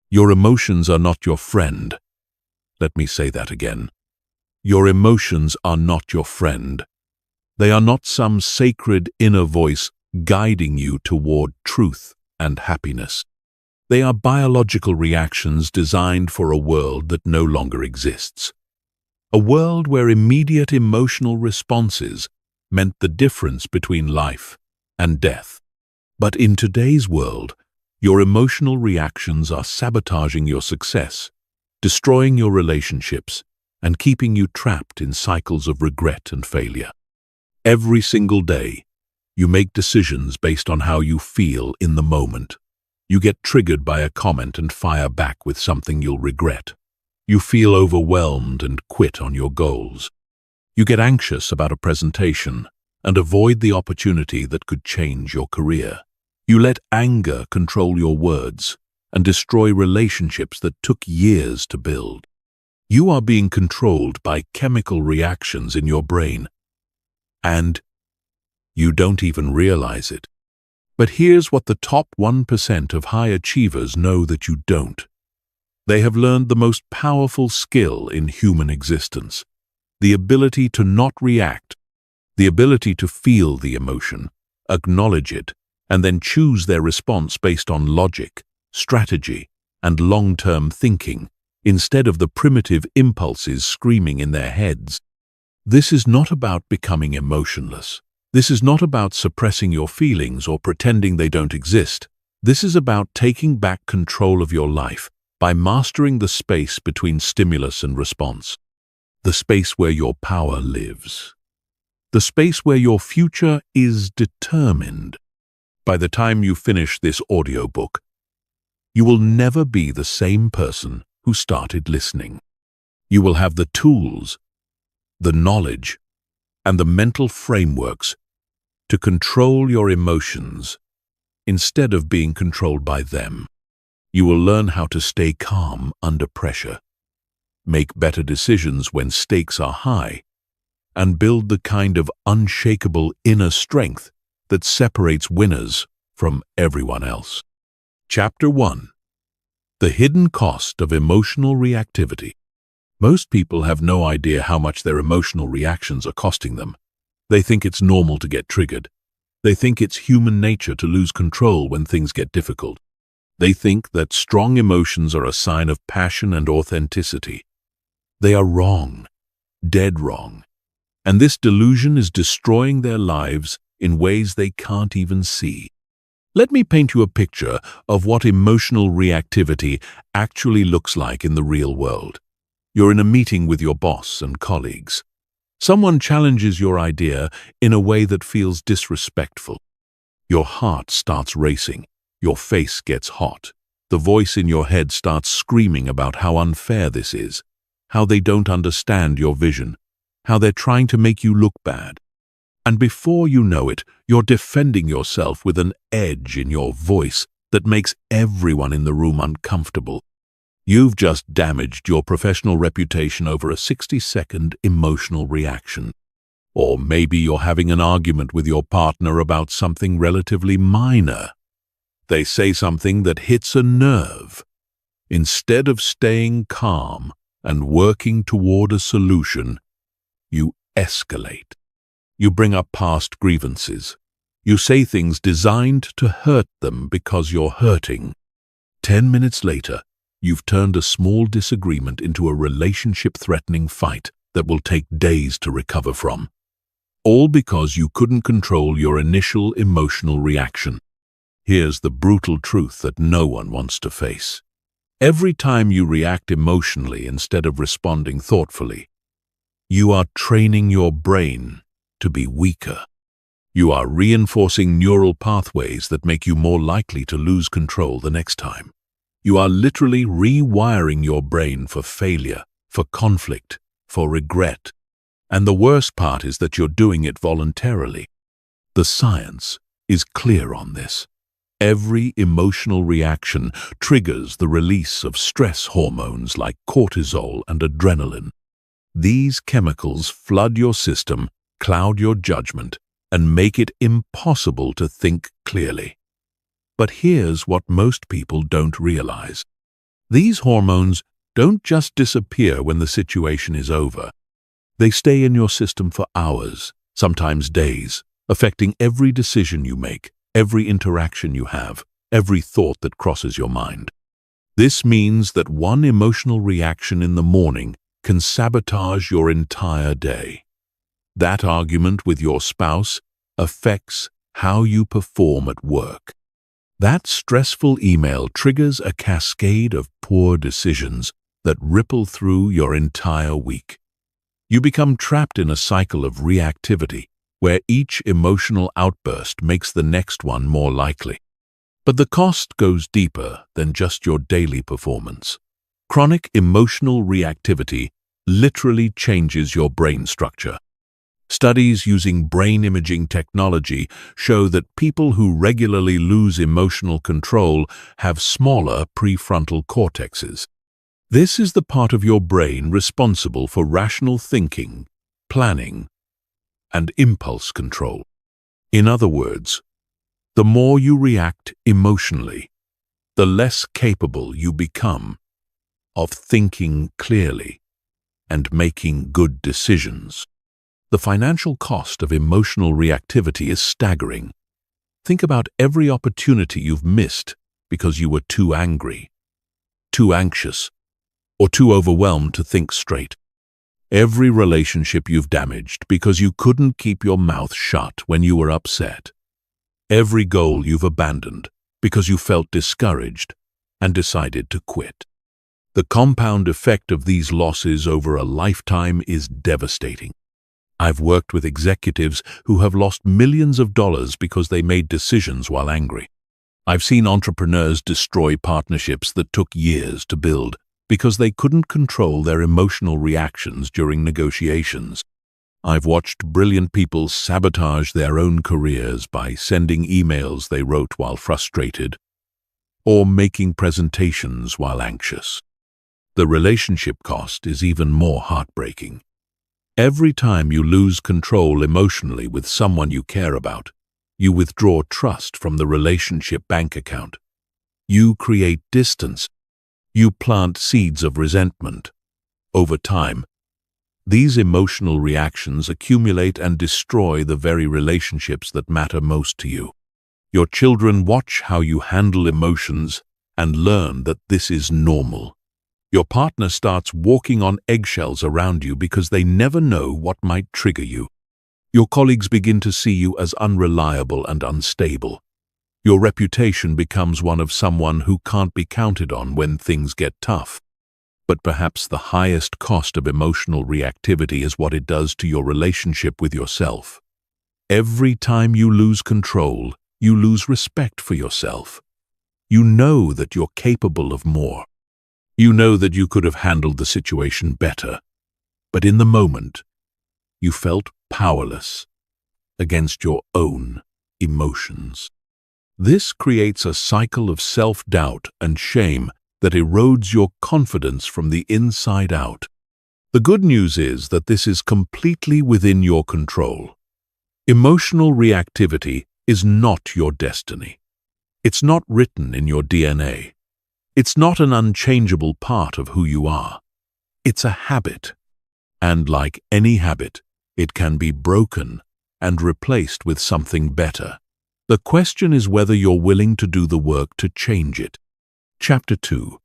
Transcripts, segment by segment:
Your emotions are not your friend. Let me say that again. Your emotions are not your friend. They are not some sacred inner voice guiding you toward truth and happiness. They are biological reactions designed for a world that no longer exists. A world where immediate emotional responses meant the difference between life and death. But in today's world, your emotional reactions are sabotaging your success, destroying your relationships, and keeping you trapped in cycles of regret and failure. Every single day, you make decisions based on how you feel in the moment. You get triggered by a comment and fire back with something you'll regret. You feel overwhelmed and quit on your goals. You get anxious about a presentation and avoid the opportunity that could change your career. You let anger control your words and destroy relationships that took years to build. You are being controlled by chemical reactions in your brain, and you don't even realize it. But here's what the top 1% of high achievers know that you don't. They have learned the most powerful skill in human existence, the ability to not react, the ability to feel the emotion, acknowledge it, and then choose their response based on logic, strategy, and long-term thinking, instead of the primitive impulses screaming in their heads. This is not about becoming emotionless. This is not about suppressing your feelings or pretending they don't exist. This is about taking back control of your life by mastering the space between stimulus and response, the space where your power lives, the space where your future is determined. By the time you finish this audiobook, you will never be the same person who started listening. You will have the tools, the knowledge, and the mental frameworks to control your emotions instead of being controlled by them. You will learn how to stay calm under pressure, make better decisions when stakes are high, and build the kind of unshakable inner strength that separates winners from everyone else. Chapter 1. The hidden cost of emotional reactivity. Most people have no idea how much their emotional reactions are costing them. They think it's normal to get triggered. They think it's human nature to lose control when things get difficult. They think that strong emotions are a sign of passion and authenticity. They are wrong, dead wrong. And this delusion is destroying their lives in ways they can't even see. Let me paint you a picture of what emotional reactivity actually looks like in the real world. You're in a meeting with your boss and colleagues. Someone challenges your idea in a way that feels disrespectful. Your heart starts racing. Your face gets hot. The voice in your head starts screaming about how unfair this is, how they don't understand your vision, how they're trying to make you look bad. And before you know it, you're defending yourself with an edge in your voice that makes everyone in the room uncomfortable. You've just damaged your professional reputation over a 60-second emotional reaction. Or maybe you're having an argument with your partner about something relatively minor. They say something that hits a nerve. Instead of staying calm and working toward a solution, you escalate. You bring up past grievances. You say things designed to hurt them because you're hurting. 10 minutes later, you've turned a small disagreement into a relationship-threatening fight that will take days to recover from. All because you couldn't control your initial emotional reaction. Here's the brutal truth that no one wants to face. Every time you react emotionally instead of responding thoughtfully, you are training your brain to be weaker. You are reinforcing neural pathways that make you more likely to lose control the next time. You are literally rewiring your brain for failure, for conflict, for regret. And the worst part is that you're doing it voluntarily. The science is clear on this. Every emotional reaction triggers the release of stress hormones like cortisol and adrenaline. These chemicals flood your system, cloud your judgment, and make it impossible to think clearly. But here's what most people don't realize. These hormones don't just disappear when the situation is over. They stay in your system for hours, sometimes days, affecting every decision you make, every interaction you have, every thought that crosses your mind. This means that one emotional reaction in the morning can sabotage your entire day. That argument with your spouse affects how you perform at work. That stressful email triggers a cascade of poor decisions that ripple through your entire week. You become trapped in a cycle of reactivity, where each emotional outburst makes the next one more likely. But the cost goes deeper than just your daily performance. Chronic emotional reactivity literally changes your brain structure. Studies using brain imaging technology show that people who regularly lose emotional control have smaller prefrontal cortexes. This is the part of your brain responsible for rational thinking, planning, and impulse control. In other words, the more you react emotionally, the less capable you become of thinking clearly and making good decisions. The financial cost of emotional reactivity is staggering. Think about every opportunity you've missed because you were too angry, too anxious, or too overwhelmed to think straight. Every relationship you've damaged because you couldn't keep your mouth shut when you were upset. Every goal you've abandoned because you felt discouraged and decided to quit. The compound effect of these losses over a lifetime is devastating. I've worked with executives who have lost millions of dollars because they made decisions while angry. I've seen entrepreneurs destroy partnerships that took years to build because they couldn't control their emotional reactions during negotiations. I've watched brilliant people sabotage their own careers by sending emails they wrote while frustrated or making presentations while anxious. The relationship cost is even more heartbreaking. Every time you lose control emotionally with someone you care about, you withdraw trust from the relationship bank account. You create distance. You plant seeds of resentment. Over time, these emotional reactions accumulate and destroy the very relationships that matter most to you. Your children watch how you handle emotions and learn that this is normal. Your partner starts walking on eggshells around you because they never know what might trigger you. Your colleagues begin to see you as unreliable and unstable. Your reputation becomes one of someone who can't be counted on when things get tough. But perhaps the highest cost of emotional reactivity is what it does to your relationship with yourself. Every time you lose control, you lose respect for yourself. You know that you're capable of more. You know that you could have handled the situation better. But in the moment, you felt powerless against your own emotions. This creates a cycle of self-doubt and shame that erodes your confidence from the inside out. The good news is that this is completely within your control. Emotional reactivity is not your destiny. It's not written in your DNA. It's not an unchangeable part of who you are. It's a habit. And like any habit, it can be broken and replaced with something better. The question is whether you're willing to do the work to change it. Chapter 2.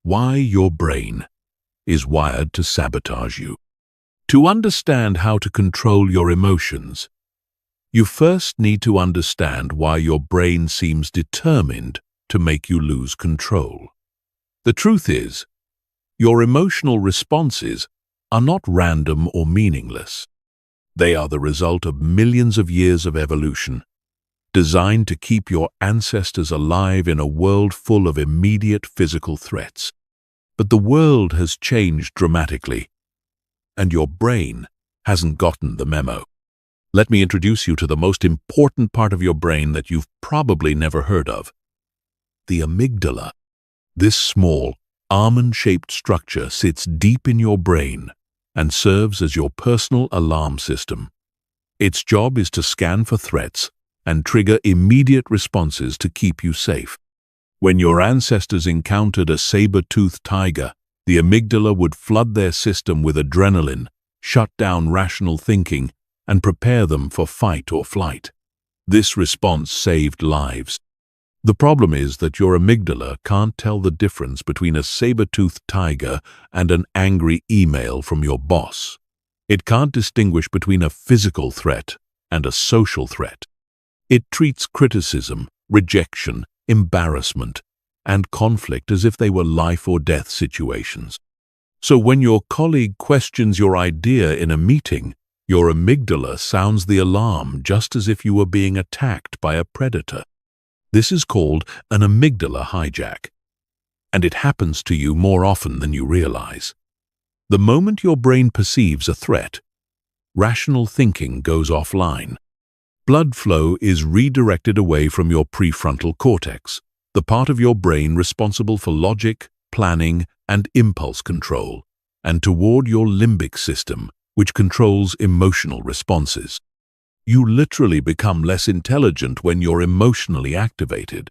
Why your brain is wired to sabotage you. To understand how to control your emotions, you first need to understand why your brain seems determined to make you lose control. The truth is, your emotional responses are not random or meaningless. They are the result of millions of years of evolution, designed to keep your ancestors alive in a world full of immediate physical threats. But the world has changed dramatically, and your brain hasn't gotten the memo. Let me introduce you to the most important part of your brain that you've probably never heard of: the amygdala. This small, almond-shaped structure sits deep in your brain and serves as your personal alarm system. Its job is to scan for threats and trigger immediate responses to keep you safe. When your ancestors encountered a saber-toothed tiger, the amygdala would flood their system with adrenaline, shut down rational thinking, and prepare them for fight or flight. This response saved lives. The problem is that your amygdala can't tell the difference between a saber-toothed tiger and an angry email from your boss. It can't distinguish between a physical threat and a social threat. It treats criticism, rejection, embarrassment, and conflict as if they were life or death situations. So when your colleague questions your idea in a meeting, your amygdala sounds the alarm just as if you were being attacked by a predator. This is called an amygdala hijack, and it happens to you more often than you realize. The moment your brain perceives a threat, rational thinking goes offline. Blood flow is redirected away from your prefrontal cortex, the part of your brain responsible for logic, planning, and impulse control, and toward your limbic system, which controls emotional responses. You literally become less intelligent when you're emotionally activated.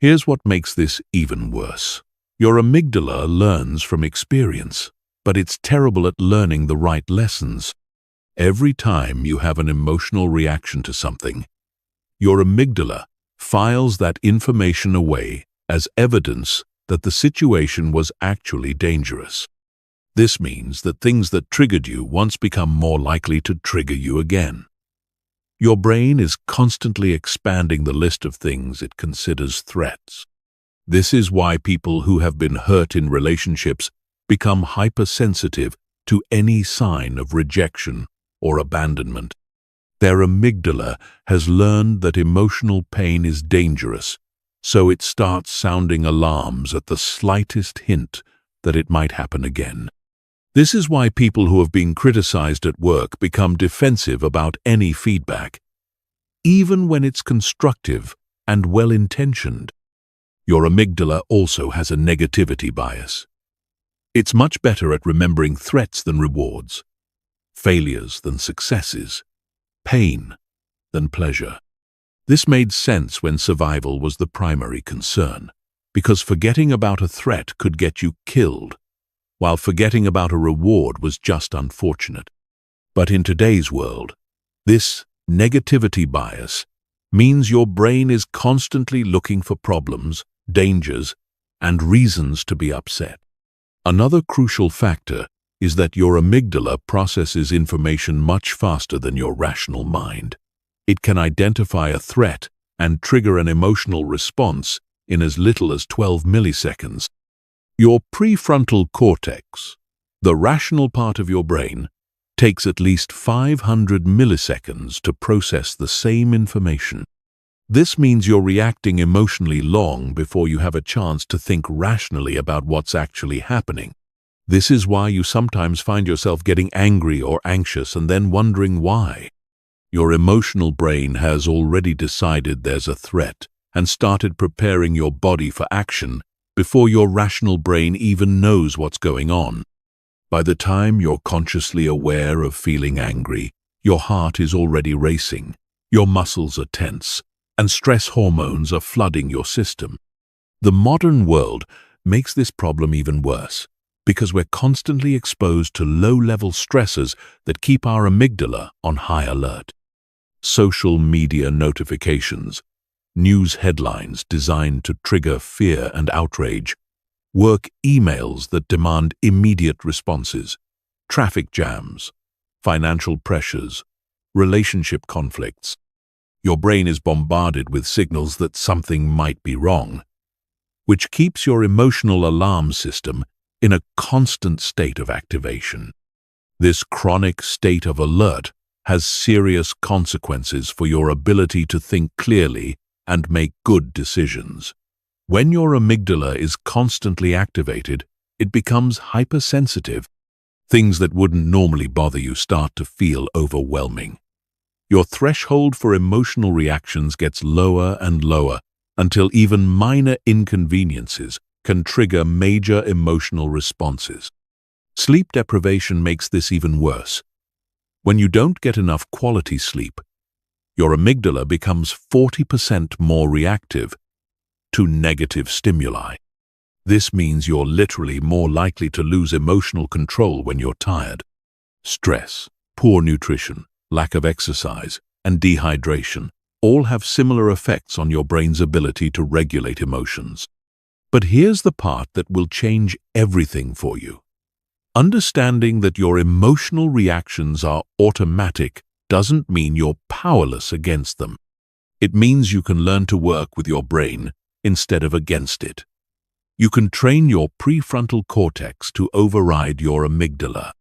Here's what makes this even worse. Your amygdala learns from experience, but it's terrible at learning the right lessons. Every time you have an emotional reaction to something, your amygdala files that information away as evidence that the situation was actually dangerous. This means that things that triggered you once become more likely to trigger you again. Your brain is constantly expanding the list of things it considers threats. This is why people who have been hurt in relationships become hypersensitive to any sign of rejection or abandonment. Their amygdala has learned that emotional pain is dangerous, so it starts sounding alarms at the slightest hint that it might happen again. This is why people who have been criticized at work become defensive about any feedback, even when it's constructive and well-intentioned. Your amygdala also has a negativity bias. It's much better at remembering threats than rewards, failures than successes, pain than pleasure. This made sense when survival was the primary concern, because forgetting about a threat could get you killed, while forgetting about a reward was just unfortunate. But in today's world, this negativity bias means your brain is constantly looking for problems, dangers, and reasons to be upset. Another crucial factor is that your amygdala processes information much faster than your rational mind. It can identify a threat and trigger an emotional response in as little as 12 milliseconds. Your prefrontal cortex, the rational part of your brain, takes at least 500 milliseconds to process the same information. This means you're reacting emotionally long before you have a chance to think rationally about what's actually happening. This is why you sometimes find yourself getting angry or anxious and then wondering why. Your emotional brain has already decided there's a threat and started preparing your body for action before your rational brain even knows what's going on. By the time you're consciously aware of feeling angry, your heart is already racing, your muscles are tense, and stress hormones are flooding your system. The modern world makes this problem even worse, because we're constantly exposed to low-level stressors that keep our amygdala on high alert. Social media notifications, news headlines designed to trigger fear and outrage, work emails that demand immediate responses, traffic jams, financial pressures, relationship conflicts. Your brain is bombarded with signals that something might be wrong, which keeps your emotional alarm system in a constant state of activation. This chronic state of alert has serious consequences for your ability to think clearly and make good decisions. When your amygdala is constantly activated, it becomes hypersensitive. Things that wouldn't normally bother you start to feel overwhelming. Your threshold for emotional reactions gets lower and lower until even minor inconveniences can trigger major emotional responses. Sleep deprivation makes this even worse. When you don't get enough quality sleep, your amygdala becomes 40% more reactive, to negative stimuli. This means you're literally more likely to lose emotional control when you're tired. Stress, poor nutrition, lack of exercise, and dehydration all have similar effects on your brain's ability to regulate emotions. But here's the part that will change everything for you. Understanding that your emotional reactions are automatic doesn't mean you're powerless against them. It means you can learn to work with your brain instead of against it. You can train your prefrontal cortex to override your amygdala.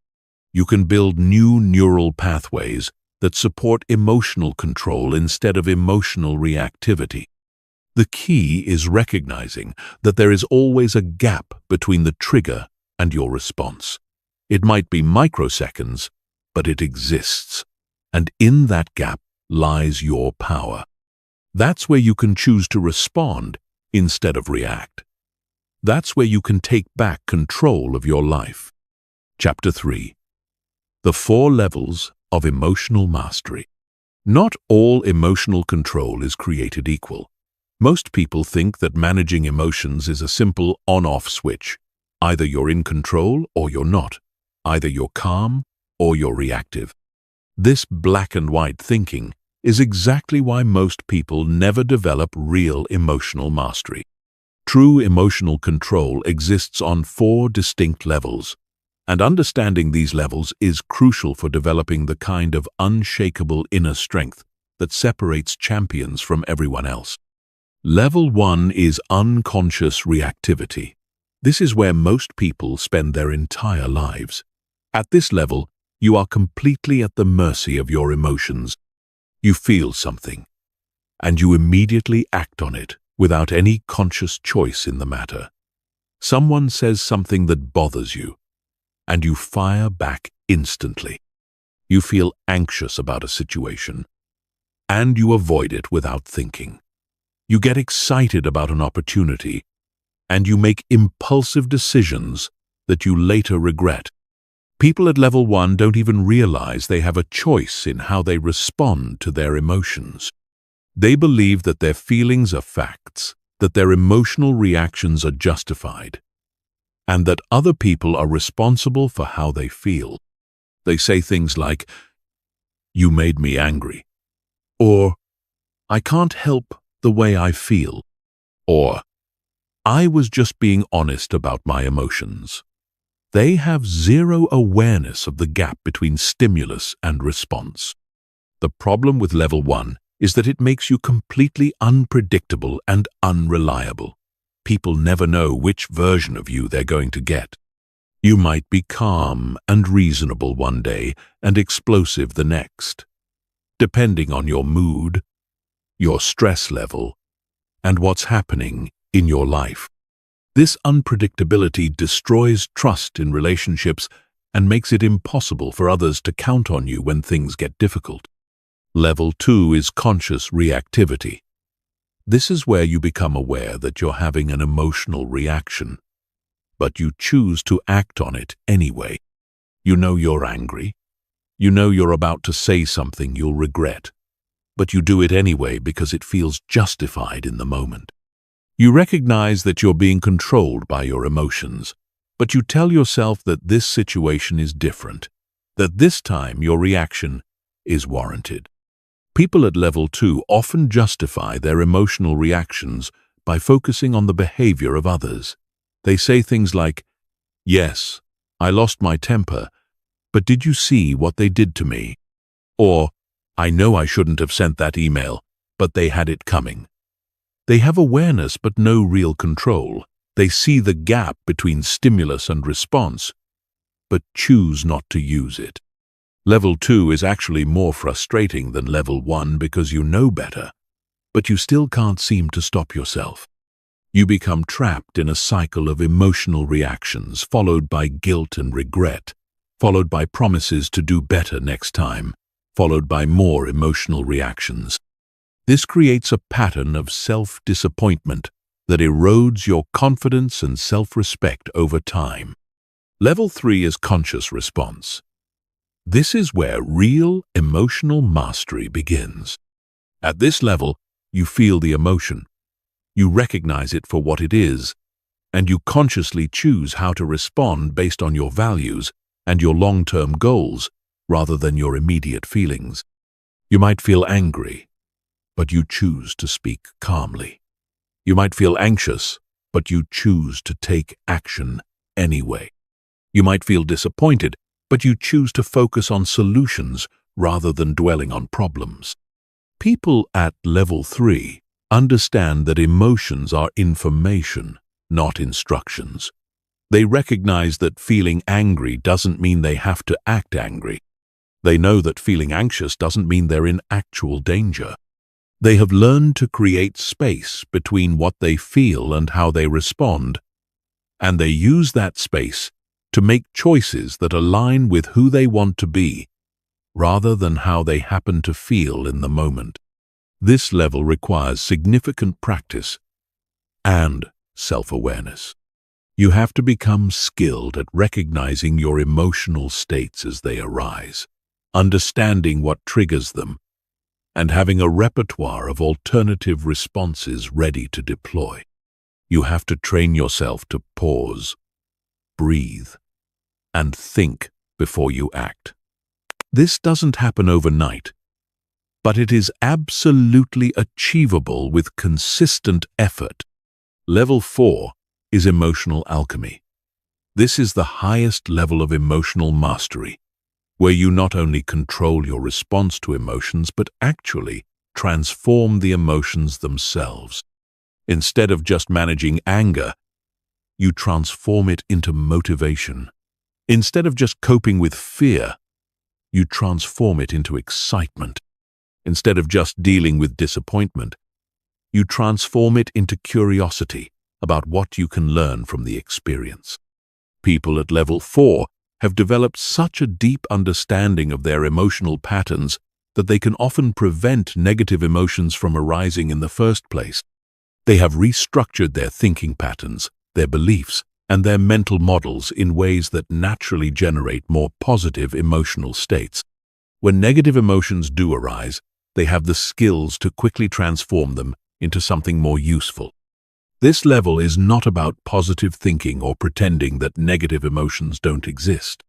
You can build new neural pathways that support emotional control instead of emotional reactivity. The key is recognizing that there is always a gap between the trigger and your response. It might be microseconds, but it exists. And in that gap lies your power. That's where you can choose to respond instead of react. That's where you can take back control of your life. Chapter 3. The 4 levels of emotional mastery. Not all emotional control is created equal. Most people think that managing emotions is a simple on-off switch. Either you're in control or you're not. Either you're calm or you're reactive. This black and white thinking is exactly why most people never develop real emotional mastery. True emotional control exists on 4 distinct levels, and understanding these levels is crucial for developing the kind of unshakable inner strength that separates champions from everyone else. Level 1 is unconscious reactivity. This is where most people spend their entire lives. At this level, you are completely at the mercy of your emotions. You feel something, and you immediately act on it without any conscious choice in the matter. Someone says something that bothers you, and you fire back instantly. You feel anxious about a situation, and you avoid it without thinking. You get excited about an opportunity, and you make impulsive decisions that you later regret. People at level 1 don't even realize they have a choice in how they respond to their emotions. They believe that their feelings are facts, that their emotional reactions are justified, and that other people are responsible for how they feel. They say things like, "You made me angry," or "I can't help the way I feel," or "I was just being honest about my emotions." They have zero awareness of the gap between stimulus and response. The problem with level 1 is that it makes you completely unpredictable and unreliable. People never know which version of you they're going to get. You might be calm and reasonable one day and explosive the next, depending on your mood, your stress level, and what's happening in your life. This unpredictability destroys trust in relationships and makes it impossible for others to count on you when things get difficult. Level 2 is conscious reactivity. This is where you become aware that you're having an emotional reaction, but you choose to act on it anyway. You know you're angry. You know you're about to say something you'll regret, but you do it anyway because it feels justified in the moment. You recognize that you're being controlled by your emotions, but you tell yourself that this situation is different, that this time your reaction is warranted. People at level 2 often justify their emotional reactions by focusing on the behavior of others. They say things like, "Yes, I lost my temper, but did you see what they did to me?" Or, "I know I shouldn't have sent that email, but they had it coming." They have awareness but no real control. They see the gap between stimulus and response, but choose not to use it. Level 2 is actually more frustrating than level 1 because you know better, but you still can't seem to stop yourself. You become trapped in a cycle of emotional reactions, followed by guilt and regret, followed by promises to do better next time, followed by more emotional reactions. This creates a pattern of self-disappointment that erodes your confidence and self-respect over time. Level 3 is conscious response. This is where real emotional mastery begins. At this level, you feel the emotion, You recognize it for what it is, and you consciously choose how to respond based on your values and your long-term goals rather than your immediate feelings. You might feel angry, but you choose to speak calmly. You might feel anxious, but you choose to take action anyway. You might feel disappointed, but you choose to focus on solutions rather than dwelling on problems. People at level 3 understand that emotions are information, not instructions. They recognize that feeling angry doesn't mean they have to act angry. They know that feeling anxious doesn't mean they're in actual danger. They have learned to create space between what they feel and how they respond, and they use that space to make choices that align with who they want to be, rather than how they happen to feel in the moment. This level requires significant practice and self-awareness. You have to become skilled at recognizing your emotional states as they arise, understanding what triggers them, and having a repertoire of alternative responses ready to deploy. You have to train yourself to pause, breathe, and think before you act. This doesn't happen overnight, but it is absolutely achievable with consistent effort. Level 4 is emotional alchemy. This is the highest level of emotional mastery, where you not only control your response to emotions, but actually transform the emotions themselves. Instead of just managing anger, you transform it into motivation. Instead of just coping with fear, you transform it into excitement. Instead of just dealing with disappointment, you transform it into curiosity about what you can learn from the experience. People at level 4 have developed such a deep understanding of their emotional patterns that they can often prevent negative emotions from arising in the first place. They have restructured their thinking patterns, their beliefs, and their mental models in ways that naturally generate more positive emotional states. When negative emotions do arise, they have the skills to quickly transform them into something more useful. This level is not about positive thinking or pretending that negative emotions don't exist.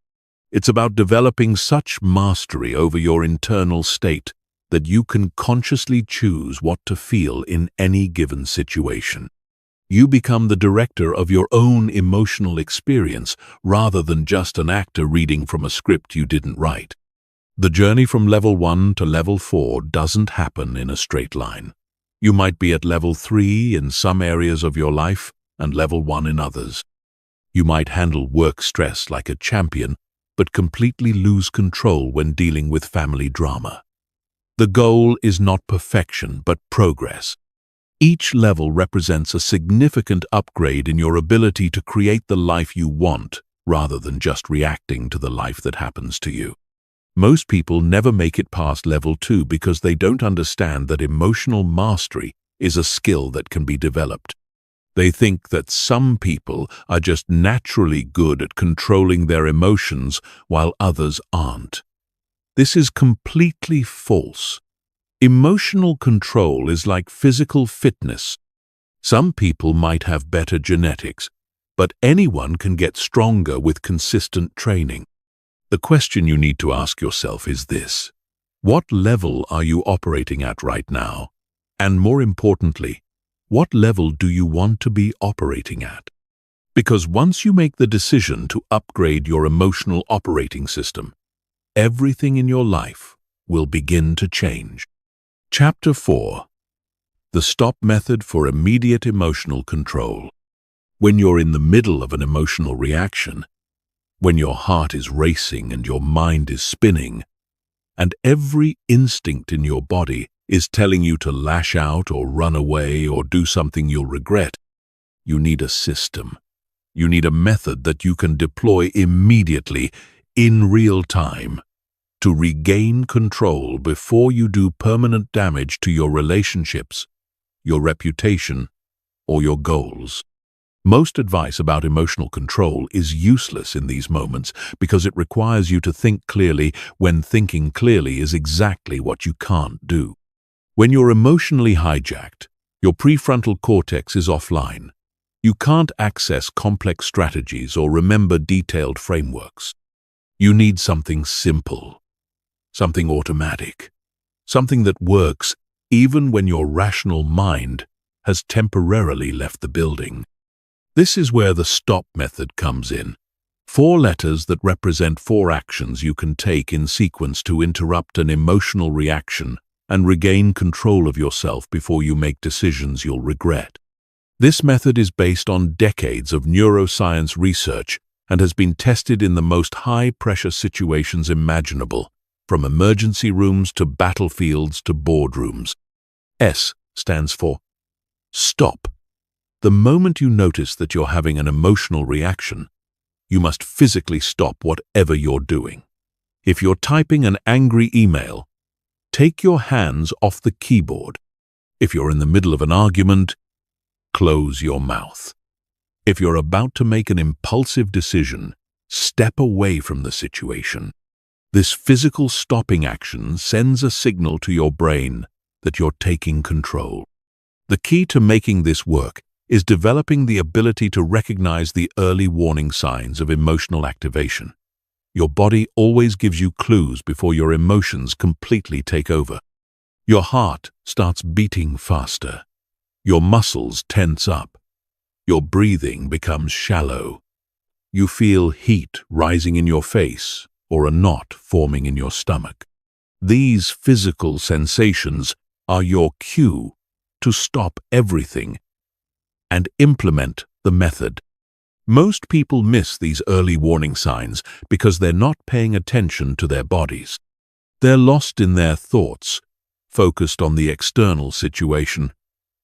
It's about developing such mastery over your internal state that you can consciously choose what to feel in any given situation. You become the director of your own emotional experience rather than just an actor reading from a script you didn't write. The journey from level 1 to level 4 doesn't happen in a straight line. You might be at level 3 in some areas of your life and level 1 in others. You might handle work stress like a champion, but completely lose control when dealing with family drama. The goal is not perfection, but progress. Each level represents a significant upgrade in your ability to create the life you want, rather than just reacting to the life that happens to you. Most people never make it past level 2 because they don't understand that emotional mastery is a skill that can be developed. They think that some people are just naturally good at controlling their emotions while others aren't. This is completely false. Emotional control is like physical fitness. Some people might have better genetics, but anyone can get stronger with consistent training. The question you need to ask yourself is this: what level are you operating at right now? And more importantly, what level do you want to be operating at? Because once you make the decision to upgrade your emotional operating system, everything in your life will begin to change. Chapter 4: The Stop Method for Immediate Emotional Control. When you're in the middle of an emotional reaction, when your heart is racing and your mind is spinning, and every instinct in your body is telling you to lash out or run away or do something you'll regret, you need a system. You need a method that you can deploy immediately, in real time, to regain control before you do permanent damage to your relationships, your reputation, or your goals. Most advice about emotional control is useless in these moments because it requires you to think clearly when thinking clearly is exactly what you can't do. When you're emotionally hijacked, Your prefrontal cortex is offline. You can't access complex strategies or remember detailed frameworks. You need something simple, something automatic, something that works even when your rational mind has temporarily left the building. This is where the STOP method comes in. 4 letters that represent 4 actions you can take in sequence to interrupt an emotional reaction and regain control of yourself before you make decisions you'll regret. This method is based on decades of neuroscience research and has been tested in the most high-pressure situations imaginable, from emergency rooms to battlefields to boardrooms. S stands for STOP. The moment you notice that you're having an emotional reaction, you must physically stop whatever you're doing. If you're typing an angry email, take your hands off the keyboard. If you're in the middle of an argument, close your mouth. If you're about to make an impulsive decision, step away from the situation. This physical stopping action sends a signal to your brain that you're taking control. The key to making this work is developing the ability to recognize the early warning signs of emotional activation. Your body always gives you clues before your emotions completely take over. Your heart starts beating faster. Your muscles tense up. Your breathing becomes shallow. You feel heat rising in your face or a knot forming in your stomach. These physical sensations are your cue to stop everything and implement the method. Most people miss these early warning signs because they're not paying attention to their bodies. They're lost in their thoughts, focused on the external situation,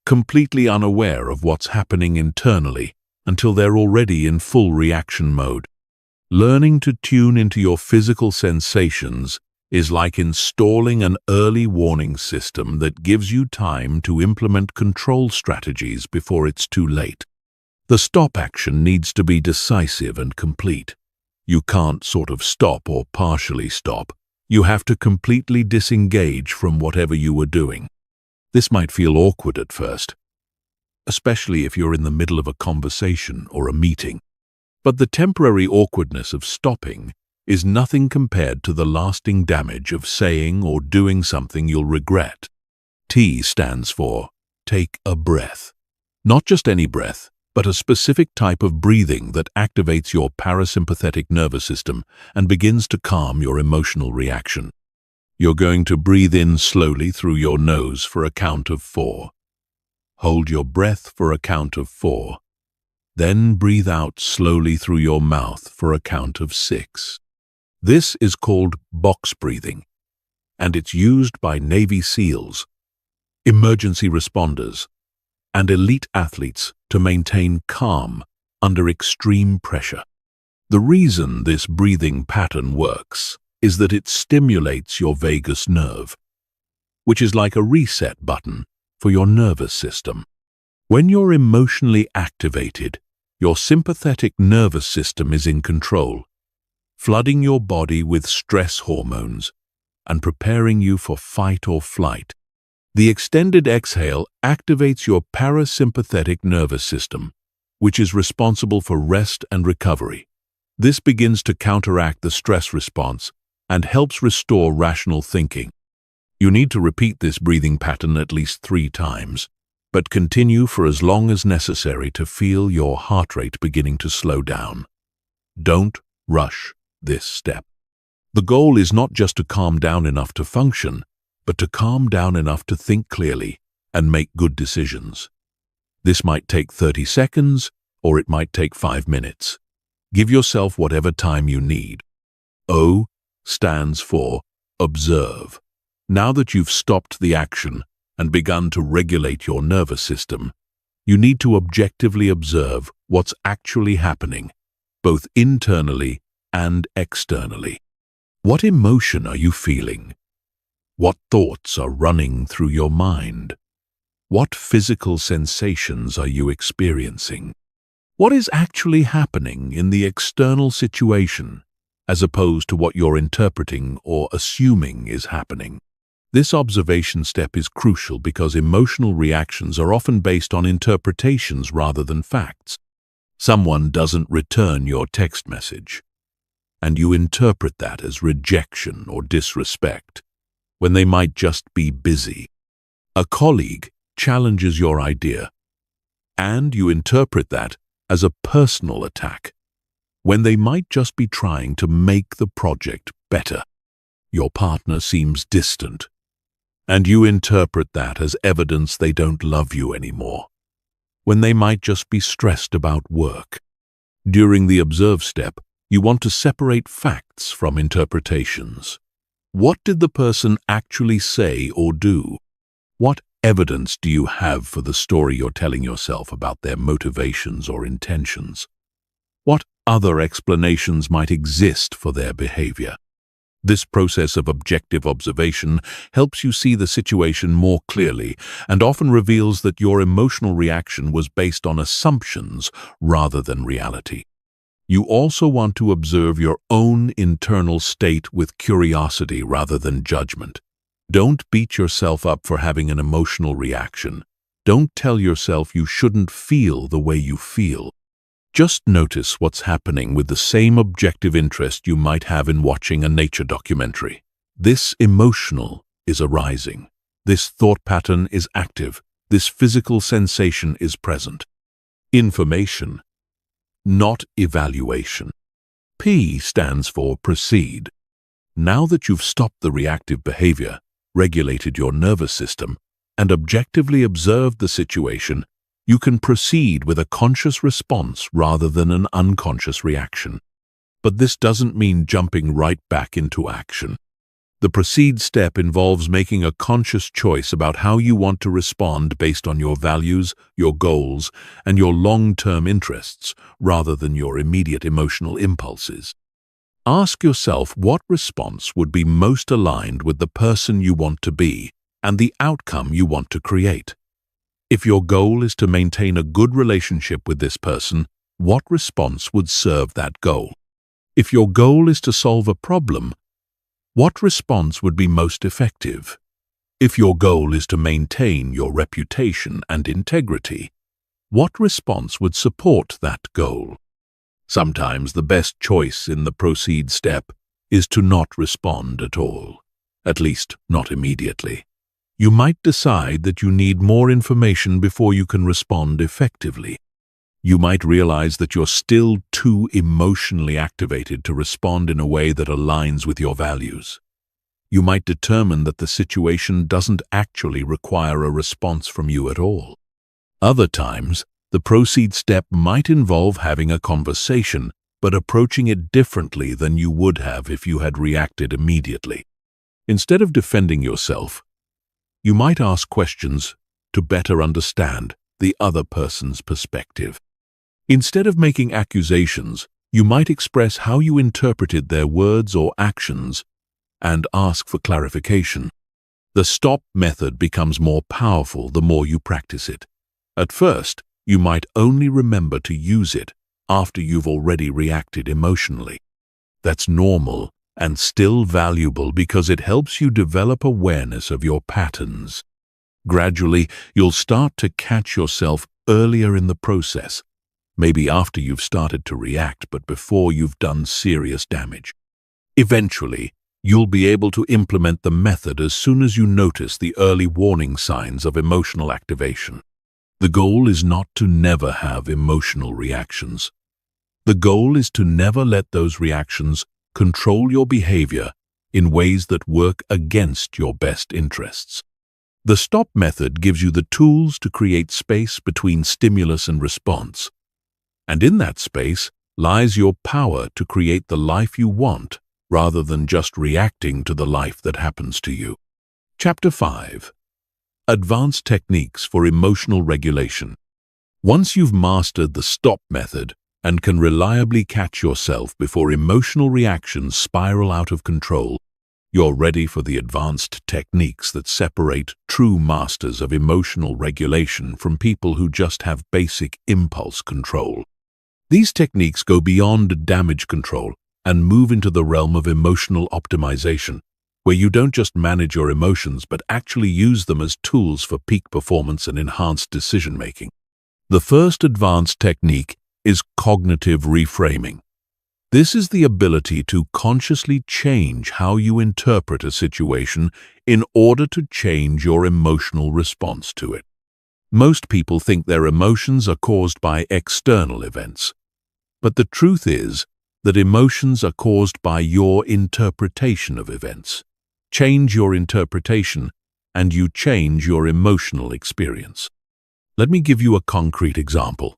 completely unaware of what's happening internally until they're already in full reaction mode. Learning to tune into your physical sensations is like installing an early warning system that gives you time to implement control strategies before it's too late. The stop action needs to be decisive and complete. You can't sort of stop or partially stop. You have to completely disengage from whatever you were doing. This might feel awkward at first, especially if you're in the middle of a conversation or a meeting. But the temporary awkwardness of stopping is nothing compared to the lasting damage of saying or doing something you'll regret. T stands for take a breath. Not just any breath, but a specific type of breathing that activates your parasympathetic nervous system and begins to calm your emotional reaction. You're going to breathe in slowly through your nose for a count of 4. Hold your breath for a count of 4. Then breathe out slowly through your mouth for a count of 6. This is called box breathing, and it's used by Navy SEALs, emergency responders, and elite athletes to maintain calm under extreme pressure. The reason this breathing pattern works is that it stimulates your vagus nerve, which is like a reset button for your nervous system. When you're emotionally activated, your sympathetic nervous system is in control, flooding your body with stress hormones and preparing you for fight or flight. The extended exhale activates your parasympathetic nervous system, which is responsible for rest and recovery. This begins to counteract the stress response and helps restore rational thinking. You need to repeat this breathing pattern at least 3 times, but continue for as long as necessary to feel your heart rate beginning to slow down. Don't rush this step. The goal is not just to calm down enough to function, but to calm down enough to think clearly and make good decisions. This might take 30 seconds, or it might take 5 minutes. Give yourself whatever time you need. O stands for observe. Now that you've stopped the action and begun to regulate your nervous system, you need to objectively observe what's actually happening, both internally and externally. What emotion are you feeling? What thoughts are running through your mind? What physical sensations are you experiencing? What is actually happening in the external situation, as opposed to what you're interpreting or assuming is happening? This observation step is crucial because emotional reactions are often based on interpretations rather than facts. Someone doesn't return your text message, and you interpret that as rejection or disrespect, when they might just be busy. A colleague challenges your idea, and you interpret that as a personal attack, when they might just be trying to make the project better. Your partner seems distant, and you interpret that as evidence they don't love you anymore, when they might just be stressed about work. During the observe step, you want to separate facts from interpretations. What did the person actually say or do? What evidence do you have for the story you're telling yourself about their motivations or intentions? What other explanations might exist for their behavior? This process of objective observation helps you see the situation more clearly and often reveals that your emotional reaction was based on assumptions rather than reality. You also want to observe your own internal state with curiosity rather than judgment. Don't beat yourself up for having an emotional reaction. Don't tell yourself you shouldn't feel the way you feel. Just notice what's happening with the same objective interest you might have in watching a nature documentary. This emotional is arising. This thought pattern is active. This physical sensation is present. Information, not evaluation. P stands for proceed. Now that you've stopped the reactive behavior, regulated your nervous system, and objectively observed the situation, you can proceed with a conscious response rather than an unconscious reaction. But this doesn't mean jumping right back into action. The proceed step involves making a conscious choice about how you want to respond based on your values, your goals, and your long-term interests, rather than your immediate emotional impulses. Ask yourself what response would be most aligned with the person you want to be and the outcome you want to create. If your goal is to maintain a good relationship with this person, what response would serve that goal? If your goal is to solve a problem, what response would be most effective? If your goal is to maintain your reputation and integrity, what response would support that goal? Sometimes the best choice in the proceed step is to not respond at all, at least not immediately. You might decide that you need more information before you can respond effectively. You might realize that you're still too emotionally activated to respond in a way that aligns with your values. You might determine that the situation doesn't actually require a response from you at all. Other times, the proceed step might involve having a conversation, but approaching it differently than you would have if you had reacted immediately. Instead of defending yourself, you might ask questions to better understand the other person's perspective. Instead of making accusations, you might express how you interpreted their words or actions and ask for clarification. The stop method becomes more powerful the more you practice it. At first, you might only remember to use it after you've already reacted emotionally. That's normal and still valuable because it helps you develop awareness of your patterns. Gradually, you'll start to catch yourself earlier in the process, maybe after you've started to react but before you've done serious damage. Eventually, you'll be able to implement the method as soon as you notice the early warning signs of emotional activation. The goal is not to never have emotional reactions. The goal is to never let those reactions control your behavior in ways that work against your best interests. The stop method gives you the tools to create space between stimulus and response. And in that space lies your power to create the life you want rather than just reacting to the life that happens to you. Chapter 5. Advanced Techniques for Emotional Regulation. Once you've mastered the stop method and can reliably catch yourself before emotional reactions spiral out of control, you're ready for the advanced techniques that separate true masters of emotional regulation from people who just have basic impulse control. These techniques go beyond damage control and move into the realm of emotional optimization, where you don't just manage your emotions but actually use them as tools for peak performance and enhanced decision-making. The first advanced technique is cognitive reframing. This is the ability to consciously change how you interpret a situation in order to change your emotional response to it. Most people think their emotions are caused by external events, but the truth is that emotions are caused by your interpretation of events. Change your interpretation, and you change your emotional experience. Let me give you a concrete example.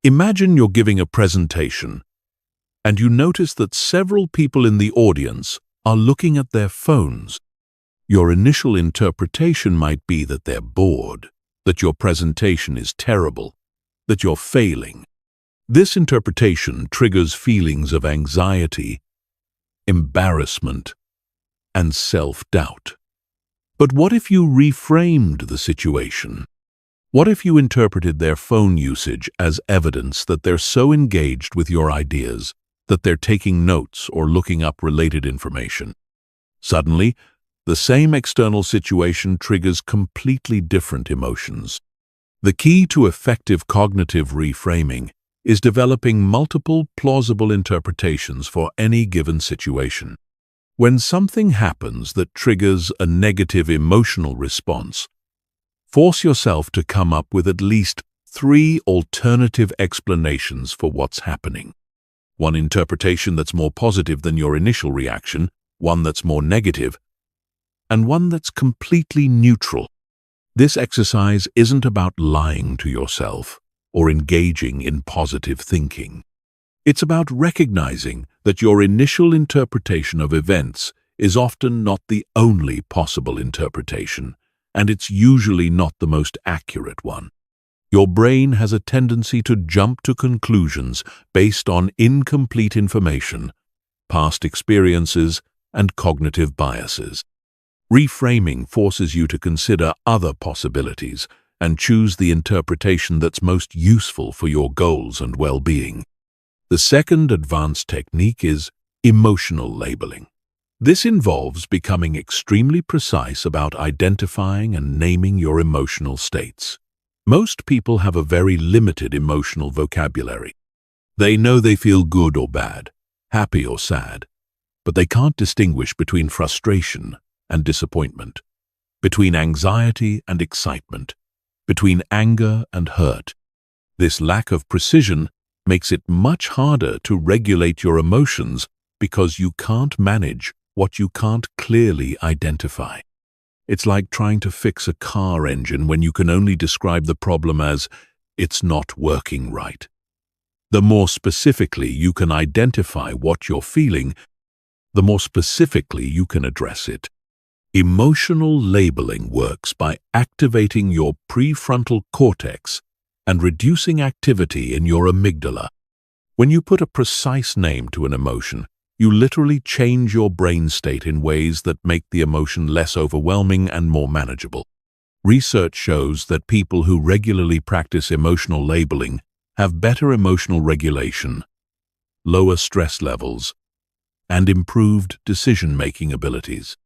Imagine you're giving a presentation, and you notice that several people in the audience are looking at their phones. Your initial interpretation might be that they're bored, that your presentation is terrible, that you're failing. This interpretation triggers feelings of anxiety, embarrassment, and self-doubt. But what if you reframed the situation? What if you interpreted their phone usage as evidence that they're so engaged with your ideas that they're taking notes or looking up related information? Suddenly, the same external situation triggers completely different emotions. The key to effective cognitive reframing is developing multiple plausible interpretations for any given situation. When something happens that triggers a negative emotional response, force yourself to come up with at least 3 alternative explanations for what's happening. One interpretation that's more positive than your initial reaction, one that's more negative, and one that's completely neutral. This exercise isn't about lying to yourself or engaging in positive thinking. It's about recognizing that your initial interpretation of events is often not the only possible interpretation, and it's usually not the most accurate one. Your brain has a tendency to jump to conclusions based on incomplete information, past experiences, and cognitive biases. Reframing forces you to consider other possibilities and choose the interpretation that's most useful for your goals and well-being. The second advanced technique is emotional labeling. This involves becoming extremely precise about identifying and naming your emotional states. Most people have a very limited emotional vocabulary. They know they feel good or bad, happy or sad, but they can't distinguish between frustration and disappointment, between anxiety and excitement, between anger and hurt. This lack of precision makes it much harder to regulate your emotions because you can't manage what you can't clearly identify. It's like trying to fix a car engine when you can only describe the problem as, "It's not working right." The more specifically you can identify what you're feeling, the more specifically you can address it. Emotional labeling works by activating your prefrontal cortex and reducing activity in your amygdala. When you put a precise name to an emotion, you literally change your brain state in ways that make the emotion less overwhelming and more manageable. Research shows that people who regularly practice emotional labeling have better emotional regulation, lower stress levels, and improved decision-making abilities.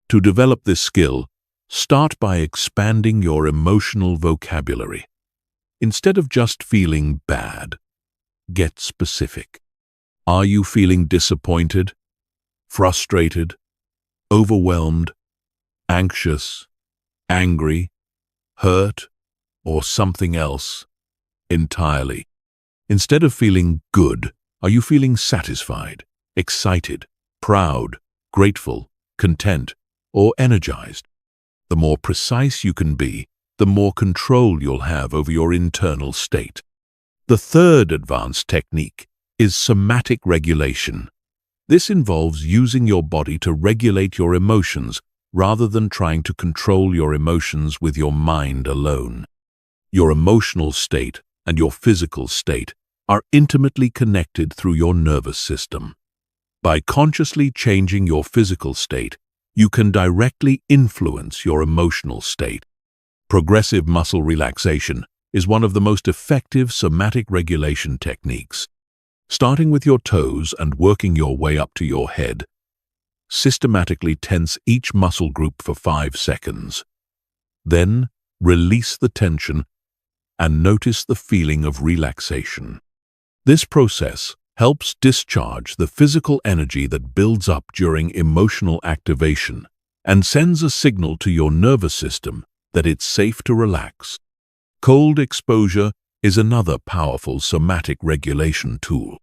To develop this skill, start by expanding your emotional vocabulary. Instead of just feeling bad, get specific. Are you feeling disappointed, frustrated, overwhelmed, anxious, angry, hurt, or something else entirely? Instead of feeling good, are you feeling satisfied, excited, proud, grateful, content, or energized? The more precise you can be, the more control you'll have over your internal state. The third advanced technique is somatic regulation. This involves using your body to regulate your emotions rather than trying to control your emotions with your mind alone. Your emotional state and your physical state are intimately connected through your nervous system. By consciously changing your physical state, you can directly influence your emotional state. Progressive muscle relaxation is one of the most effective somatic regulation techniques. Starting with your toes and working your way up to your head, systematically tense each muscle group for 5 seconds. Then, release the tension and notice the feeling of relaxation. This process helps discharge the physical energy that builds up during emotional activation and sends a signal to your nervous system that it's safe to relax. Cold exposure is another powerful somatic regulation tool.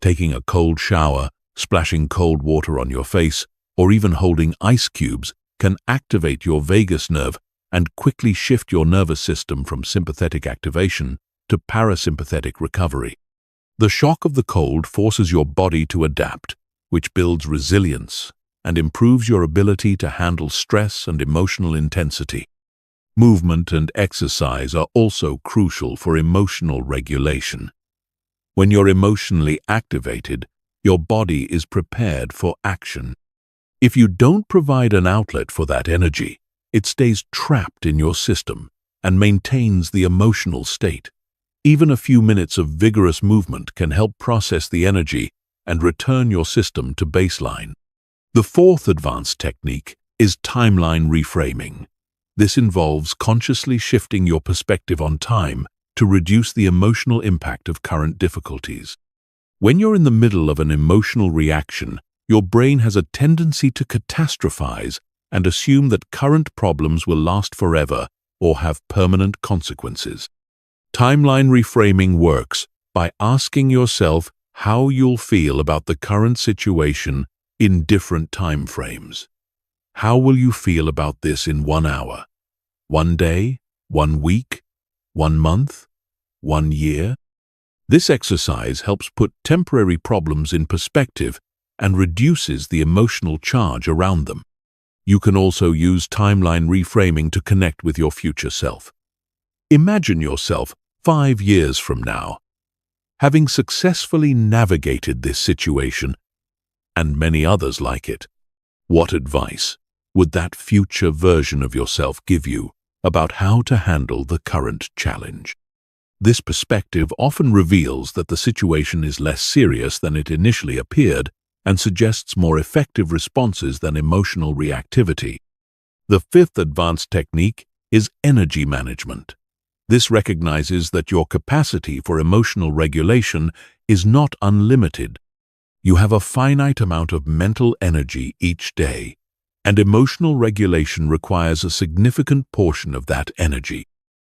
Taking a cold shower, splashing cold water on your face, or even holding ice cubes can activate your vagus nerve and quickly shift your nervous system from sympathetic activation to parasympathetic recovery. The shock of the cold forces your body to adapt, which builds resilience and improves your ability to handle stress and emotional intensity. Movement and exercise are also crucial for emotional regulation. When you're emotionally activated, your body is prepared for action. If you don't provide an outlet for that energy, it stays trapped in your system and maintains the emotional state. Even a few minutes of vigorous movement can help process the energy and return your system to baseline. The fourth advanced technique is timeline reframing. This involves consciously shifting your perspective on time to reduce the emotional impact of current difficulties. When you're in the middle of an emotional reaction, your brain has a tendency to catastrophize and assume that current problems will last forever or have permanent consequences. Timeline reframing works by asking yourself how you'll feel about the current situation in different time frames. How will you feel about this in 1 hour, 1 day, 1 week, 1 month, 1 year? This exercise helps put temporary problems in perspective and reduces the emotional charge around them. You can also use timeline reframing to connect with your future self. Imagine yourself 5 years from now, having successfully navigated this situation and many others like it. What advice would that future version of yourself give you about how to handle the current challenge? This perspective often reveals that the situation is less serious than it initially appeared and suggests more effective responses than emotional reactivity. The fifth advanced technique is energy management. This recognizes that your capacity for emotional regulation is not unlimited. You have a finite amount of mental energy each day, and emotional regulation requires a significant portion of that energy.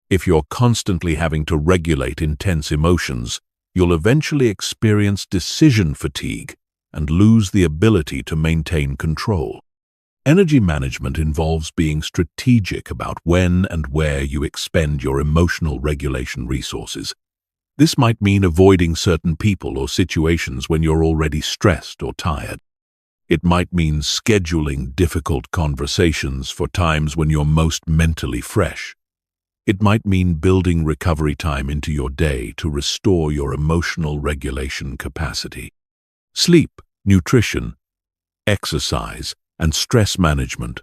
If you're constantly having to regulate intense emotions, you'll eventually experience decision fatigue and lose the ability to maintain control. Energy management involves being strategic about when and where you expend your emotional regulation resources. This might mean avoiding certain people or situations when you're already stressed or tired. It might mean scheduling difficult conversations for times when you're most mentally fresh. It might mean building recovery time into your day to restore your emotional regulation capacity. Sleep, nutrition, exercise, and stress management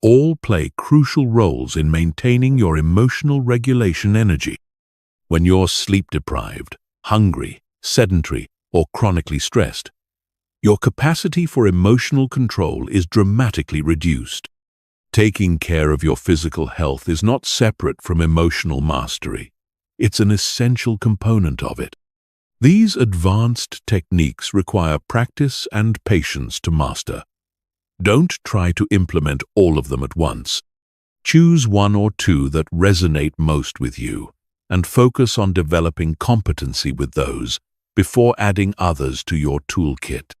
all play crucial roles in maintaining your emotional regulation energy. When you're sleep-deprived, hungry, sedentary, or chronically stressed, your capacity for emotional control is dramatically reduced. Taking care of your physical health is not separate from emotional mastery. It's an essential component of it. These advanced techniques require practice and patience to master. Don't try to implement all of them at once. Choose one or two that resonate most with you, and focus on developing competency with those before adding others to your toolkit.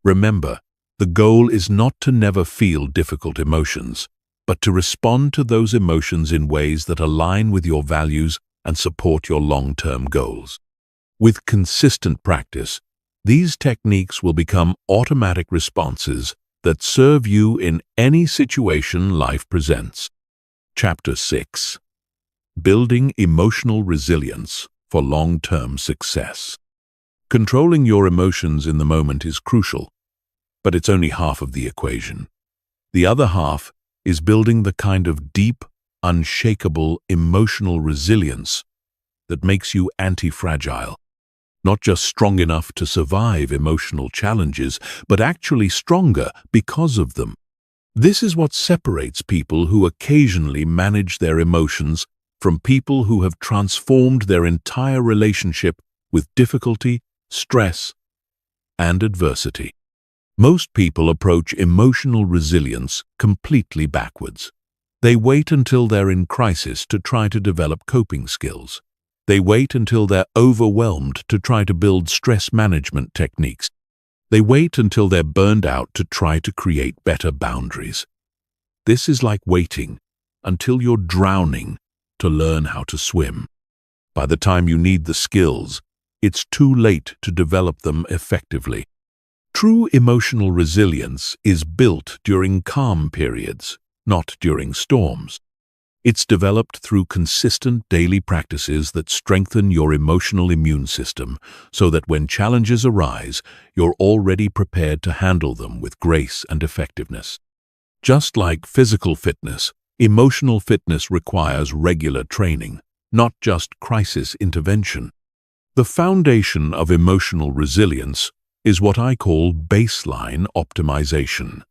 Remember, the goal is not to never feel difficult emotions, but to respond to those emotions in ways that align with your values and support your long-term goals. With consistent practice, these techniques will become automatic responses that serve you in any situation life presents. Chapter 6. Building Emotional Resilience for Long-Term Success. Controlling your emotions in the moment is crucial, but it's only half of the equation. The other half is building the kind of deep, unshakable emotional resilience that makes you anti-fragile. Not just strong enough to survive emotional challenges, but actually stronger because of them. This is what separates people who occasionally manage their emotions from people who have transformed their entire relationship with difficulty, stress, and adversity. Most people approach emotional resilience completely backwards. They wait until they're in crisis to try to develop coping skills. They wait until they're overwhelmed to try to build stress management techniques. They wait until they're burned out to try to create better boundaries. This is like waiting until you're drowning to learn how to swim. By the time you need the skills, it's too late to develop them effectively. True emotional resilience is built during calm periods, not during storms. It's developed through consistent daily practices that strengthen your emotional immune system so that when challenges arise, you're already prepared to handle them with grace and effectiveness. Just like physical fitness, emotional fitness requires regular training, not just crisis intervention. The foundation of emotional resilience is what I call baseline optimization.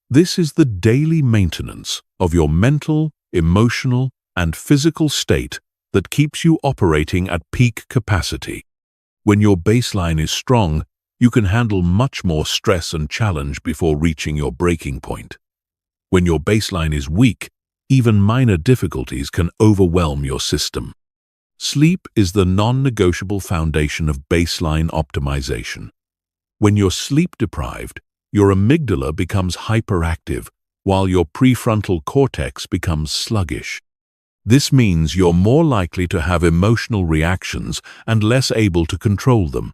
This is the daily maintenance of your mental, emotional, and physical state that keeps you operating at peak capacity. When your baseline is strong, you can handle much more stress and challenge before reaching your breaking point. When your baseline is weak, even minor difficulties can overwhelm your system. Sleep is the non-negotiable foundation of baseline optimization. When you're sleep-deprived, your amygdala becomes hyperactive, while your prefrontal cortex becomes sluggish. This means you're more likely to have emotional reactions and less able to control them.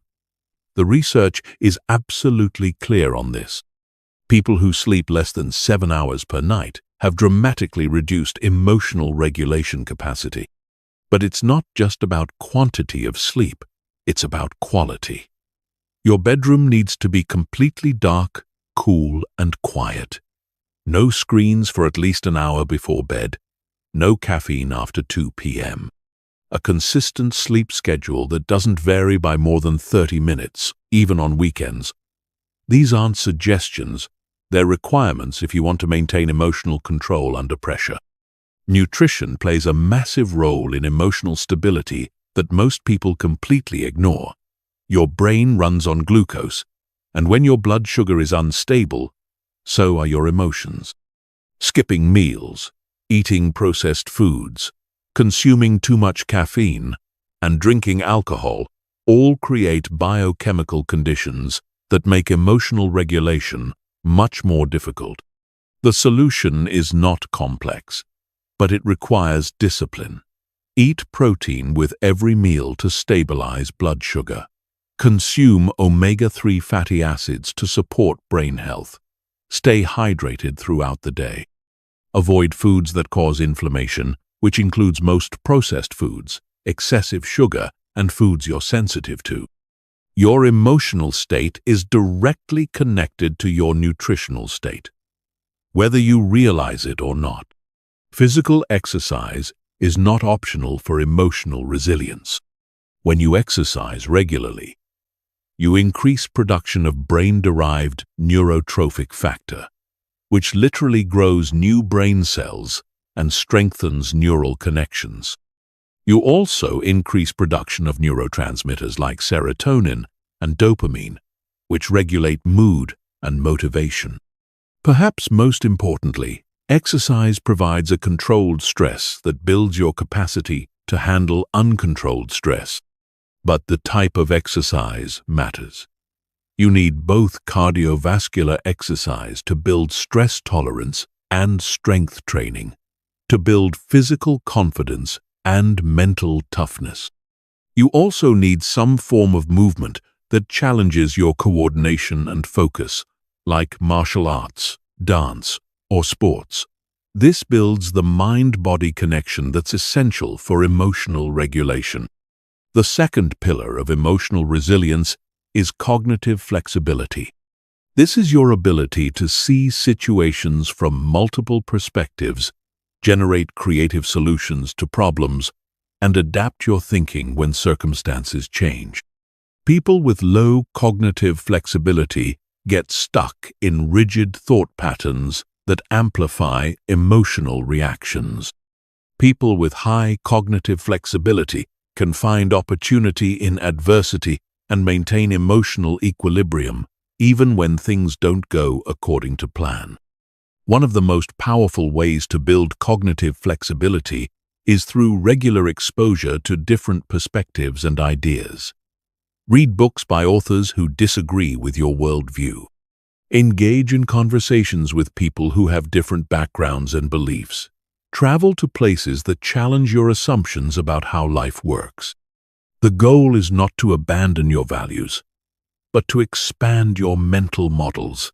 The research is absolutely clear on this. People who sleep less than 7 hours per night have dramatically reduced emotional regulation capacity. But it's not just about quantity of sleep, it's about quality. Your bedroom needs to be completely dark, cool, and quiet. No screens for at least an hour before bed. No caffeine after 2 p.m. A consistent sleep schedule that doesn't vary by more than 30 minutes, even on weekends. These aren't suggestions, they're requirements if you want to maintain emotional control under pressure. Nutrition plays a massive role in emotional stability that most people completely ignore. Your brain runs on glucose, and when your blood sugar is unstable, so are your emotions. Skipping meals, eating processed foods, consuming too much caffeine, and drinking alcohol all create biochemical conditions that make emotional regulation much more difficult. The solution is not complex, but it requires discipline. Eat protein with every meal to stabilize blood sugar. Consume omega-3 fatty acids to support brain health. Stay hydrated throughout the day. Avoid foods that cause inflammation, which includes most processed foods, excessive sugar, and foods you're sensitive to. Your emotional state is directly connected to your nutritional state, whether you realize it or not. Physical exercise is not optional for emotional resilience. When you exercise regularly, you increase production of brain-derived neurotrophic factor, which literally grows new brain cells and strengthens neural connections. You also increase production of neurotransmitters like serotonin and dopamine, which regulate mood and motivation. Perhaps most importantly, exercise provides a controlled stress that builds your capacity to handle uncontrolled stress. But the type of exercise matters. You need both cardiovascular exercise to build stress tolerance and strength training, to build physical confidence and mental toughness. You also need some form of movement that challenges your coordination and focus, like martial arts, dance, or sports. This builds the mind-body connection that's essential for emotional regulation. The second pillar of emotional resilience is cognitive flexibility. This is your ability to see situations from multiple perspectives, generate creative solutions to problems, and adapt your thinking when circumstances change. People with low cognitive flexibility get stuck in rigid thought patterns that amplify emotional reactions. People with high cognitive flexibility can find opportunity in adversity and maintain emotional equilibrium, even when things don't go according to plan. One of the most powerful ways to build cognitive flexibility is through regular exposure to different perspectives and ideas. Read books by authors who disagree with your worldview. Engage in conversations with people who have different backgrounds and beliefs. Travel to places that challenge your assumptions about how life works. The goal is not to abandon your values, but to expand your mental models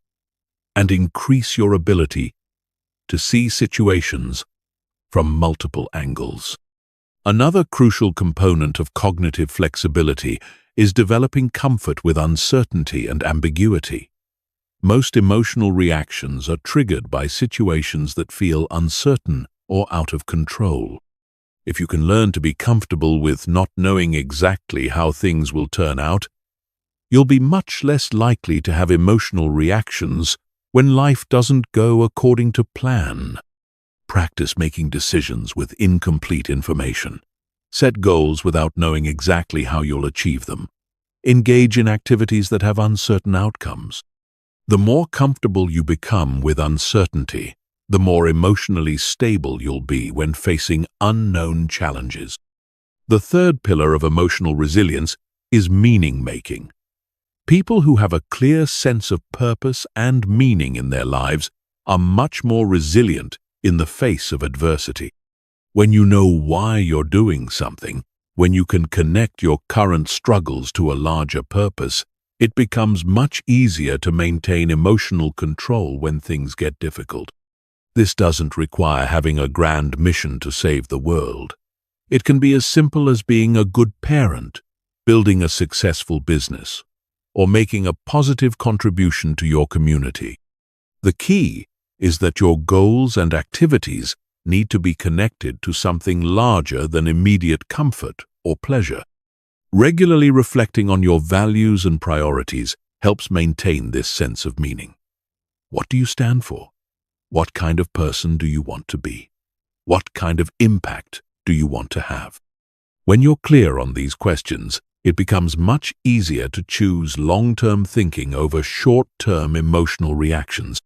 and increase your ability to see situations from multiple angles. Another crucial component of cognitive flexibility is developing comfort with uncertainty and ambiguity. Most emotional reactions are triggered by situations that feel uncertain or out of control. If you can learn to be comfortable with not knowing exactly how things will turn out, you'll be much less likely to have emotional reactions when life doesn't go according to plan. Practice making decisions with incomplete information. Set goals without knowing exactly how you'll achieve them. Engage in activities that have uncertain outcomes. The more comfortable you become with uncertainty, the more emotionally stable you'll be when facing unknown challenges. The third pillar of emotional resilience is meaning-making. People who have a clear sense of purpose and meaning in their lives are much more resilient in the face of adversity. When you know why you're doing something, when you can connect your current struggles to a larger purpose, it becomes much easier to maintain emotional control when things get difficult. This doesn't require having a grand mission to save the world. It can be as simple as being a good parent, building a successful business, or making a positive contribution to your community. The key is that your goals and activities need to be connected to something larger than immediate comfort or pleasure. Regularly reflecting on your values and priorities helps maintain this sense of meaning. What do you stand for? What kind of person do you want to be? What kind of impact do you want to have? When you're clear on these questions, it becomes much easier to choose long-term thinking over short-term emotional reactions.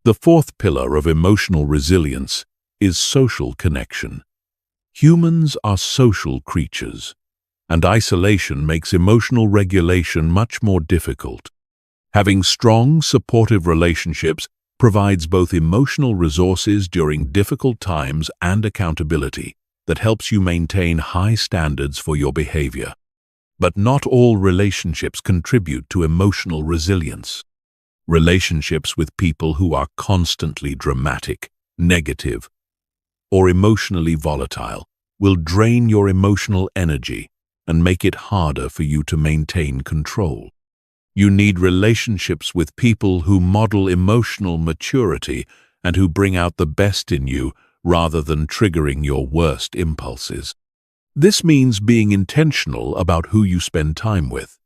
The fourth pillar of emotional resilience is social connection. Humans are social creatures, and isolation makes emotional regulation much more difficult. Having strong, supportive relationships provides both emotional resources during difficult times and accountability that helps you maintain high standards for your behavior. But not all relationships contribute to emotional resilience. Relationships with people who are constantly dramatic, negative, or emotionally volatile will drain your emotional energy and make it harder for you to maintain control. You need relationships with people who model emotional maturity and who bring out the best in you rather than triggering your worst impulses. This means being intentional about who you spend time with.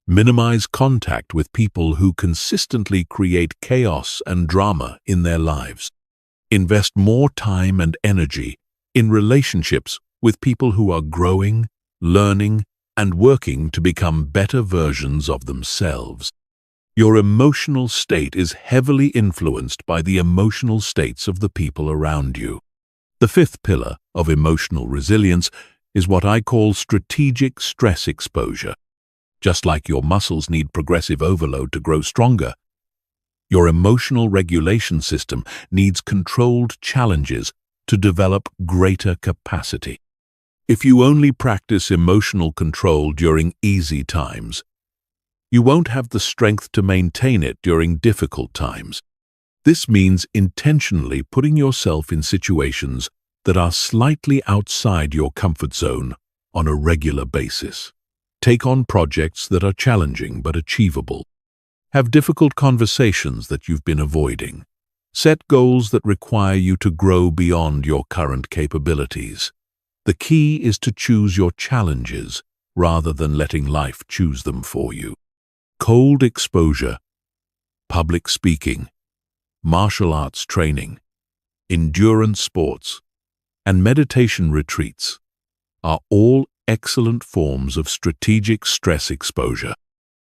Minimize contact with people who consistently create chaos and drama in their lives. Invest more time and energy in relationships with people who are growing, learning, and working to become better versions of themselves. Your emotional state is heavily influenced by the emotional states of the people around you. The fifth pillar of emotional resilience is what I call strategic stress exposure. Just like your muscles need progressive overload to grow stronger, your emotional regulation system needs controlled challenges to develop greater capacity. If you only practice emotional control during easy times, you won't have the strength to maintain it during difficult times. This means intentionally putting yourself in situations that are slightly outside your comfort zone on a regular basis. Take on projects that are challenging but achievable. Have difficult conversations that you've been avoiding. Set goals that require you to grow beyond your current capabilities. The key is to choose your challenges rather than letting life choose them for you. Cold exposure, public speaking, martial arts training, endurance sports, and meditation retreats are all excellent forms of strategic stress exposure.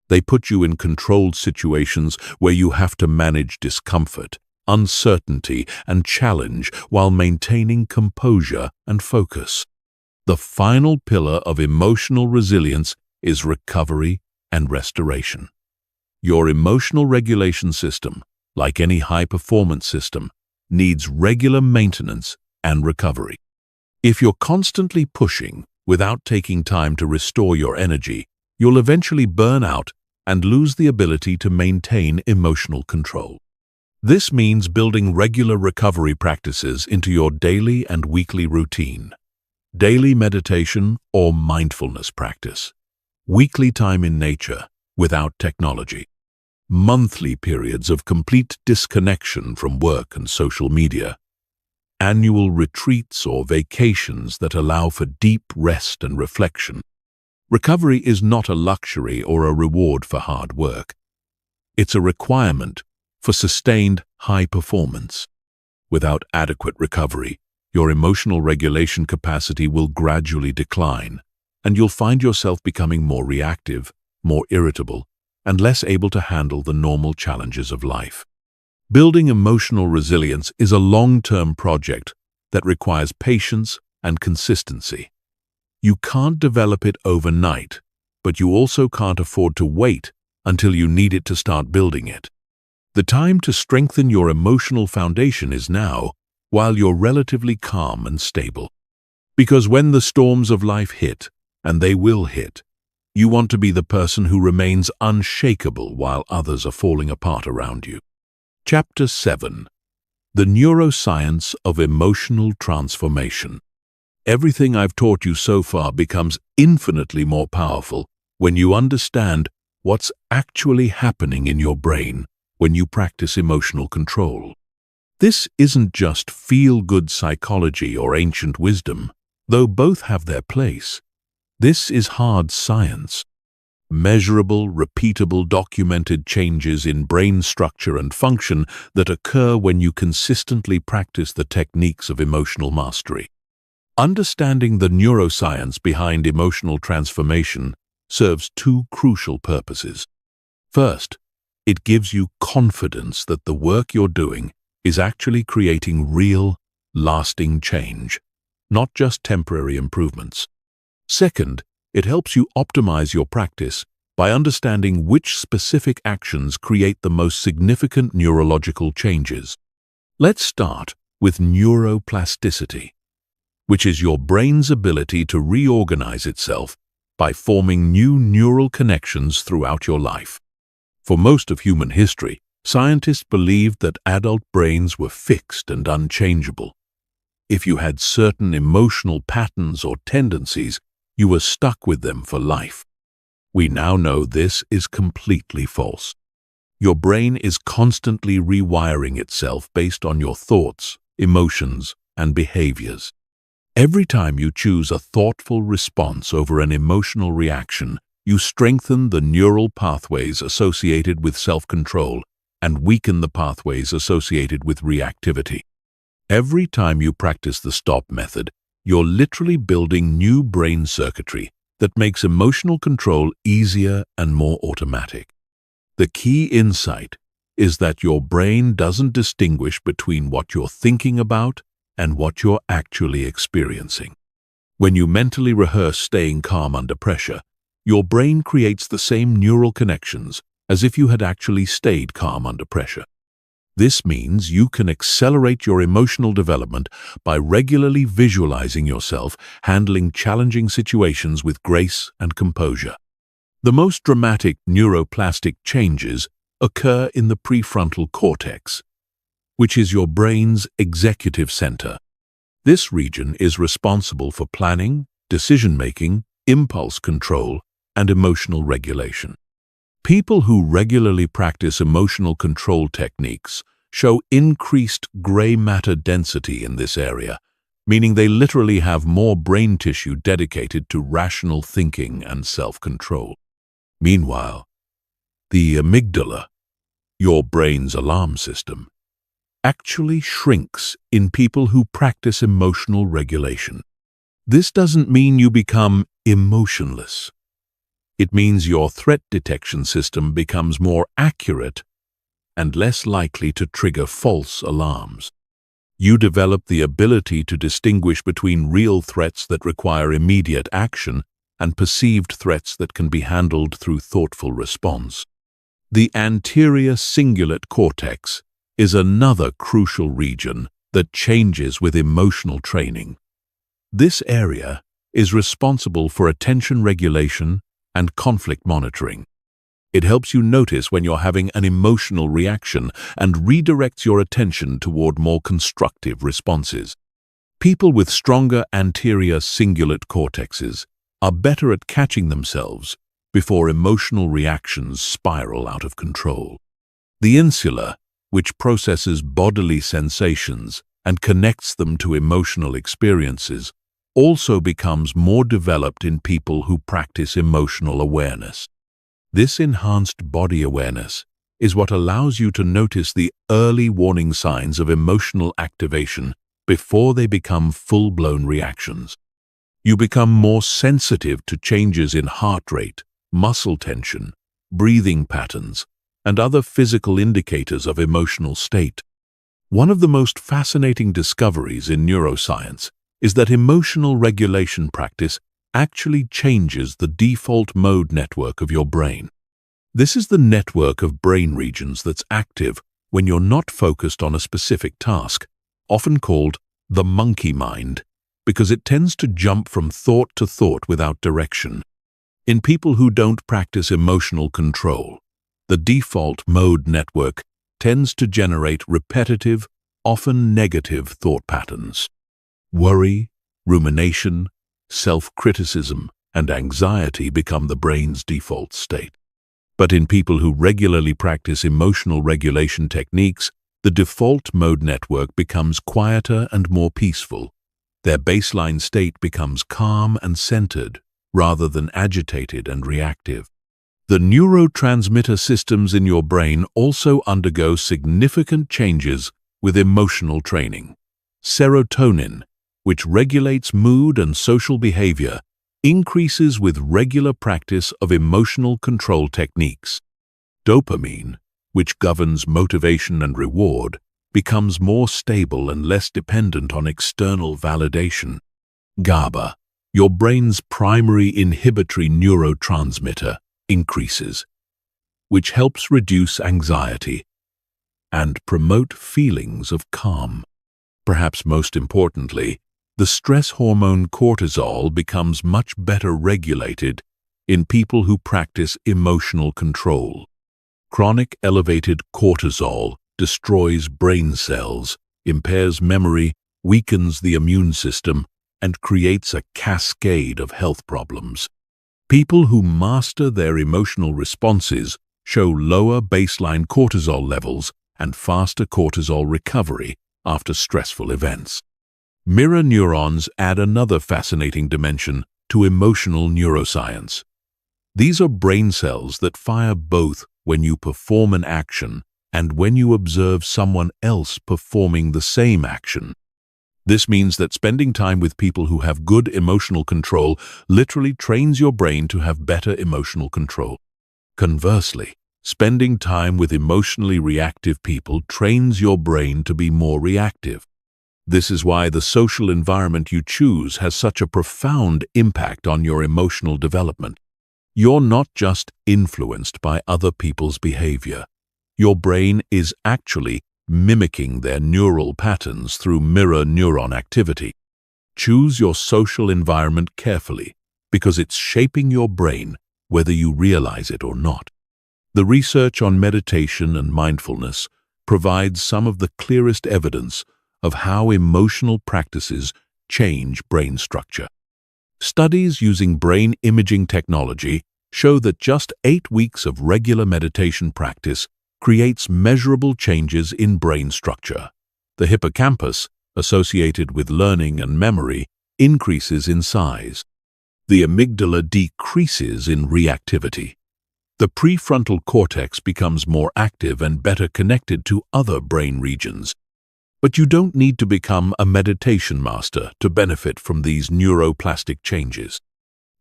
They put you in controlled situations where you have to manage discomfort, uncertainty, and challenge while maintaining composure and focus. The final pillar of emotional resilience is recovery and restoration. Your emotional regulation system, like any high-performance system, needs regular maintenance and recovery. If you're constantly pushing without taking time to restore your energy, you'll eventually burn out and lose the ability to maintain emotional control. This means building regular recovery practices into your daily and weekly routine. Daily meditation or mindfulness practice. Weekly time in nature without technology. Monthly periods of complete disconnection from work and social media. Annual retreats or vacations that allow for deep rest and reflection. Recovery is not a luxury or a reward for hard work. It's a requirement for sustained high performance. Without adequate recovery, your emotional regulation capacity will gradually decline, and you'll find yourself becoming more reactive, more irritable, and less able to handle the normal challenges of life. Building emotional resilience is a long-term project that requires patience and consistency. You can't develop it overnight, but you also can't afford to wait until you need it to start building it. The time to strengthen your emotional foundation is now, while you're relatively calm and stable. Because when the storms of life hit, and they will hit, you want to be the person who remains unshakable while others are falling apart around you. Chapter 7. The Neuroscience of Emotional Transformation. Everything I've taught you so far becomes infinitely more powerful when you understand what's actually happening in your brain when you practice emotional control. This isn't just feel-good psychology or ancient wisdom, though both have their place. This is hard science. Measurable, repeatable, documented changes in brain structure and function that occur when you consistently practice the techniques of emotional mastery. Understanding the neuroscience behind emotional transformation serves two crucial purposes. First, it gives you confidence that the work you're doing is actually creating real, lasting change, not just temporary improvements. Second, it helps you optimize your practice by understanding which specific actions create the most significant neurological changes. Let's start with neuroplasticity, which is your brain's ability to reorganize itself by forming new neural connections throughout your life. For most of human history, scientists believed that adult brains were fixed and unchangeable. If you had certain emotional patterns or tendencies, you were stuck with them for life. We now know this is completely false. Your brain is constantly rewiring itself based on your thoughts, emotions, and behaviors. Every time you choose a thoughtful response over an emotional reaction, you strengthen the neural pathways associated with self-control and weaken the pathways associated with reactivity. Every time you practice the stop method, you're literally building new brain circuitry that makes emotional control easier and more automatic. The key insight is that your brain doesn't distinguish between what you're thinking about and what you're actually experiencing. When you mentally rehearse staying calm under pressure, your brain creates the same neural connections as if you had actually stayed calm under pressure. This means you can accelerate your emotional development by regularly visualizing yourself handling challenging situations with grace and composure. The most dramatic neuroplastic changes occur in the prefrontal cortex, which is your brain's executive center. This region is responsible for planning, decision-making, impulse control, and emotional regulation. People who regularly practice emotional control techniques show increased gray matter density in this area, meaning they literally have more brain tissue dedicated to rational thinking and self-control. Meanwhile, the amygdala, your brain's alarm system, actually shrinks in people who practice emotional regulation. This doesn't mean you become emotionless. It means your threat detection system becomes more accurate and less likely to trigger false alarms. You develop the ability to distinguish between real threats that require immediate action and perceived threats that can be handled through thoughtful response. The anterior cingulate cortex is another crucial region that changes with emotional training. This area is responsible for attention regulation and conflict monitoring. It helps you notice when you're having an emotional reaction and redirects your attention toward more constructive responses. People with stronger anterior cingulate cortexes are better at catching themselves before emotional reactions spiral out of control. The insula, which processes bodily sensations and connects them to emotional experiences, also becomes more developed in people who practice emotional awareness. This enhanced body awareness is what allows you to notice the early warning signs of emotional activation before they become full-blown reactions. You become more sensitive to changes in heart rate, muscle tension, breathing patterns, and other physical indicators of emotional state. One of the most fascinating discoveries in neuroscience is that emotional regulation practice actually changes the default mode network of your brain. This is the network of brain regions that's active when you're not focused on a specific task, often called the monkey mind, because it tends to jump from thought to thought without direction. In people who don't practice emotional control, the default mode network tends to generate repetitive, often negative thought patterns. Worry, rumination, self-criticism, and anxiety become the brain's default state. But in people who regularly practice emotional regulation techniques, the default mode network becomes quieter and more peaceful. Their baseline state becomes calm and centered, rather than agitated and reactive. The neurotransmitter systems in your brain also undergo significant changes with emotional training. Serotonin, which regulates mood and social behavior, increases with regular practice of emotional control techniques. Dopamine, which governs motivation and reward, becomes more stable and less dependent on external validation. GABA, your brain's primary inhibitory neurotransmitter, increases, which helps reduce anxiety and promote feelings of calm. Perhaps most importantly, the stress hormone cortisol becomes much better regulated in people who practice emotional control. Chronic elevated cortisol destroys brain cells, impairs memory, weakens the immune system, and creates a cascade of health problems. People who master their emotional responses show lower baseline cortisol levels and faster cortisol recovery after stressful events. Mirror neurons add another fascinating dimension to emotional neuroscience. These are brain cells that fire both when you perform an action and when you observe someone else performing the same action. This means that spending time with people who have good emotional control literally trains your brain to have better emotional control. Conversely, spending time with emotionally reactive people trains your brain to be more reactive. This is why the social environment you choose has such a profound impact on your emotional development. You're not just influenced by other people's behavior. Your brain is actually mimicking their neural patterns through mirror neuron activity. Choose your social environment carefully because it's shaping your brain whether you realize it or not. The research on meditation and mindfulness provides some of the clearest evidence of how emotional practices change brain structure. Studies using brain imaging technology show that just 8 weeks of regular meditation practice creates measurable changes in brain structure. The hippocampus, associated with learning and memory, increases in size. The amygdala decreases in reactivity. The prefrontal cortex becomes more active and better connected to other brain regions. But you don't need to become a meditation master to benefit from these neuroplastic changes.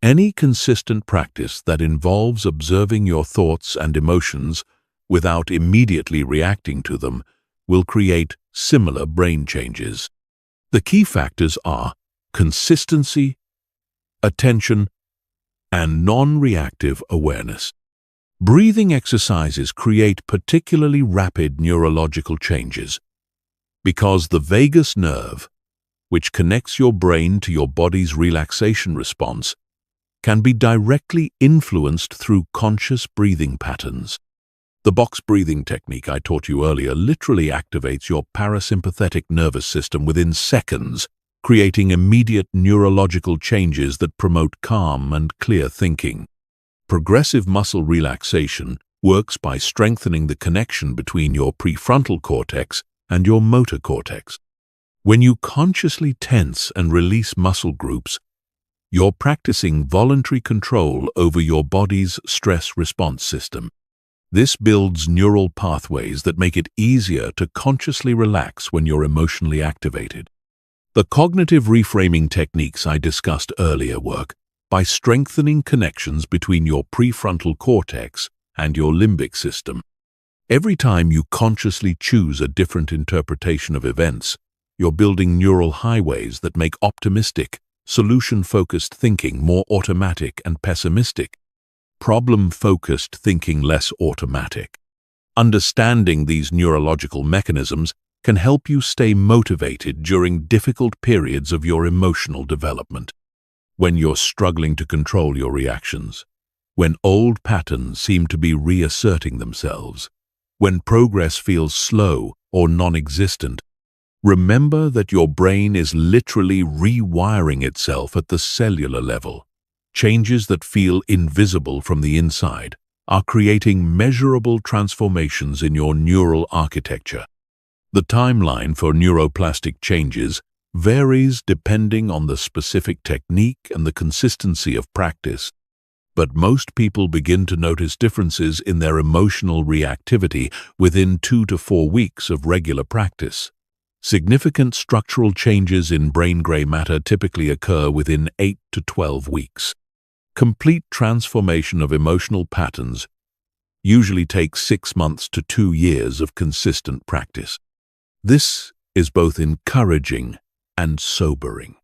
Any consistent practice that involves observing your thoughts and emotions without immediately reacting to them will create similar brain changes. The key factors are consistency, attention, and non-reactive awareness. Breathing exercises create particularly rapid neurological changes because the vagus nerve, which connects your brain to your body's relaxation response, can be directly influenced through conscious breathing patterns. The box breathing technique I taught you earlier literally activates your parasympathetic nervous system within seconds, creating immediate neurological changes that promote calm and clear thinking. Progressive muscle relaxation works by strengthening the connection between your prefrontal cortex and your motor cortex. When you consciously tense and release muscle groups, you're practicing voluntary control over your body's stress response system. This builds neural pathways that make it easier to consciously relax when you're emotionally activated. The cognitive reframing techniques I discussed earlier work by strengthening connections between your prefrontal cortex and your limbic system. Every time you consciously choose a different interpretation of events, you're building neural highways that make optimistic, solution-focused thinking more automatic and pessimistic, problem-focused thinking less automatic. Understanding these neurological mechanisms can help you stay motivated during difficult periods of your emotional development. When you're struggling to control your reactions, when old patterns seem to be reasserting themselves, when progress feels slow or non-existent, remember that your brain is literally rewiring itself at the cellular level. Changes that feel invisible from the inside are creating measurable transformations in your neural architecture. The timeline for neuroplastic changes varies depending on the specific technique and the consistency of practice, but most people begin to notice differences in their emotional reactivity within 2 to 4 weeks of regular practice. Significant structural changes in brain gray matter typically occur within 8 to 12 weeks. Complete transformation of emotional patterns usually takes 6 months to 2 years of consistent practice. This is both encouraging and sobering.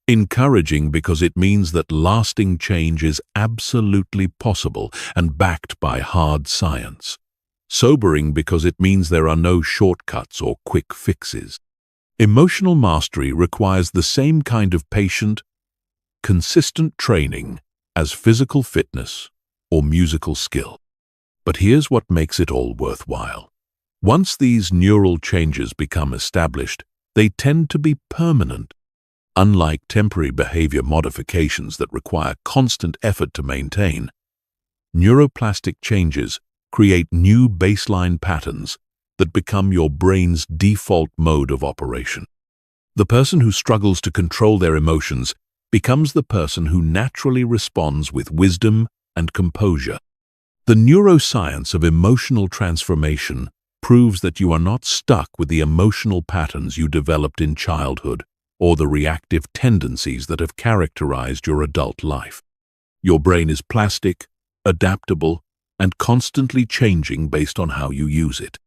Encouraging because it means that lasting change is absolutely possible and backed by hard science. Sobering because it means there are no shortcuts or quick fixes. Emotional mastery requires the same kind of patient, consistent training as physical fitness or musical skill. But here's what makes it all worthwhile. Once these neural changes become established, they tend to be permanent. Unlike temporary behavior modifications that require constant effort to maintain, neuroplastic changes create new baseline patterns that become your brain's default mode of operation. The person who struggles to control their emotions becomes the person who naturally responds with wisdom and composure. The neuroscience of emotional transformation proves that you are not stuck with the emotional patterns you developed in childhood or the reactive tendencies that have characterized your adult life. Your brain is plastic, adaptable, and constantly changing based on how you use it.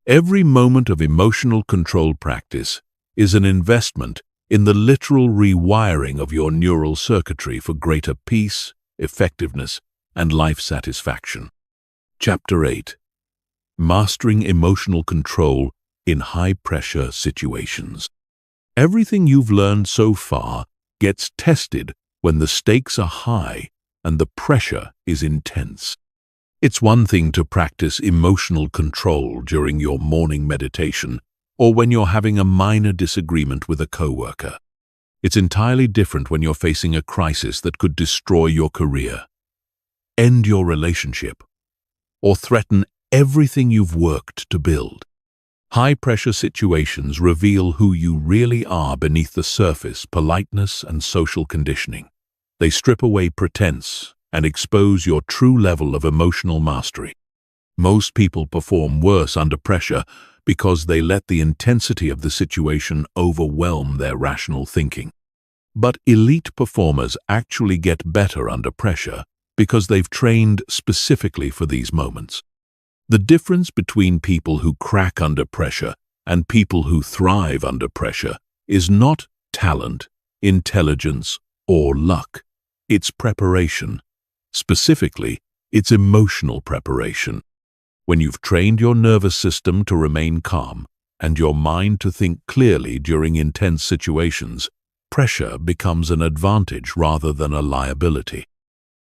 Every moment of emotional control practice is an investment in the literal rewiring of your neural circuitry for greater peace, effectiveness, and life satisfaction. Chapter 8. Mastering Emotional Control in High-Pressure Situations. Everything you've learned so far gets tested when the stakes are high and the pressure is intense. It's one thing to practice emotional control during your morning meditation or when you're having a minor disagreement with a coworker. It's entirely different when you're facing a crisis that could destroy your career, end your relationship, or threaten everything you've worked to build. High-pressure situations reveal who you really are beneath the surface, politeness and social conditioning. They strip away pretense and expose your true level of emotional mastery. Most people perform worse under pressure because they let the intensity of the situation overwhelm their rational thinking. But elite performers actually get better under pressure because they've trained specifically for these moments. The difference between people who crack under pressure and people who thrive under pressure is not talent, intelligence, or luck. It's preparation. Specifically, it's emotional preparation. When you've trained your nervous system to remain calm and your mind to think clearly during intense situations, pressure becomes an advantage rather than a liability.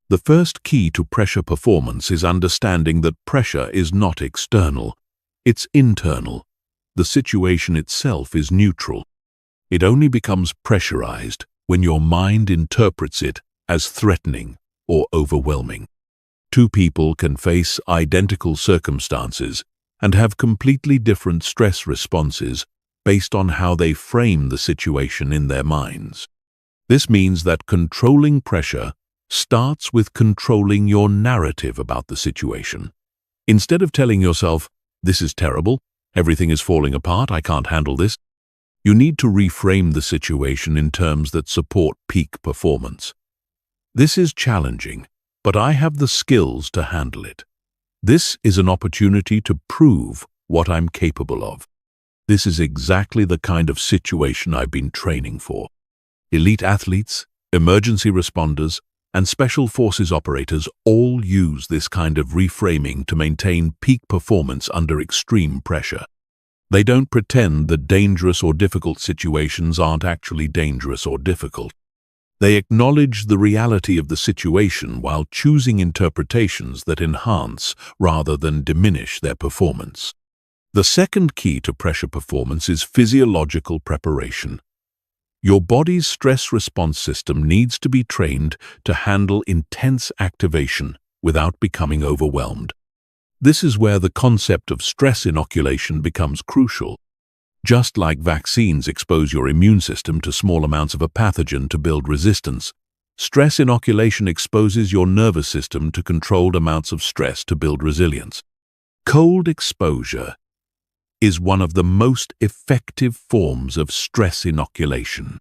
The first key to pressure performance is understanding that pressure is not external, it's internal. The situation itself is neutral. It only becomes pressurized when your mind interprets it as threatening or overwhelming. Two people can face identical circumstances and have completely different stress responses based on how they frame the situation in their minds. This means that controlling pressure starts with controlling your narrative about the situation. Instead of telling yourself, "This is terrible, everything is falling apart, I can't handle this," you need to reframe the situation in terms that support peak performance. This is challenging, but I have the skills to handle it. This is an opportunity to prove what I'm capable of. This is exactly the kind of situation I've been training for. Elite athletes, emergency responders, and special forces operators all use this kind of reframing to maintain peak performance under extreme pressure. They don't pretend that dangerous or difficult situations aren't actually dangerous or difficult. They acknowledge the reality of the situation while choosing interpretations that enhance rather than diminish their performance. The second key to pressure performance is physiological preparation. Your body's stress response system needs to be trained to handle intense activation without becoming overwhelmed. This is where the concept of stress inoculation becomes crucial. Just like vaccines expose your immune system to small amounts of a pathogen to build resistance, stress inoculation exposes your nervous system to controlled amounts of stress to build resilience. Cold exposure is one of the most effective forms of stress inoculation.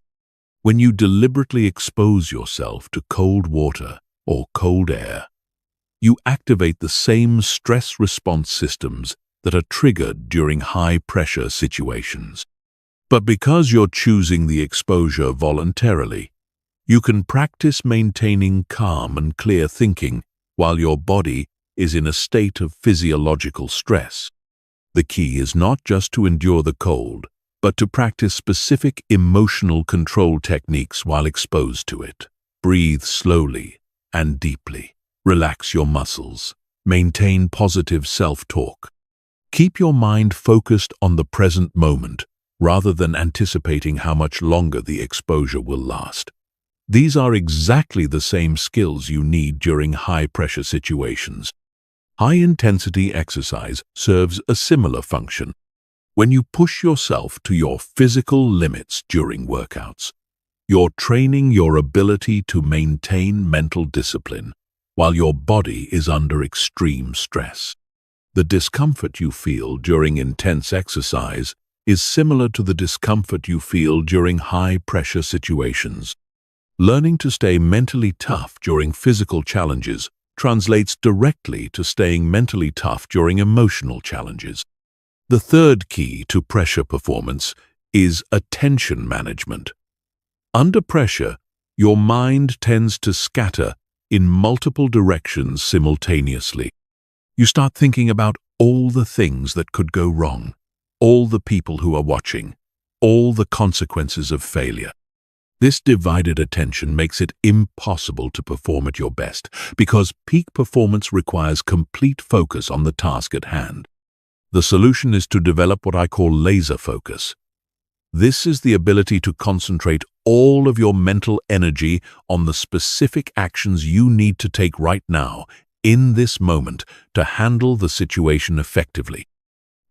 When you deliberately expose yourself to cold water or cold air, you activate the same stress response systems that are triggered during high-pressure situations. But because you're choosing the exposure voluntarily, you can practice maintaining calm and clear thinking while your body is in a state of physiological stress. The key is not just to endure the cold, but to practice specific emotional control techniques while exposed to it. Breathe slowly and deeply. Relax your muscles. Maintain positive self-talk. Keep your mind focused on the present moment rather than anticipating how much longer the exposure will last. These are exactly the same skills you need during high-pressure situations. High-intensity exercise serves a similar function. When you push yourself to your physical limits during workouts, you're training your ability to maintain mental discipline while your body is under extreme stress. The discomfort you feel during intense exercise is similar to the discomfort you feel during high-pressure situations. Learning to stay mentally tough during physical challenges translates directly to staying mentally tough during emotional challenges. The third key to pressure performance is attention management. Under pressure, your mind tends to scatter in multiple directions simultaneously. You start thinking about all the things that could go wrong, all the people who are watching, all the consequences of failure. This divided attention makes it impossible to perform at your best because peak performance requires complete focus on the task at hand. The solution is to develop what I call laser focus. This is the ability to concentrate all of your mental energy on the specific actions you need to take right now, in this moment, to handle the situation effectively.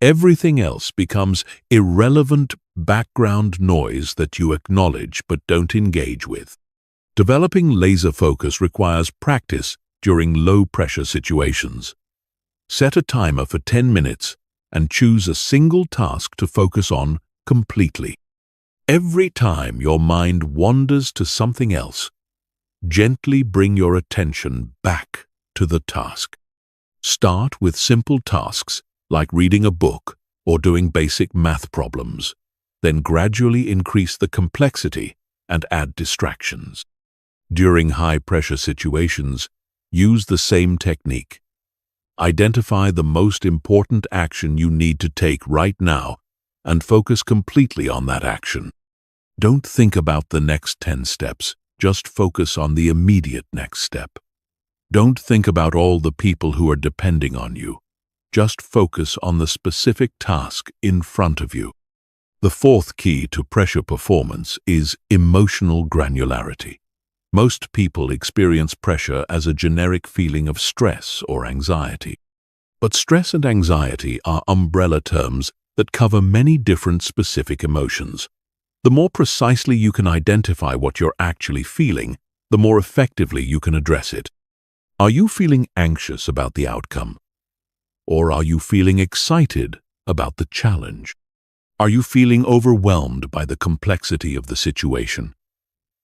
Everything else becomes irrelevant background noise that you acknowledge but don't engage with. Developing laser focus requires practice during low-pressure situations. Set a timer for 10 minutes and choose a single task to focus on completely. Every time your mind wanders to something else, gently bring your attention back to the task. Start with simple tasks like reading a book or doing basic math problems, then gradually increase the complexity and add distractions. During high-pressure situations, use the same technique. Identify the most important action you need to take right now and focus completely on that action. Don't think about the next 10 steps, just focus on the immediate next step. Don't think about all the people who are depending on you. Just focus on the specific task in front of you. The fourth key to pressure performance is emotional granularity. Most people experience pressure as a generic feeling of stress or anxiety. But stress and anxiety are umbrella terms that cover many different specific emotions. The more precisely you can identify what you're actually feeling, the more effectively you can address it. Are you feeling anxious about the outcome? Or are you feeling excited about the challenge? Are you feeling overwhelmed by the complexity of the situation?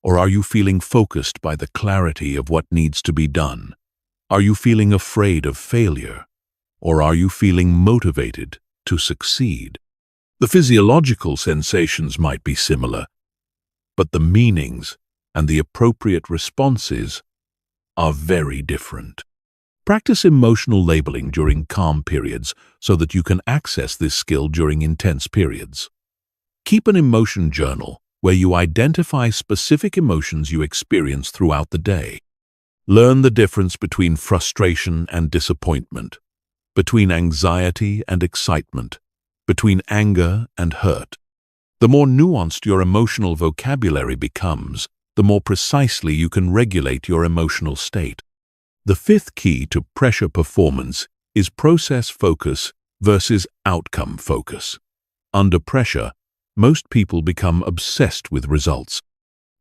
Or are you feeling focused by the clarity of what needs to be done? Are you feeling afraid of failure? Or are you feeling motivated to succeed? The physiological sensations might be similar, but the meanings and the appropriate responses are very different. Practice emotional labeling during calm periods so that you can access this skill during intense periods. Keep an emotion journal where you identify specific emotions you experience throughout the day. Learn the difference between frustration and disappointment, between anxiety and excitement, between anger and hurt. The more nuanced your emotional vocabulary becomes, the more precisely you can regulate your emotional state. The fifth key to pressure performance is process focus versus outcome focus. Under pressure, most people become obsessed with results.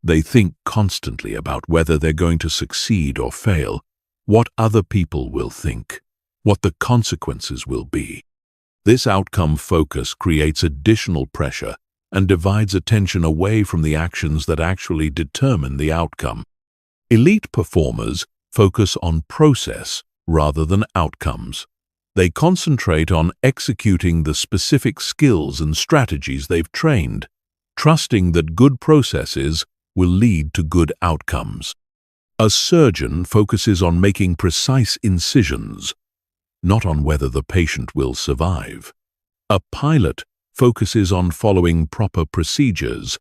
They think constantly about whether they're going to succeed or fail, what other people will think, what the consequences will be. This outcome focus creates additional pressure and divides attention away from the actions that actually determine the outcome. Elite performers focus on process rather than outcomes. They concentrate on executing the specific skills and strategies they've trained, trusting that good processes will lead to good outcomes. A surgeon focuses on making precise incisions, not on whether the patient will survive. A pilot focuses on following proper procedures,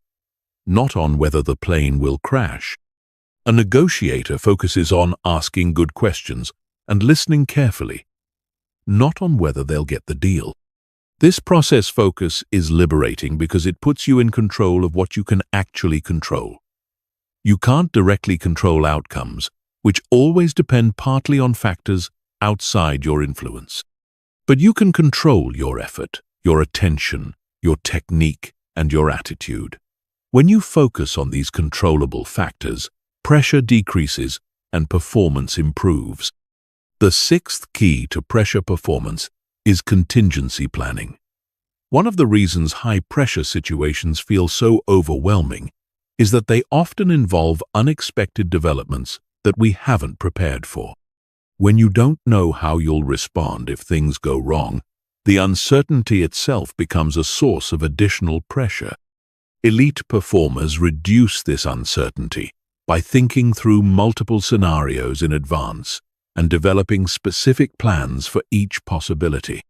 not on whether the plane will crash. A negotiator focuses on asking good questions and listening carefully, not on whether they'll get the deal. This process focus is liberating because it puts you in control of what you can actually control. You can't directly control outcomes, which always depend partly on factors outside your influence. But you can control your effort, your attention, your technique, and your attitude. When you focus on these controllable factors, pressure decreases and performance improves. The sixth key to pressure performance is contingency planning. One of the reasons high-pressure situations feel so overwhelming is that they often involve unexpected developments that we haven't prepared for. When you don't know how you'll respond if things go wrong, the uncertainty itself becomes a source of additional pressure. Elite performers reduce this uncertainty by thinking through multiple scenarios in advance and developing specific plans for each possibility.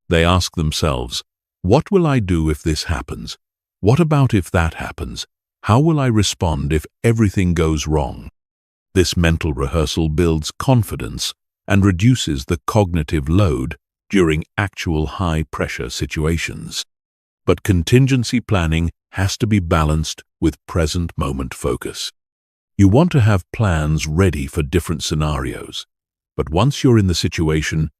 They ask themselves, what will I do if this happens? What about if that happens? How will I respond if everything goes wrong? This mental rehearsal builds confidence and reduces the cognitive load during actual high-pressure situations. But contingency planning has to be balanced with present-moment focus. You want to have plans ready for different scenarios, but once you're in the situation,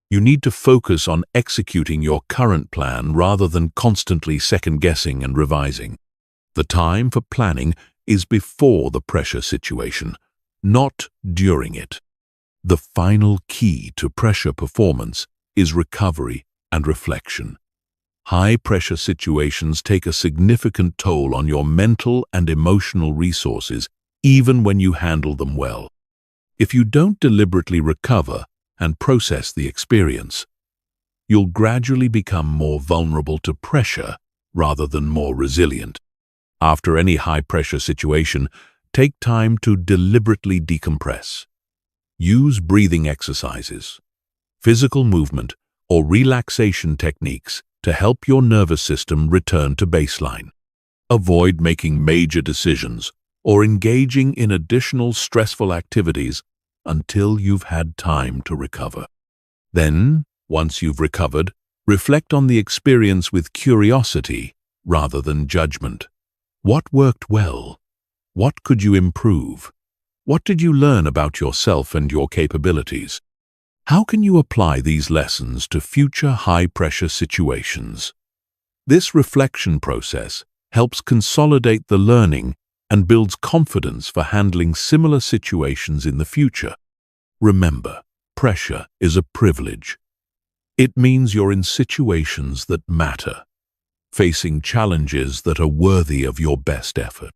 You need to focus on executing your current plan rather than constantly second-guessing and revising. The time for planning is before the pressure situation, not during it. The final key to pressure performance is recovery and reflection. High-pressure situations take a significant toll on your mental and emotional resources, even when you handle them well. If you don't deliberately recover and process the experience, you'll gradually become more vulnerable to pressure rather than more resilient. After any high-pressure situation, take time to deliberately decompress. Use breathing exercises, physical movement, or relaxation techniques to help your nervous system return to baseline. Avoid making major decisions or engaging in additional stressful activities until you've had time to recover. Then, once you've recovered, reflect on the experience with curiosity rather than judgment. What worked well? What could you improve? What did you learn about yourself and your capabilities? How can you apply these lessons to future high-pressure situations? This reflection process helps consolidate the learning and builds confidence for handling similar situations in the future. Remember, pressure is a privilege. It means you're in situations that matter, facing challenges that are worthy of your best effort.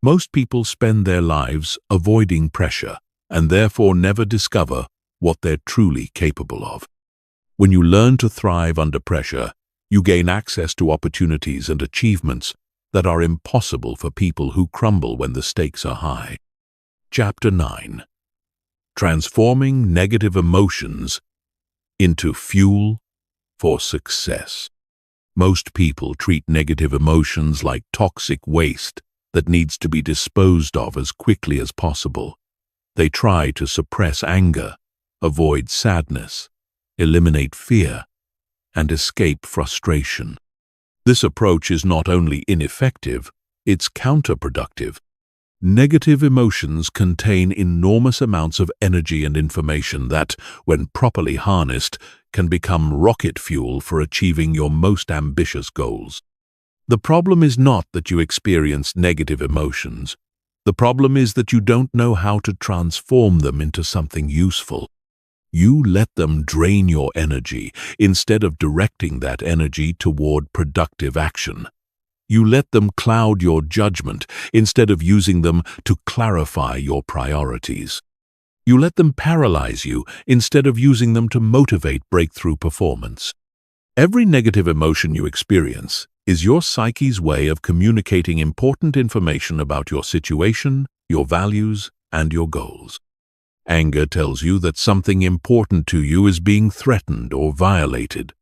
Most people spend their lives avoiding pressure and therefore never discover what they're truly capable of. When you learn to thrive under pressure, you gain access to opportunities and achievements that are impossible for people who crumble when the stakes are high. Chapter 9. Transforming negative emotions into fuel for success. Most people treat negative emotions like toxic waste that needs to be disposed of as quickly as possible. They try to suppress anger, avoid sadness, eliminate fear, and escape frustration. This approach is not only ineffective, it's counterproductive. Negative emotions contain enormous amounts of energy and information that, when properly harnessed, can become rocket fuel for achieving your most ambitious goals. The problem is not that you experience negative emotions. The problem is that you don't know how to transform them into something useful. You let them drain your energy instead of directing that energy toward productive action. You let them cloud your judgment instead of using them to clarify your priorities. You let them paralyze you instead of using them to motivate breakthrough performance. Every negative emotion you experience is your psyche's way of communicating important information about your situation, your values, and your goals. Anger tells you that something important to you is being threatened or violated.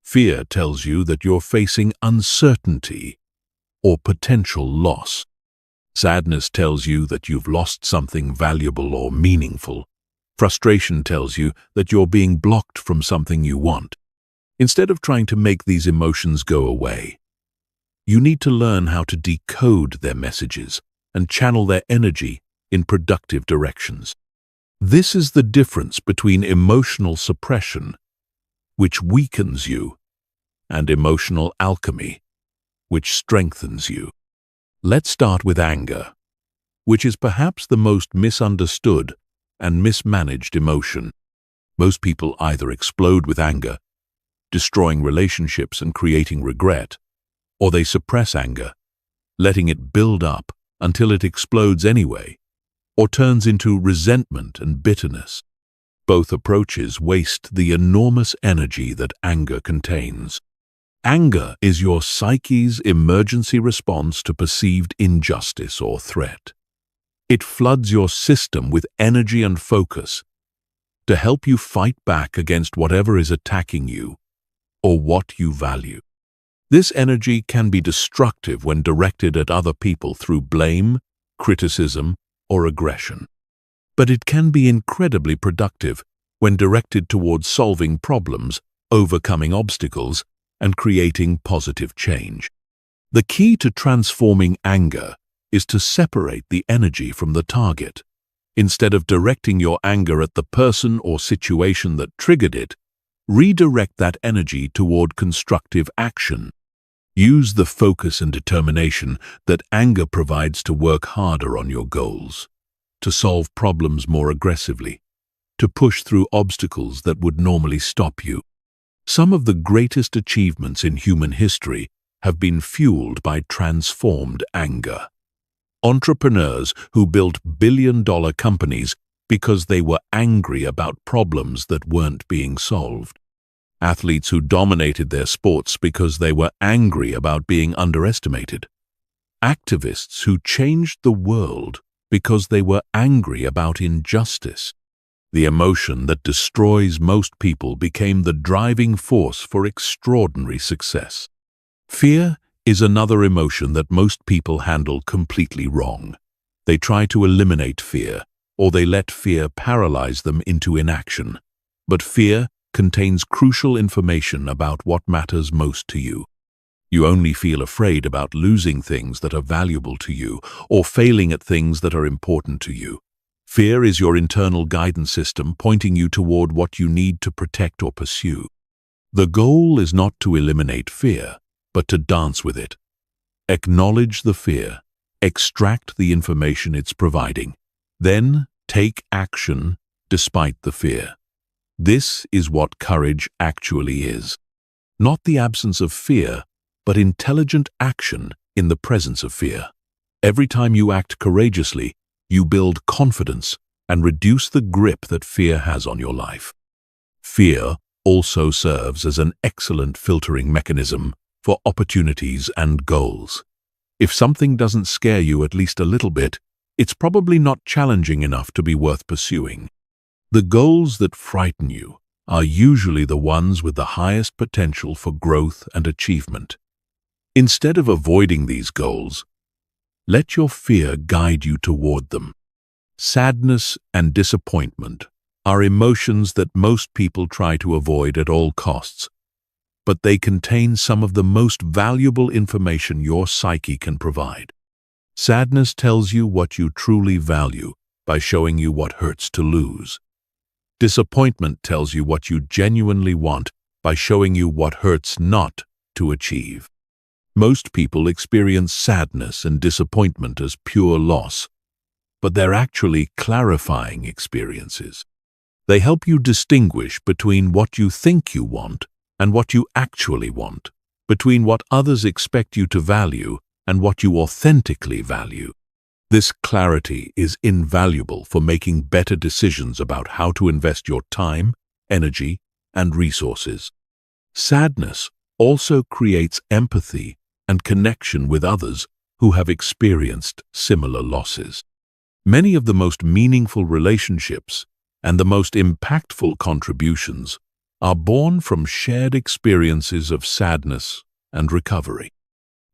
Fear tells you that you're facing uncertainty or potential loss. Sadness tells you that you've lost something valuable or meaningful. Frustration tells you that you're being blocked from something you want. Instead of trying to make these emotions go away, you need to learn how to decode their messages and channel their energy in productive directions. This is the difference between emotional suppression, which weakens you, and emotional alchemy, which strengthens you. Let's start with anger, which is perhaps the most misunderstood and mismanaged emotion. Most people either explode with anger, destroying relationships and creating regret, or they suppress anger, letting it build up until it explodes anyway, or turns into resentment and bitterness. Both approaches waste the enormous energy that anger contains. Anger is your psyche's emergency response to perceived injustice or threat. It floods your system with energy and focus to help you fight back against whatever is attacking you or what you value. This energy can be destructive when directed at other people through blame, criticism, or aggression. But it can be incredibly productive when directed towards solving problems, overcoming obstacles, and creating positive change. The key to transforming anger is to separate the energy from the target. Instead of directing your anger at the person or situation that triggered it, Redirect that energy toward constructive action. Use the focus and determination that anger provides to work harder on your goals, to solve problems more aggressively, to push through obstacles that would normally stop you. Some of the greatest achievements in human history have been fueled by transformed anger. Entrepreneurs who built billion-dollar companies because they were angry about problems that weren't being solved. Athletes who dominated their sports because they were angry about being underestimated. Activists who changed the world because they were angry about injustice. The emotion that destroys most people became the driving force for extraordinary success. Fear is another emotion that most people handle completely wrong. They try to eliminate fear, or they let fear paralyze them into inaction. But fear contains crucial information about what matters most to you. You only feel afraid about losing things that are valuable to you, or failing at things that are important to you. Fear is your internal guidance system pointing you toward what you need to protect or pursue. The goal is not to eliminate fear, but to dance with it. Acknowledge the fear, extract the information it's providing, then take action despite the fear. This is what courage actually is. Not the absence of fear, but intelligent action in the presence of fear. Every time you act courageously, you build confidence and reduce the grip that fear has on your life. Fear also serves as an excellent filtering mechanism for opportunities and goals. If something doesn't scare you at least a little bit, it's probably not challenging enough to be worth pursuing. The goals that frighten you are usually the ones with the highest potential for growth and achievement. Instead of avoiding these goals, let your fear guide you toward them. Sadness and disappointment are emotions that most people try to avoid at all costs, but they contain some of the most valuable information your psyche can provide. Sadness tells you what you truly value by showing you what hurts to lose. Disappointment tells you what you genuinely want by showing you what hurts not to achieve. Most people experience sadness and disappointment as pure loss, but they're actually clarifying experiences. They help you distinguish between what you think you want and what you actually want, between what others expect you to value and what you authentically value. This clarity is invaluable for making better decisions about how to invest your time, energy, and resources. Sadness also creates empathy and connection with others who have experienced similar losses. Many of the most meaningful relationships and the most impactful contributions are born from shared experiences of sadness and recovery.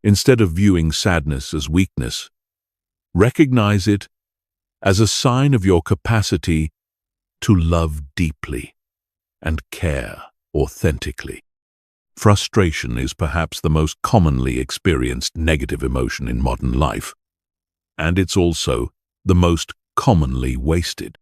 Instead of viewing sadness as weakness, recognize it as a sign of your capacity to love deeply and care authentically. Frustration is perhaps the most commonly experienced negative emotion in modern life, and it's also the most commonly wasted.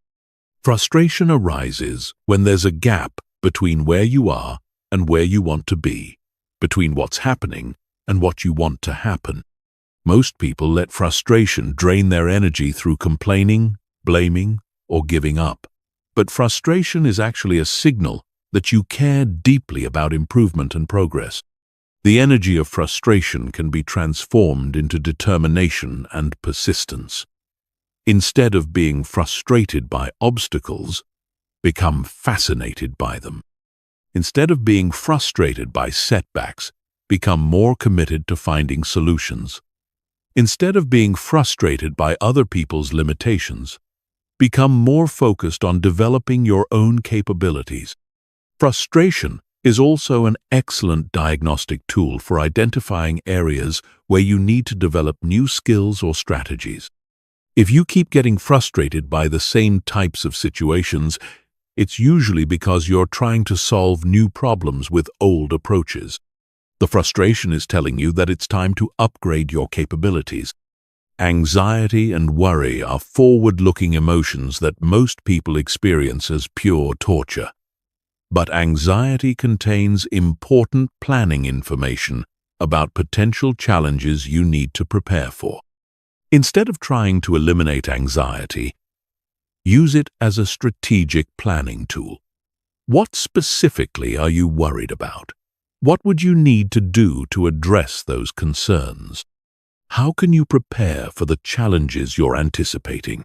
Frustration arises when there's a gap between where you are and where you want to be, between what's happening and what you want to happen. Most people let frustration drain their energy through complaining, blaming, or giving up. But frustration is actually a signal that you care deeply about improvement and progress. The energy of frustration can be transformed into determination and persistence. Instead of being frustrated by obstacles, become fascinated by them. Instead of being frustrated by setbacks, become more committed to finding solutions. Instead of being frustrated by other people's limitations, become more focused on developing your own capabilities. Frustration is also an excellent diagnostic tool for identifying areas where you need to develop new skills or strategies. If you keep getting frustrated by the same types of situations, it's usually because you're trying to solve new problems with old approaches. The frustration is telling you that it's time to upgrade your capabilities. Anxiety and worry are forward-looking emotions that most people experience as pure torture. But anxiety contains important planning information about potential challenges you need to prepare for. Instead of trying to eliminate anxiety, use it as a strategic planning tool. What specifically are you worried about? What would you need to do to address those concerns? How can you prepare for the challenges you're anticipating?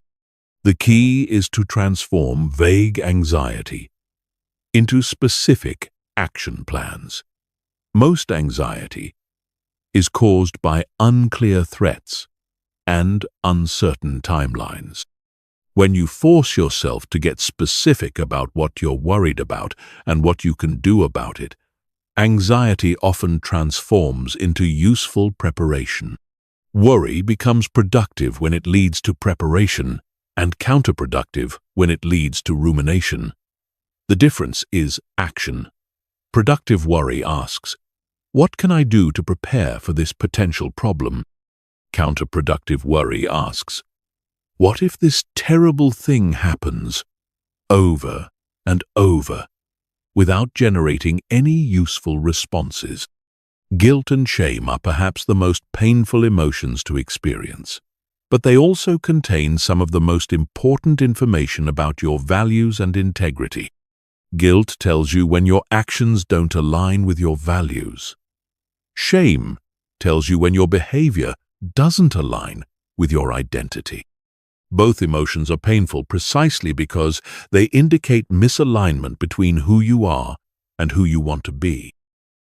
The key is to transform vague anxiety into specific action plans. Most anxiety is caused by unclear threats and uncertain timelines. When you force yourself to get specific about what you're worried about and what you can do about it, anxiety often transforms into useful preparation. Worry becomes productive when it leads to preparation and counterproductive when it leads to rumination. The difference is action. Productive worry asks, "What can I do to prepare for this potential problem?" Counterproductive worry asks, "What if this terrible thing happens?" Over and over, without generating any useful responses. Guilt and shame are perhaps the most painful emotions to experience, but they also contain some of the most important information about your values and integrity. Guilt tells you when your actions don't align with your values. Shame tells you when your behavior doesn't align with your identity. Both emotions are painful precisely because they indicate misalignment between who you are and who you want to be.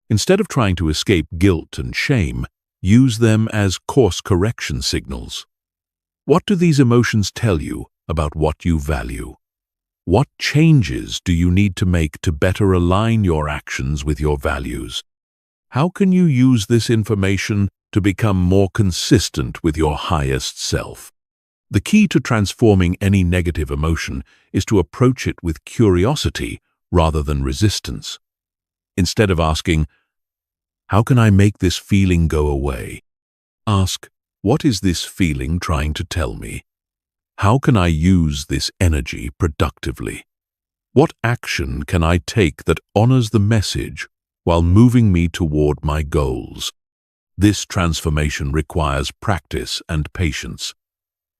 Instead of trying to escape guilt and shame, use them as course correction signals. What do these emotions tell you about what you value? What changes do you need to make to better align your actions with your values? How can you use this information to become more consistent with your highest self? The key to transforming any negative emotion is to approach it with curiosity rather than resistance. Instead of asking, "How can I make this feeling go away?" ask, "What is this feeling trying to tell me? How can I use this energy productively? What action can I take that honors the message while moving me toward my goals?" This transformation requires practice and patience.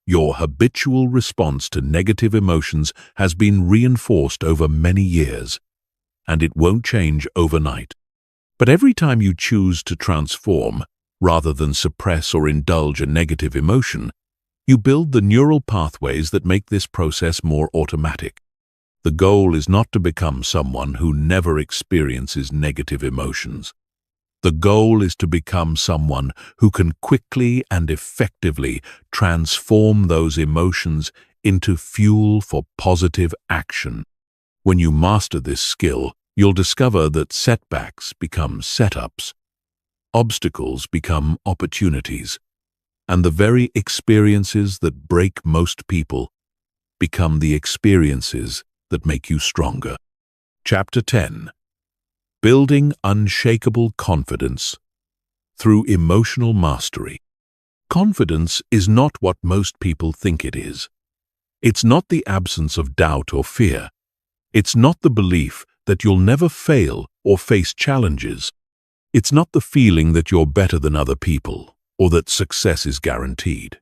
Your habitual response to negative emotions has been reinforced over many years, and it won't change overnight. But every time you choose to transform, rather than suppress or indulge a negative emotion, you build the neural pathways that make this process more automatic. The goal is not to become someone who never experiences negative emotions. The goal is to become someone who can quickly and effectively transform those emotions into fuel for positive action. When you master this skill, you'll discover that setbacks become setups, obstacles become opportunities, and the very experiences that break most people become the experiences that make you stronger. Chapter 10. Building Unshakable Confidence Through Emotional Mastery. Confidence is not what most people think it is. It's not the absence of doubt or fear. It's not the belief that you'll never fail or face challenges. It's not the feeling that you're better than other people or that success is guaranteed.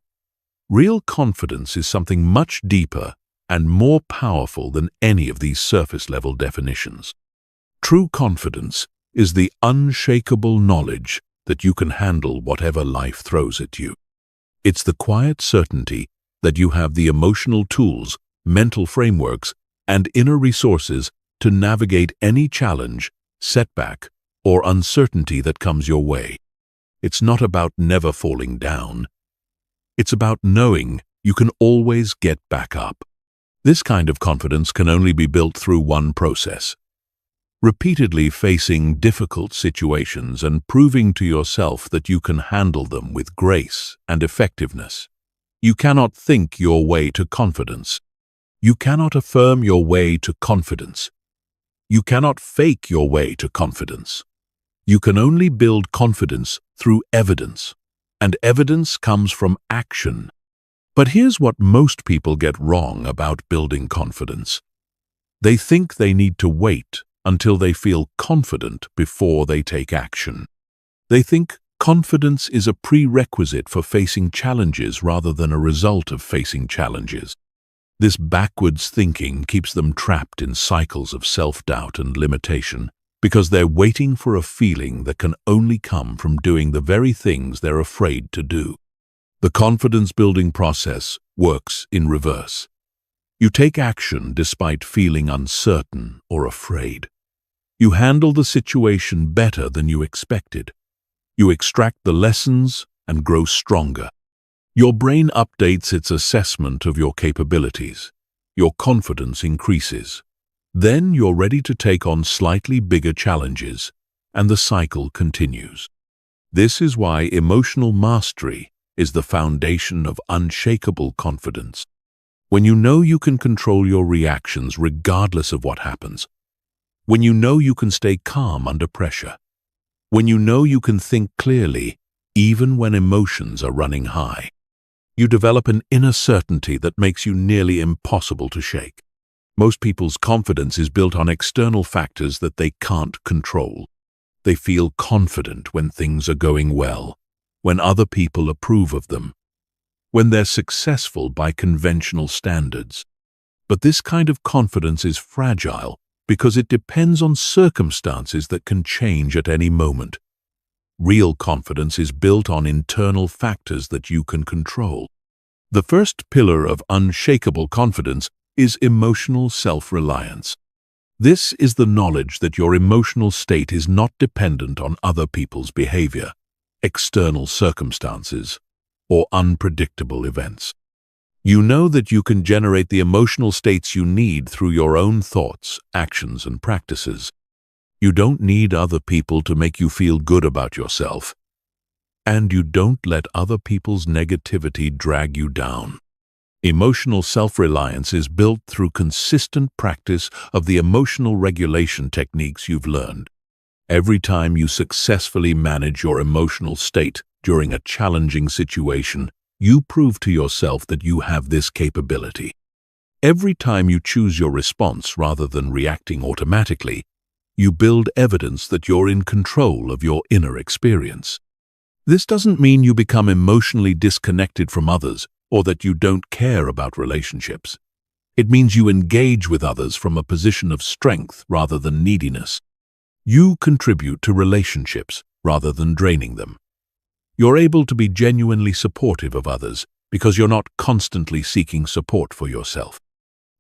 Real confidence is something much deeper and more powerful than any of these surface-level definitions. True confidence is the unshakable knowledge that you can handle whatever life throws at you. It's the quiet certainty that you have the emotional tools, mental frameworks, and inner resources to navigate any challenge, setback, or uncertainty that comes your way. It's not about never falling down. It's about knowing you can always get back up. This kind of confidence can only be built through one process: repeatedly facing difficult situations and proving to yourself that you can handle them with grace and effectiveness. You cannot think your way to confidence. You cannot affirm your way to confidence. You cannot fake your way to confidence. You can only build confidence through evidence, and evidence comes from action. But here's what most people get wrong about building confidence. They think they need to wait until they feel confident before they take action. They think confidence is a prerequisite for facing challenges rather than a result of facing challenges. This backwards thinking keeps them trapped in cycles of self-doubt and limitation because they're waiting for a feeling that can only come from doing the very things they're afraid to do. The confidence-building process works in reverse. You take action despite feeling uncertain or afraid. You handle the situation better than you expected. You extract the lessons and grow stronger. Your brain updates its assessment of your capabilities. Your confidence increases. Then you're ready to take on slightly bigger challenges, and the cycle continues. This is why emotional mastery is the foundation of unshakable confidence. When you know you can control your reactions regardless of what happens, when you know you can stay calm under pressure, when you know you can think clearly even when emotions are running high, you develop an inner certainty that makes you nearly impossible to shake. Most people's confidence is built on external factors that they can't control. They feel confident when things are going well, when other people approve of them, when they're successful by conventional standards. But this kind of confidence is fragile because it depends on circumstances that can change at any moment. Real confidence is built on internal factors that you can control. The first pillar of unshakable confidence is emotional self-reliance. This is the knowledge that your emotional state is not dependent on other people's behavior, external circumstances, or unpredictable events. You know that you can generate the emotional states you need through your own thoughts, actions, and practices. You don't need other people to make you feel good about yourself. And you don't let other people's negativity drag you down. Emotional self-reliance is built through consistent practice of the emotional regulation techniques you've learned. Every time you successfully manage your emotional state during a challenging situation, you prove to yourself that you have this capability. Every time you choose your response rather than reacting automatically, you build evidence that you're in control of your inner experience. This doesn't mean you become emotionally disconnected from others or that you don't care about relationships. It means you engage with others from a position of strength rather than neediness. You contribute to relationships rather than draining them. You're able to be genuinely supportive of others because you're not constantly seeking support for yourself.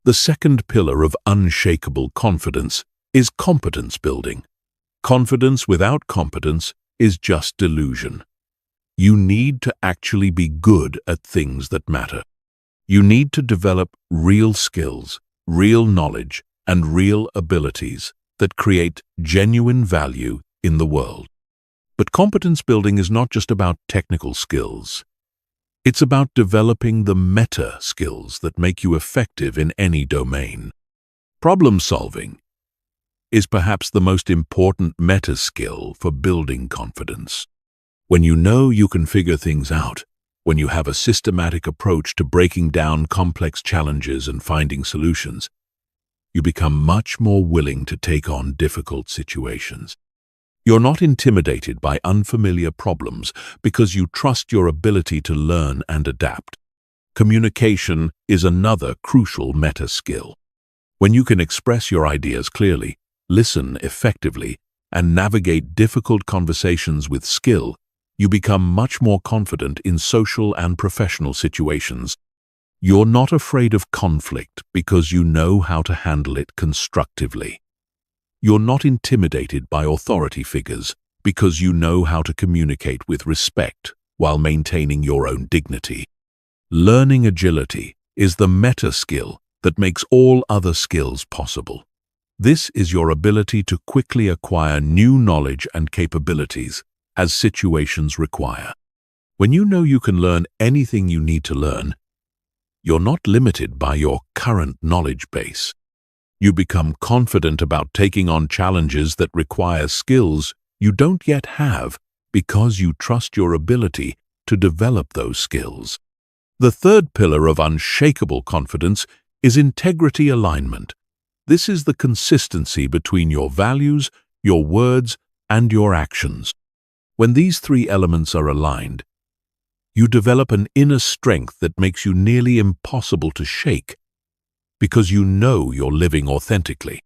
The second pillar of unshakable confidence is competence building. Confidence without competence is just delusion. You need to actually be good at things that matter. You need to develop real skills, real knowledge, and real abilities that create genuine value in the world. But competence building is not just about technical skills. It's about developing the meta skills that make you effective in any domain. Problem solving is perhaps the most important meta skill for building confidence. When you know you can figure things out, when you have a systematic approach to breaking down complex challenges and finding solutions, you become much more willing to take on difficult situations. You're not intimidated by unfamiliar problems because you trust your ability to learn and adapt. Communication is another crucial meta skill. When you can express your ideas clearly, listen effectively, and navigate difficult conversations with skill, you become much more confident in social and professional situations. You're not afraid of conflict because you know how to handle it constructively. You're not intimidated by authority figures because you know how to communicate with respect while maintaining your own dignity. Learning agility is the meta skill that makes all other skills possible. This is your ability to quickly acquire new knowledge and capabilities as situations require. When you know you can learn anything you need to learn, you're not limited by your current knowledge base. You become confident about taking on challenges that require skills you don't yet have because you trust your ability to develop those skills. The third pillar of unshakable confidence is integrity alignment. This is the consistency between your values, your words, and your actions. When these three elements are aligned, you develop an inner strength that makes you nearly impossible to shake, because you know you're living authentically.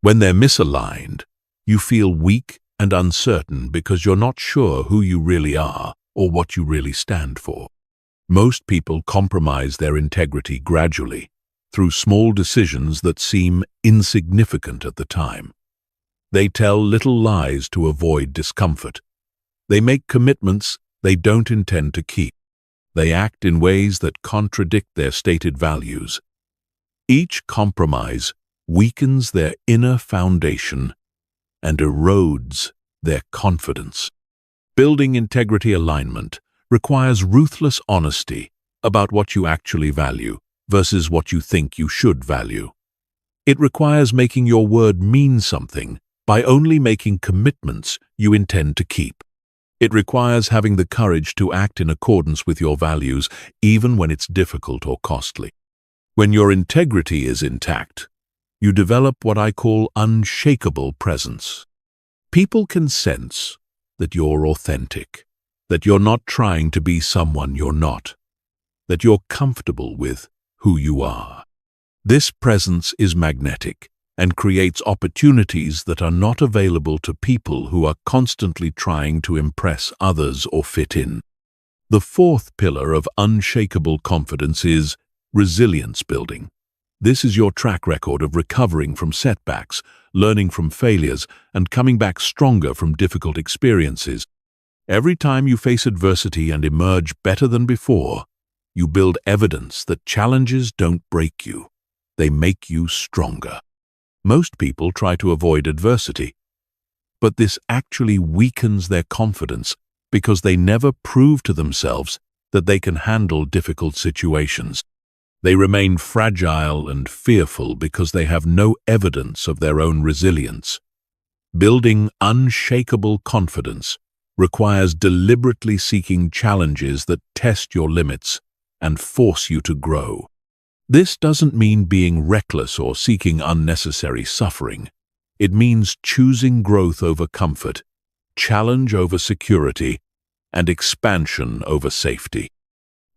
When they're misaligned, you feel weak and uncertain because you're not sure who you really are or what you really stand for. Most people compromise their integrity gradually, through small decisions that seem insignificant at the time. They tell little lies to avoid discomfort. They make commitments they don't intend to keep. They act in ways that contradict their stated values. Each compromise weakens their inner foundation and erodes their confidence. Building integrity alignment requires ruthless honesty about what you actually value versus what you think you should value. It requires making your word mean something by only making commitments you intend to keep. It requires having the courage to act in accordance with your values, even when it's difficult or costly. When your integrity is intact, you develop what I call unshakable presence. People can sense that you're authentic, that you're not trying to be someone you're not, that you're comfortable with who you are. This presence is magnetic and creates opportunities that are not available to people who are constantly trying to impress others or fit in. The fourth pillar of unshakable confidence is resilience building. This is your track record of recovering from setbacks, learning from failures, and coming back stronger from difficult experiences. Every time you face adversity and emerge better than before, you build evidence that challenges don't break you. They make you stronger. Most people try to avoid adversity, but this actually weakens their confidence because they never prove to themselves that they can handle difficult situations. They remain fragile and fearful because they have no evidence of their own resilience. Building unshakable confidence requires deliberately seeking challenges that test your limits and force you to grow. This doesn't mean being reckless or seeking unnecessary suffering. It means choosing growth over comfort, challenge over security, and expansion over safety.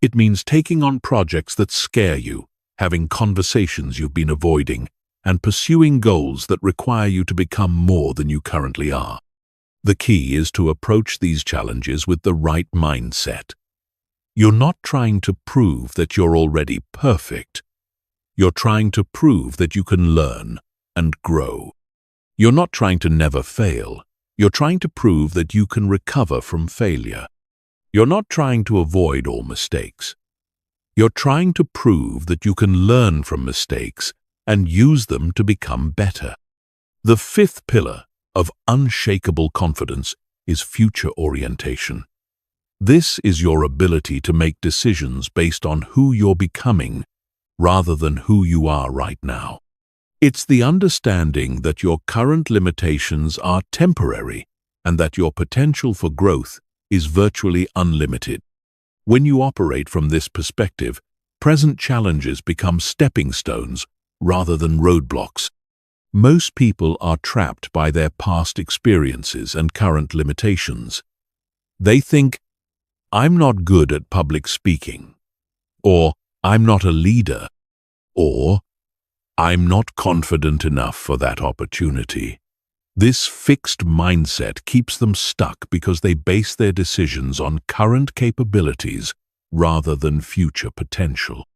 It means taking on projects that scare you, having conversations you've been avoiding, and pursuing goals that require you to become more than you currently are. The key is to approach these challenges with the right mindset. You're not trying to prove that you're already perfect. You're trying to prove that you can learn and grow. You're not trying to never fail. You're trying to prove that you can recover from failure. You're not trying to avoid all mistakes. You're trying to prove that you can learn from mistakes and use them to become better. The fifth pillar of unshakable confidence is future orientation. This is your ability to make decisions based on who you're becoming rather than who you are right now. It's the understanding that your current limitations are temporary and that your potential for growth is virtually unlimited. When you operate from this perspective, present challenges become stepping stones rather than roadblocks. Most people are trapped by their past experiences and current limitations. They think, "I'm not good at public speaking," or "I'm not a leader," or "I'm not confident enough for that opportunity." This fixed mindset keeps them stuck because they base their decisions on current capabilities rather than future potential.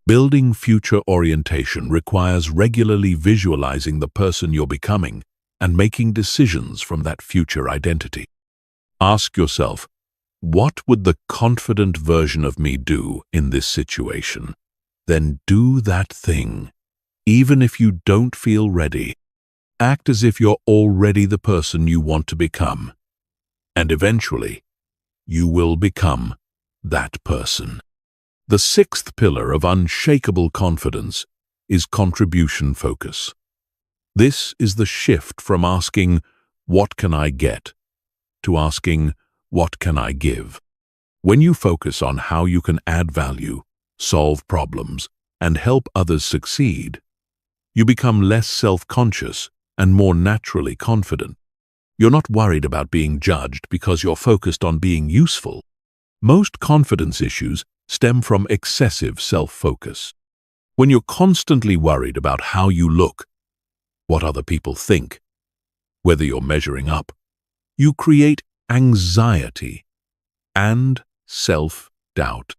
Building future orientation requires regularly visualizing the person you're becoming and making decisions from that future identity. Ask yourself, what would the confident version of me do in this situation? Then do that thing. Even if you don't feel ready, act as if you're already the person you want to become. And eventually, you will become that person. The sixth pillar of unshakable confidence is contribution focus. This is the shift from asking, "What can I get?" to asking, "What can I give?" When you focus on how you can add value, solve problems, and help others succeed, You become less self-conscious and more naturally confident. You're not worried about being judged because you're focused on being useful. Most confidence issues stem from excessive self-focus. When you're constantly worried about how you look, what other people think, whether you're measuring up, you create anxiety and self-doubt.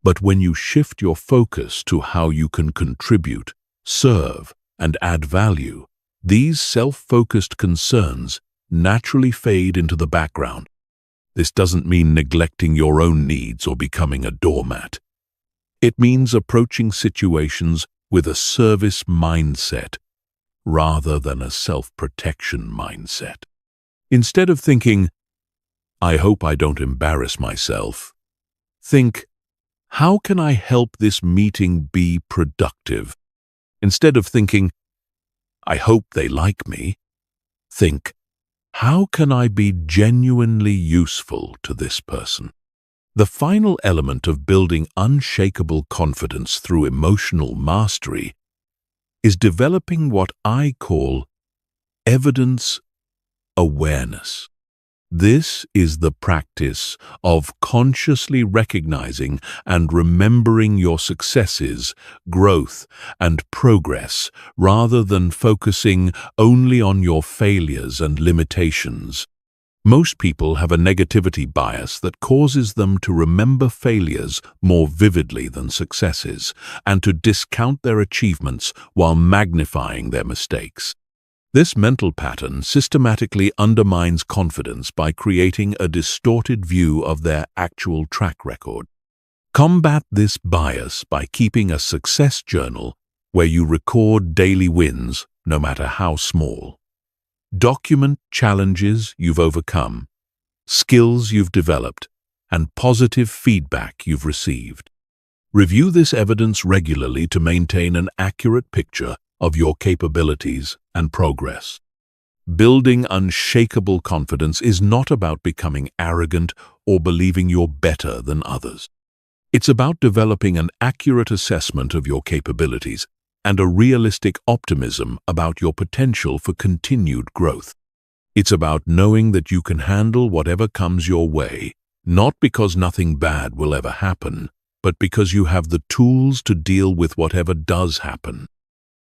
But when you shift your focus to how you can contribute, serve, and add value, these self-focused concerns naturally fade into the background. This doesn't mean neglecting your own needs or becoming a doormat. It means approaching situations with a service mindset rather than a self-protection mindset. Instead of thinking, "I hope I don't embarrass myself," think, "How can I help this meeting be productive?" Instead of thinking, "I hope they like me," think, "How can I be genuinely useful to this person?" The final element of building unshakable confidence through emotional mastery is developing what I call evidence awareness. This is the practice of consciously recognizing and remembering your successes, growth, and progress, rather than focusing only on your failures and limitations. Most people have a negativity bias that causes them to remember failures more vividly than successes, and to discount their achievements while magnifying their mistakes. This mental pattern systematically undermines confidence by creating a distorted view of their actual track record. Combat this bias by keeping a success journal where you record daily wins, no matter how small. Document challenges you've overcome, skills you've developed, and positive feedback you've received. Review this evidence regularly to maintain an accurate picture of your capabilities and progress. Building unshakable confidence is not about becoming arrogant or believing you're better than others. It's about developing an accurate assessment of your capabilities and a realistic optimism about your potential for continued growth. It's about knowing that you can handle whatever comes your way, not because nothing bad will ever happen, but because you have the tools to deal with whatever does happen.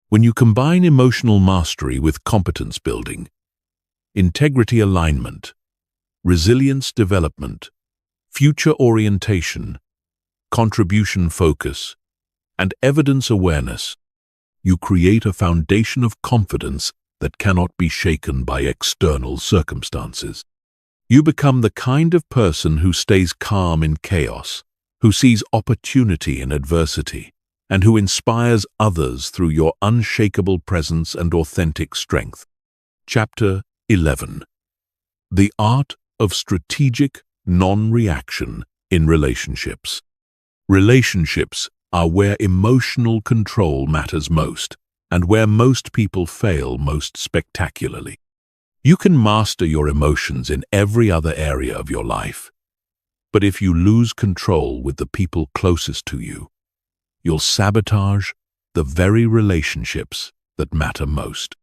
When you combine emotional mastery with competence building, integrity alignment, resilience development, future orientation, contribution focus, and evidence awareness, you create a foundation of confidence that cannot be shaken by external circumstances. You become the kind of person who stays calm in chaos, who sees opportunity in adversity, and who inspires others through your unshakable presence and authentic strength. Chapter 11. The Art of Strategic Non-Reaction in Relationships. Relationships are where emotional control matters most, and where most people fail most spectacularly. You can master your emotions in every other area of your life, but if you lose control with the people closest to you, you'll sabotage the very relationships that matter most.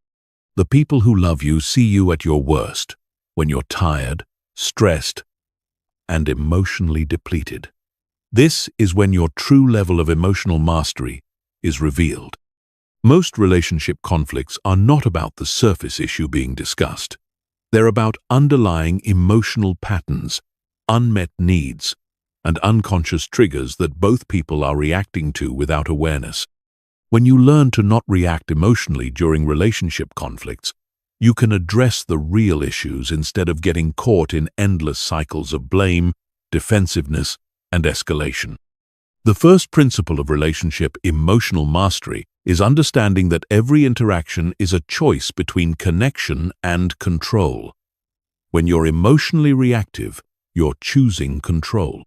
The people who love you see you at your worst, when you're tired, stressed, and emotionally depleted. This is when your true level of emotional mastery is revealed. Most relationship conflicts are not about the surface issue being discussed. They're about underlying emotional patterns, unmet needs, and unconscious triggers that both people are reacting to without awareness. When you learn to not react emotionally during relationship conflicts, you can address the real issues instead of getting caught in endless cycles of blame, defensiveness, and escalation. The first principle of relationship emotional mastery is understanding that every interaction is a choice between connection and control. When you're emotionally reactive, you're choosing control.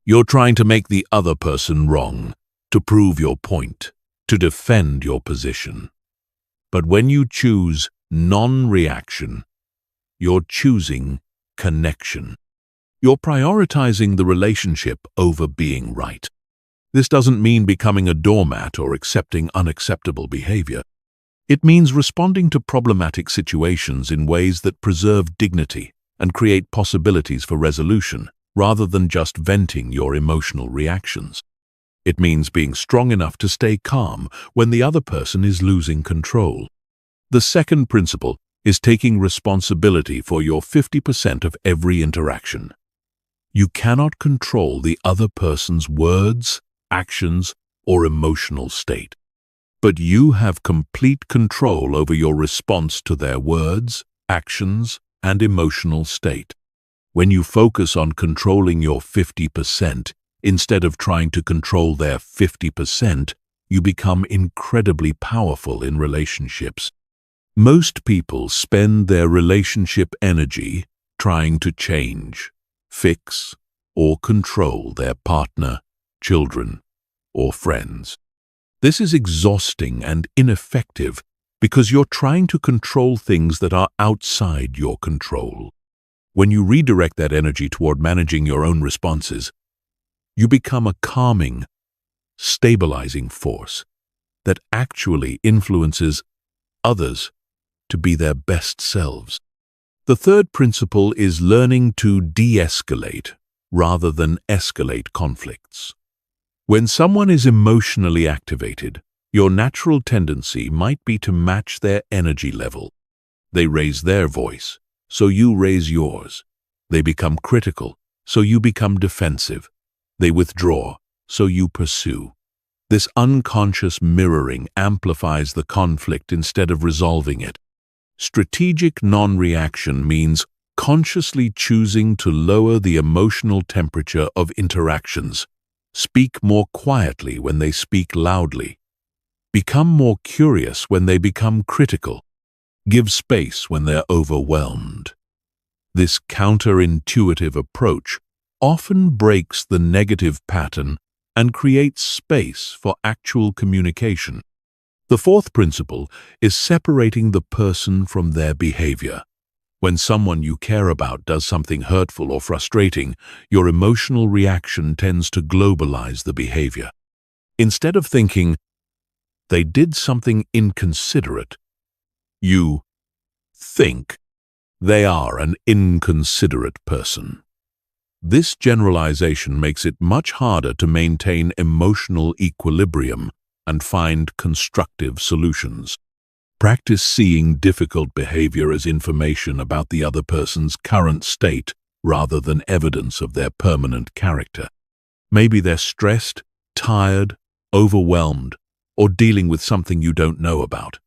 You're trying to make the other person wrong, to prove your point, to defend your position. But when you choose non-reaction, you're choosing connection. You're prioritizing the relationship over being right. This doesn't mean becoming a doormat or accepting unacceptable behavior. It means responding to problematic situations in ways that preserve dignity and create possibilities for resolution, rather than just venting your emotional reactions. It means being strong enough to stay calm when the other person is losing control. The second principle is taking responsibility for your 50% of every interaction. You cannot control the other person's words, actions, or emotional state. But you have complete control over your response to their words, actions, and emotional state. When you focus on controlling your 50%, instead of trying to control their 50%, you become incredibly powerful in relationships. Most people spend their relationship energy trying to change, fix, or control their partner, children, or friends. This is exhausting and ineffective because you're trying to control things that are outside your control. When you redirect that energy toward managing your own responses, you become a calming, stabilizing force that actually influences others to be their best selves. The third principle is learning to de-escalate rather than escalate conflicts. When someone is emotionally activated, your natural tendency might be to match their energy level. They raise their voice, so you raise yours. They become critical, so you become defensive. They withdraw, so you pursue. This unconscious mirroring amplifies the conflict instead of resolving it. Strategic non-reaction means consciously choosing to lower the emotional temperature of interactions. Speak more quietly when they speak loudly. Become more curious when they become critical. Give space when they're overwhelmed. This counterintuitive approach often breaks the negative pattern and creates space for actual communication. The fourth principle is separating the person from their behavior. When someone you care about does something hurtful or frustrating, your emotional reaction tends to globalize the behavior. Instead of thinking, they did something inconsiderate, you think, they are an inconsiderate person. This generalization makes it much harder to maintain emotional equilibrium and find constructive solutions. Practice seeing difficult behavior as information about the other person's current state rather than evidence of their permanent character. Maybe they're stressed, tired, overwhelmed, or dealing with something you don't know about.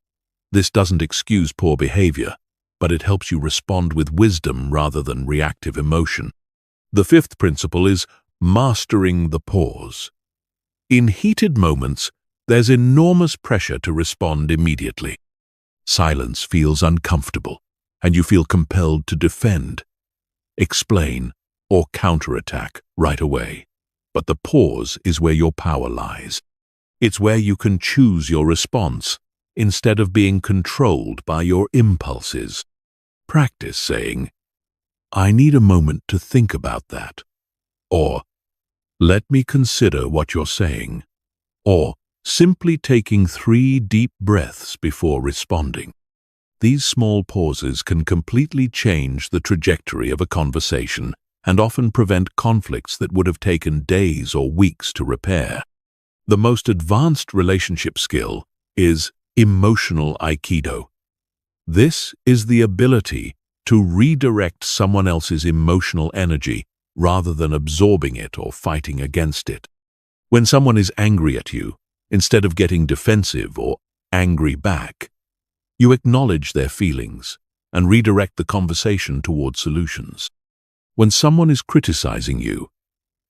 This doesn't excuse poor behavior, but it helps you respond with wisdom rather than reactive emotion. The fifth principle is mastering the pause. In heated moments, there's enormous pressure to respond immediately. Silence feels uncomfortable, and you feel compelled to defend, explain, or counterattack right away. But the pause is where your power lies. It's where you can choose your response instead of being controlled by your impulses. Practice saying, "I need a moment to think about that," or "Let me consider what you're saying," or simply taking 3 deep breaths before responding. These small pauses can completely change the trajectory of a conversation and often prevent conflicts that would have taken days or weeks to repair. The most advanced relationship skill is emotional Aikido. This is the ability to redirect someone else's emotional energy rather than absorbing it or fighting against it. When someone is angry at you, instead of getting defensive or angry back, you acknowledge their feelings and redirect the conversation toward solutions. When someone is criticizing you,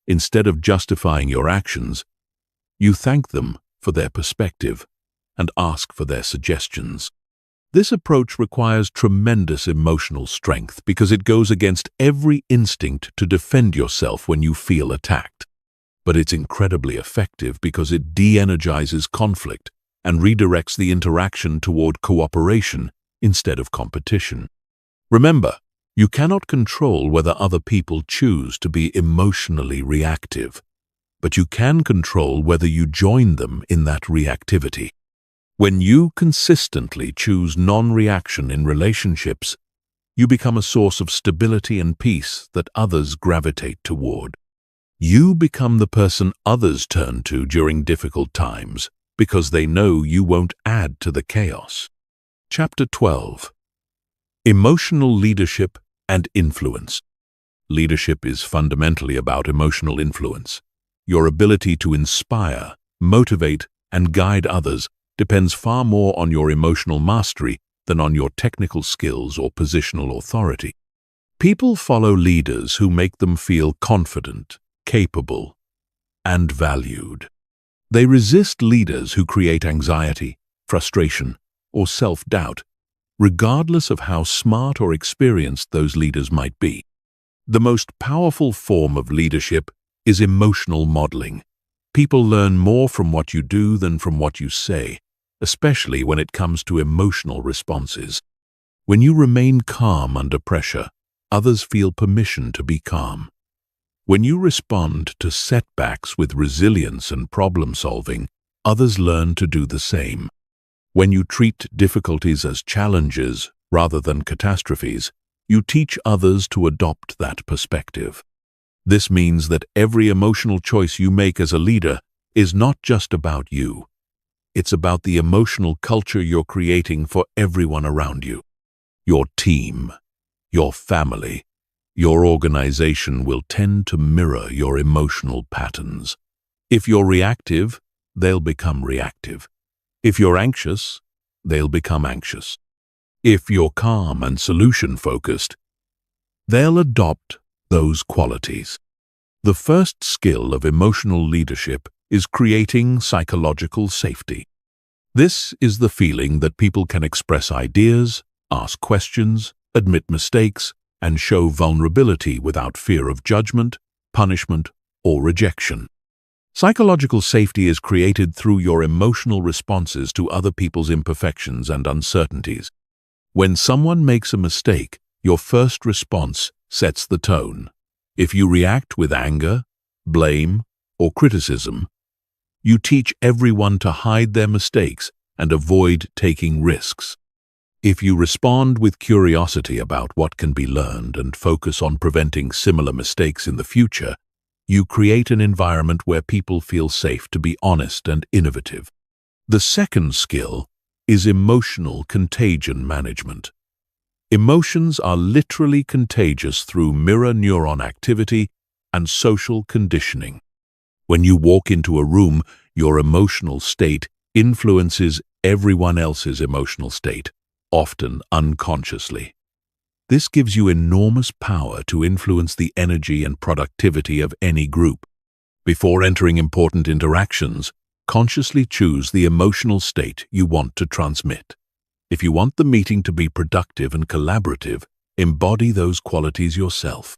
instead of justifying your actions, you thank them for their perspective and ask for their suggestions. This approach requires tremendous emotional strength because it goes against every instinct to defend yourself when you feel attacked. But it's incredibly effective because it de-energizes conflict and redirects the interaction toward cooperation instead of competition. Remember, you cannot control whether other people choose to be emotionally reactive, but you can control whether you join them in that reactivity. When you consistently choose non-reaction in relationships, you become a source of stability and peace that others gravitate toward. You become the person others turn to during difficult times because they know you won't add to the chaos. Chapter 12. Emotional Leadership and Influence. Leadership is fundamentally about emotional influence. Your ability to inspire, motivate, and guide others depends far more on your emotional mastery than on your technical skills or positional authority. People follow leaders who make them feel confident, capable, and valued. They resist leaders who create anxiety, frustration, or self-doubt, regardless of how smart or experienced those leaders might be. The most powerful form of leadership is emotional modeling. People learn more from what you do than from what you say, especially when it comes to emotional responses. When you remain calm under pressure, others feel permission to be calm. When you respond to setbacks with resilience and problem-solving, others learn to do the same. When you treat difficulties as challenges rather than catastrophes, you teach others to adopt that perspective. This means that every emotional choice you make as a leader is not just about you. It's about the emotional culture you're creating for everyone around you. Your team, your family, your organization will tend to mirror your emotional patterns. If you're reactive, they'll become reactive. If you're anxious, they'll become anxious. If you're calm and solution-focused, they'll adopt those qualities. The first skill of emotional leadership is creating psychological safety. This is the feeling that people can express ideas, ask questions, admit mistakes, and show vulnerability without fear of judgment, punishment, or rejection. Psychological safety is created through your emotional responses to other people's imperfections and uncertainties. When someone makes a mistake, your first response sets the tone. If you react with anger, blame, or criticism, you teach everyone to hide their mistakes and avoid taking risks. If you respond with curiosity about what can be learned and focus on preventing similar mistakes in the future, you create an environment where people feel safe to be honest and innovative. The second skill is emotional contagion management. Emotions are literally contagious through mirror neuron activity and social conditioning. When you walk into a room, your emotional state influences everyone else's emotional state, often unconsciously. This gives you enormous power to influence the energy and productivity of any group. Before entering important interactions, consciously choose the emotional state you want to transmit. If you want the meeting to be productive and collaborative, embody those qualities yourself.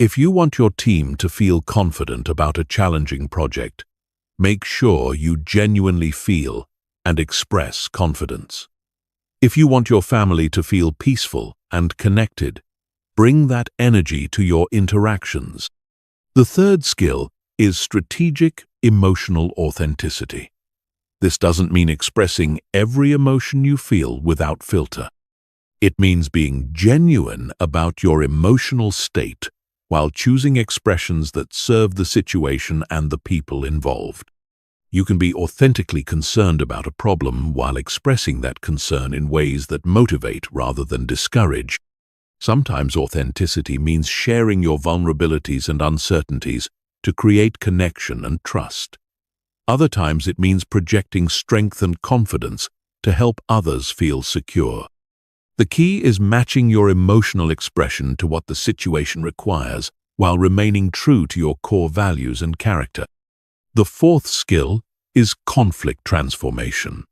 If you want your team to feel confident about a challenging project, make sure you genuinely feel and express confidence. If you want your family to feel peaceful and connected, bring that energy to your interactions. The third skill is strategic emotional authenticity. This doesn't mean expressing every emotion you feel without filter. It means being genuine about your emotional state while choosing expressions that serve the situation and the people involved. You can be authentically concerned about a problem while expressing that concern in ways that motivate rather than discourage. Sometimes authenticity means sharing your vulnerabilities and uncertainties to create connection and trust. Other times it means projecting strength and confidence to help others feel secure. The key is matching your emotional expression to what the situation requires while remaining true to your core values and character. The fourth skill is conflict transformation.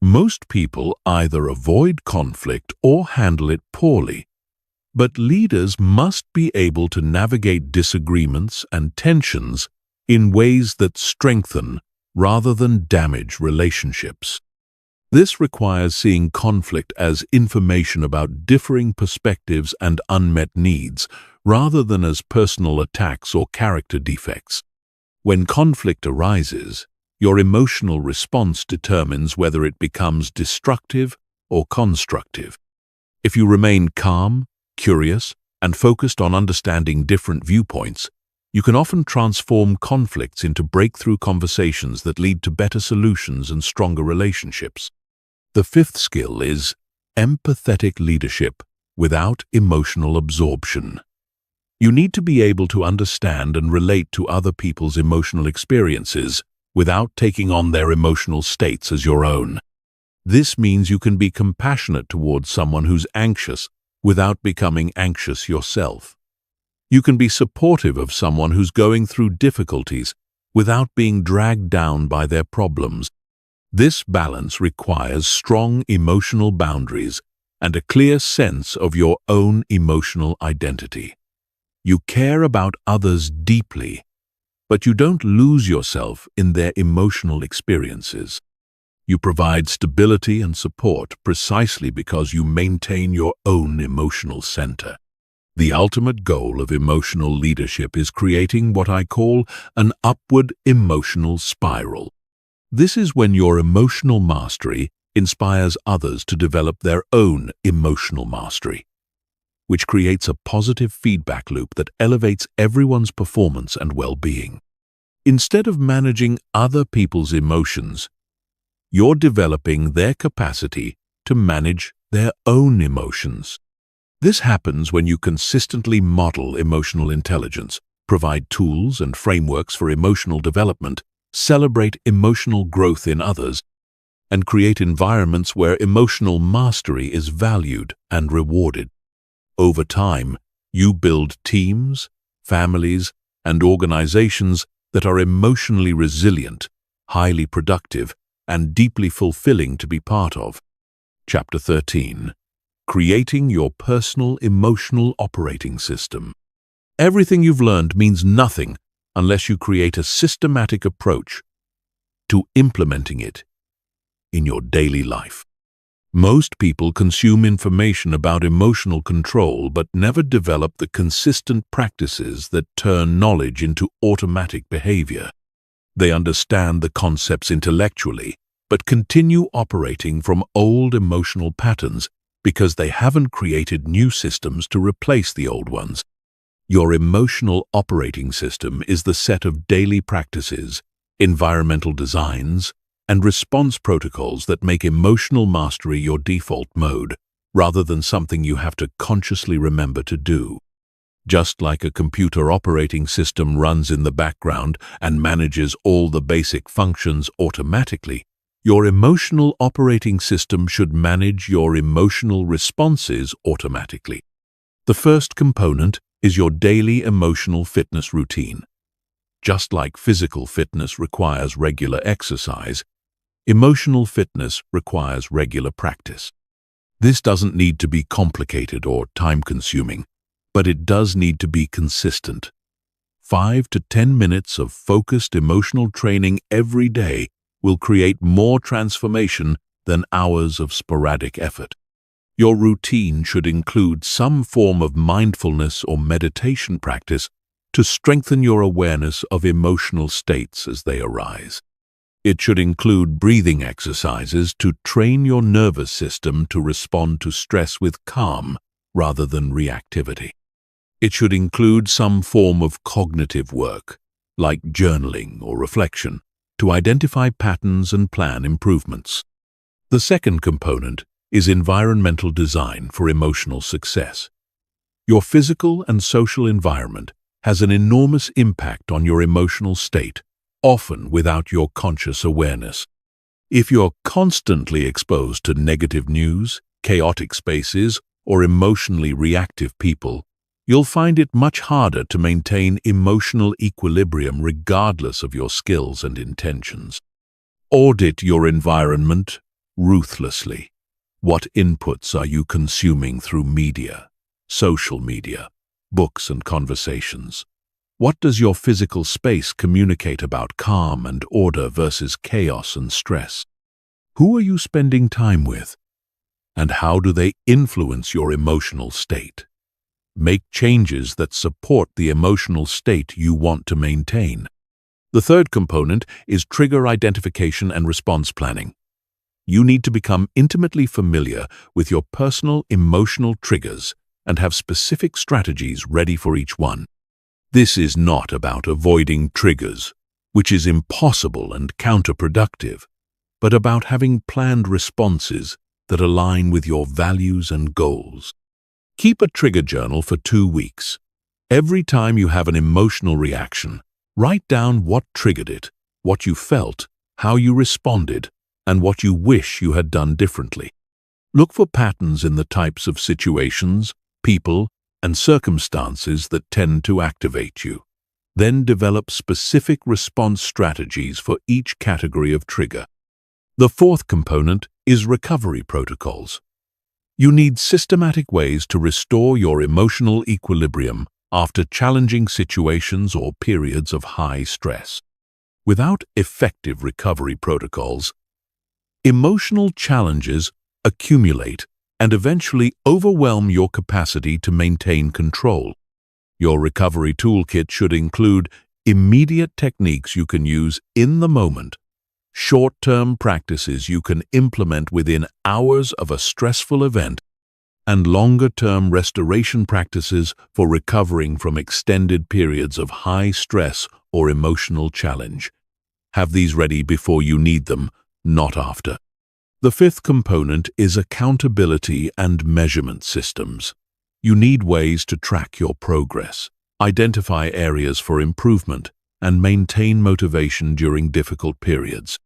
Most people either avoid conflict or handle it poorly, but leaders must be able to navigate disagreements and tensions in ways that strengthen rather than damage relationships. This requires seeing conflict as information about differing perspectives and unmet needs, rather than as personal attacks or character defects. When conflict arises, Your emotional response determines whether it becomes destructive or constructive. If you remain calm, curious, and focused on understanding different viewpoints, you can often transform conflicts into breakthrough conversations that lead to better solutions and stronger relationships. The fifth skill is empathetic leadership without emotional absorption. You need to be able to understand and relate to other people's emotional experiences without taking on their emotional states as your own. This means you can be compassionate towards someone who's anxious without becoming anxious yourself. You can be supportive of someone who's going through difficulties without being dragged down by their problems. This balance requires strong emotional boundaries and a clear sense of your own emotional identity. You care about others deeply, but you don't lose yourself in their emotional experiences. You provide stability and support precisely because you maintain your own emotional center. The ultimate goal of emotional leadership is creating what I call an upward emotional spiral. This is when your emotional mastery inspires others to develop their own emotional mastery, which creates a positive feedback loop that elevates everyone's performance and well-being. Instead of managing other people's emotions, you're developing their capacity to manage their own emotions. This happens when you consistently model emotional intelligence, provide tools and frameworks for emotional development, celebrate emotional growth in others, and create environments where emotional mastery is valued and rewarded. Over time, you build teams, families, and organizations that are emotionally resilient, highly productive, and deeply fulfilling to be part of. Chapter 13. Creating your personal emotional operating system. Everything you've learned means nothing unless you create a systematic approach to implementing it in your daily life. Most people consume information about emotional control but never develop the consistent practices that turn knowledge into automatic behavior. They understand the concepts intellectually, but continue operating from old emotional patterns because they haven't created new systems to replace the old ones. Your emotional operating system is the set of daily practices, environmental designs, and response protocols that make emotional mastery your default mode, rather than something you have to consciously remember to do. Just like a computer operating system runs in the background and manages all the basic functions automatically, your emotional operating system should manage your emotional responses automatically. The first component is your daily emotional fitness routine. Just like physical fitness requires regular exercise, emotional fitness requires regular practice. This doesn't need to be complicated or time-consuming, but it does need to be consistent. 5 to 10 minutes of focused emotional training every day will create more transformation than hours of sporadic effort. Your routine should include some form of mindfulness or meditation practice to strengthen your awareness of emotional states as they arise. It should include breathing exercises to train your nervous system to respond to stress with calm rather than reactivity. It should include some form of cognitive work, like journaling or reflection, to identify patterns and plan improvements. The second component is environmental design for emotional success. Your physical and social environment has an enormous impact on your emotional state, often without your conscious awareness. If you're constantly exposed to negative news, chaotic spaces, or emotionally reactive people, you'll find it much harder to maintain emotional equilibrium regardless of your skills and intentions. Audit your environment ruthlessly. What inputs are you consuming through media, social media, books and conversations? What does your physical space communicate about calm and order versus chaos and stress? Who are you spending time with? And how do they influence your emotional state? Make changes that support the emotional state you want to maintain. The third component is trigger identification and response planning. You need to become intimately familiar with your personal emotional triggers and have specific strategies ready for each one. This is not about avoiding triggers, which is impossible and counterproductive, but about having planned responses that align with your values and goals. Keep a trigger journal for 2 weeks. Every time you have an emotional reaction, write down what triggered it, what you felt, how you responded, and what you wish you had done differently. Look for patterns in the types of situations, people, and circumstances that tend to activate you. Then develop specific response strategies for each category of trigger. The fourth component is recovery protocols. You need systematic ways to restore your emotional equilibrium after challenging situations or periods of high stress. Without effective recovery protocols, emotional challenges accumulate and eventually overwhelm your capacity to maintain control. Your recovery toolkit should include immediate techniques you can use in the moment, short-term practices you can implement within hours of a stressful event, and longer-term restoration practices for recovering from extended periods of high stress or emotional challenge. Have these ready before you need them, not after. The fifth component is accountability and measurement systems. You need ways to track your progress, identify areas for improvement, and maintain motivation during difficult periods.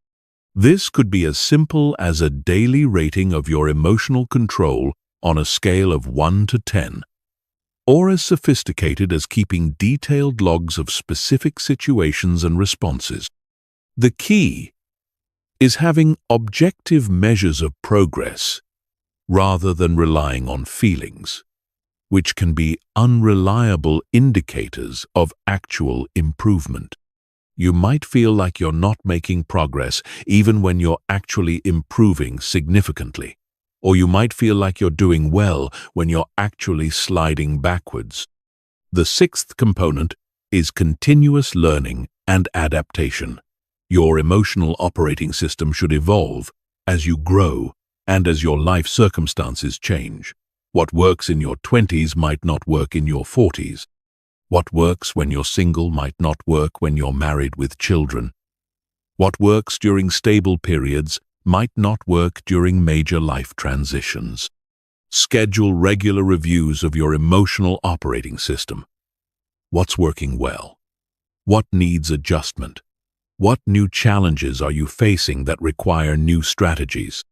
This could be as simple as a daily rating of your emotional control on a scale of 1 to 10, or as sophisticated as keeping detailed logs of specific situations and responses. The key is having objective measures of progress rather than relying on feelings, which can be unreliable indicators of actual improvement. You might feel like you're not making progress even when you're actually improving significantly, or you might feel like you're doing well when you're actually sliding backwards. The sixth component is continuous learning and adaptation. Your emotional operating system should evolve as you grow and as your life circumstances change. What works in your 20s might not work in your 40s. What works when you're single might not work when you're married with children. What works during stable periods might not work during major life transitions. Schedule regular reviews of your emotional operating system. What's working well? What needs adjustment? What new challenges are you facing that require new strategies?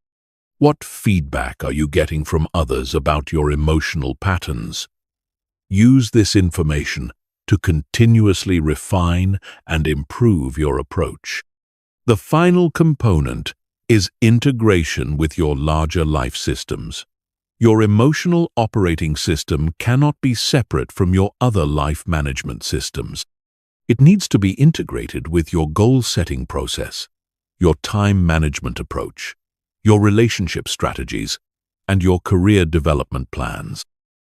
What feedback are you getting from others about your emotional patterns? Use this information to continuously refine and improve your approach. The final component is integration with your larger life systems. Your emotional operating system cannot be separate from your other life management systems. It needs to be integrated with your goal-setting process, your time management approach, your relationship strategies, and your career development plans.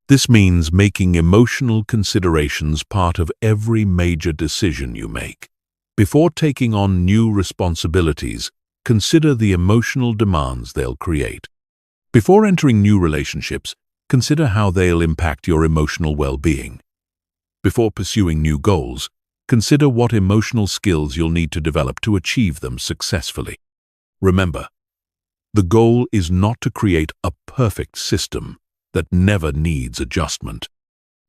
This means making emotional considerations part of every major decision you make. Before taking on new responsibilities, consider the emotional demands they'll create. Before entering new relationships, consider how they'll impact your emotional well-being. Before pursuing new goals, consider what emotional skills you'll need to develop to achieve them successfully. Remember, the goal is not to create a perfect system that never needs adjustment.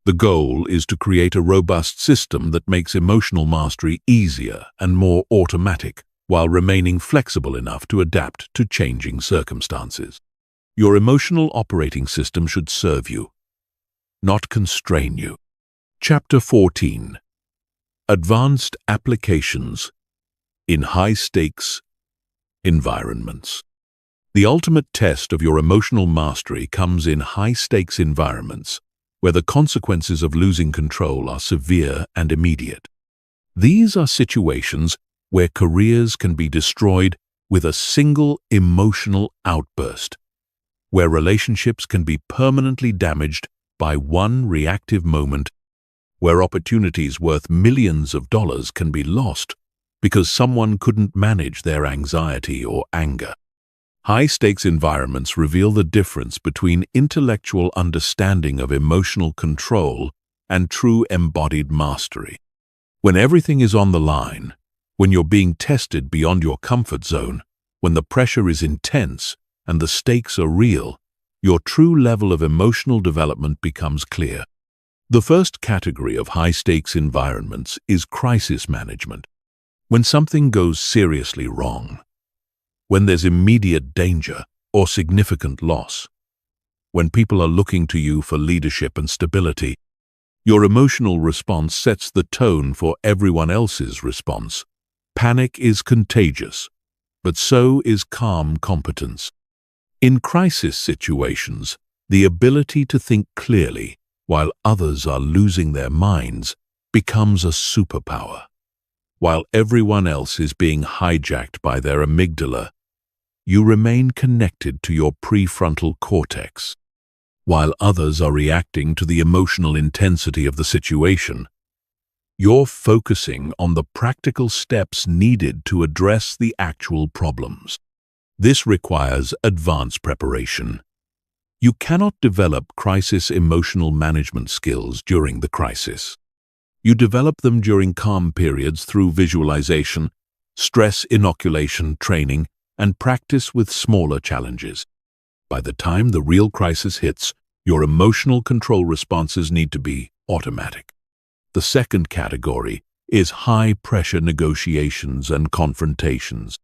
The goal is to create a robust system that makes emotional mastery easier and more automatic while remaining flexible enough to adapt to changing circumstances. Your emotional operating system should serve you, not constrain you. Chapter 14. Advanced Applications in High-Stakes Environments. The ultimate test of your emotional mastery comes in high-stakes environments, where the consequences of losing control are severe and immediate. These are situations where careers can be destroyed with a single emotional outburst, where relationships can be permanently damaged by one reactive moment, where opportunities worth millions of dollars can be lost because someone couldn't manage their anxiety or anger. High-stakes environments reveal the difference between intellectual understanding of emotional control and true embodied mastery. When everything is on the line, when you're being tested beyond your comfort zone, when the pressure is intense and the stakes are real, your true level of emotional development becomes clear. The first category of high-stakes environments is crisis management. When something goes seriously wrong, when there's immediate danger or significant loss, when people are looking to you for leadership and stability, your emotional response sets the tone for everyone else's response. Panic is contagious, but so is calm competence. In crisis situations, the ability to think clearly while others are losing their minds becomes a superpower. While everyone else is being hijacked by their amygdala, you remain connected to your prefrontal cortex. While others are reacting to the emotional intensity of the situation, you're focusing on the practical steps needed to address the actual problems. This requires advanced preparation. You cannot develop crisis emotional management skills during the crisis. You develop them during calm periods through visualization, stress inoculation training, and practice with smaller challenges. By the time the real crisis hits, your emotional control responses need to be automatic. The second category is high-pressure negotiations and confrontations.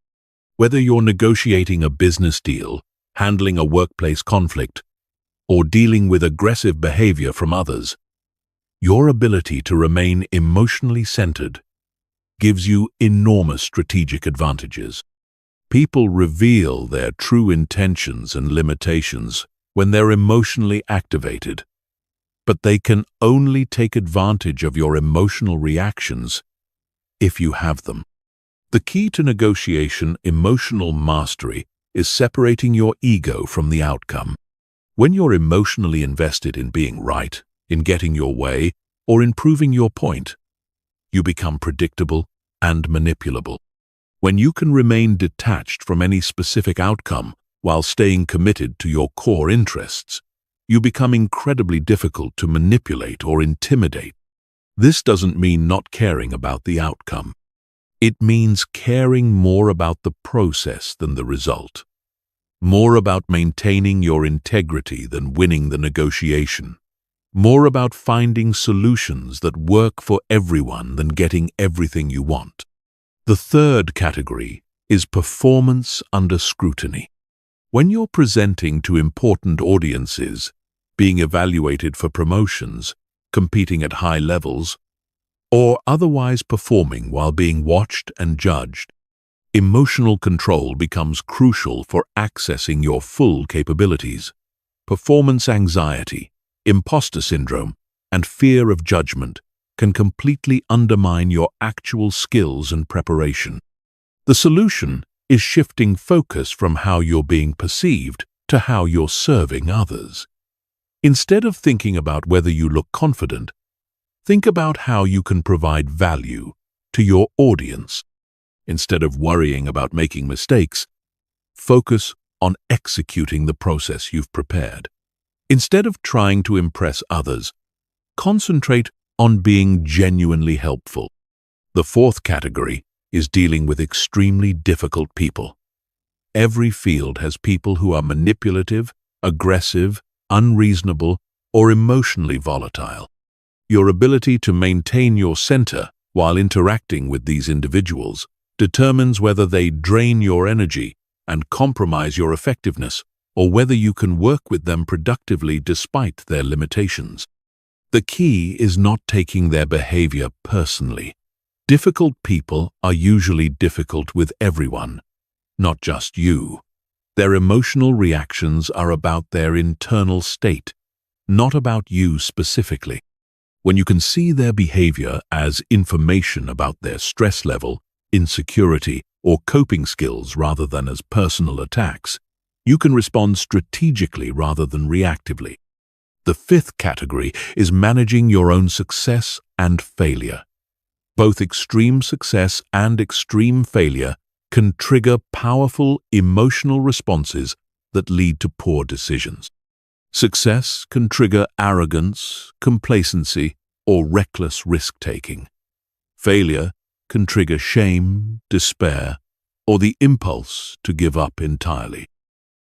Whether you're negotiating a business deal, handling a workplace conflict, or dealing with aggressive behavior from others, your ability to remain emotionally centered gives you enormous strategic advantages. People reveal their true intentions and limitations when they're emotionally activated, but they can only take advantage of your emotional reactions if you have them. The key to negotiation emotional mastery is separating your ego from the outcome. When you're emotionally invested in being right, in getting your way, or in proving your point, you become predictable and manipulable. When you can remain detached from any specific outcome while staying committed to your core interests, you become incredibly difficult to manipulate or intimidate. This doesn't mean not caring about the outcome. It means caring more about the process than the result, more about maintaining your integrity than winning the negotiation, more about finding solutions that work for everyone than getting everything you want. The third category is performance under scrutiny. When you're presenting to important audiences, being evaluated for promotions, competing at high levels, or otherwise performing while being watched and judged, emotional control becomes crucial for accessing your full capabilities. Performance anxiety, imposter syndrome, and fear of judgment can completely undermine your actual skills and preparation. The solution is shifting focus from how you're being perceived to how you're serving others. Instead of thinking about whether you look confident, think about how you can provide value to your audience. Instead of worrying about making mistakes, focus on executing the process you've prepared. Instead of trying to impress others, concentrate on being genuinely helpful. The fourth category is dealing with extremely difficult people. Every field has people who are manipulative, aggressive, unreasonable, or emotionally volatile. Your ability to maintain your center while interacting with these individuals determines whether they drain your energy and compromise your effectiveness, or whether you can work with them productively despite their limitations. The key is not taking their behavior personally. Difficult people are usually difficult with everyone, not just you. Their emotional reactions are about their internal state, not about you specifically. When you can see their behavior as information about their stress level, insecurity, or coping skills rather than as personal attacks, you can respond strategically rather than reactively. The fifth category is managing your own success and failure. Both extreme success and extreme failure can trigger powerful emotional responses that lead to poor decisions. Success can trigger arrogance, complacency, or reckless risk-taking. Failure can trigger shame, despair, or the impulse to give up entirely.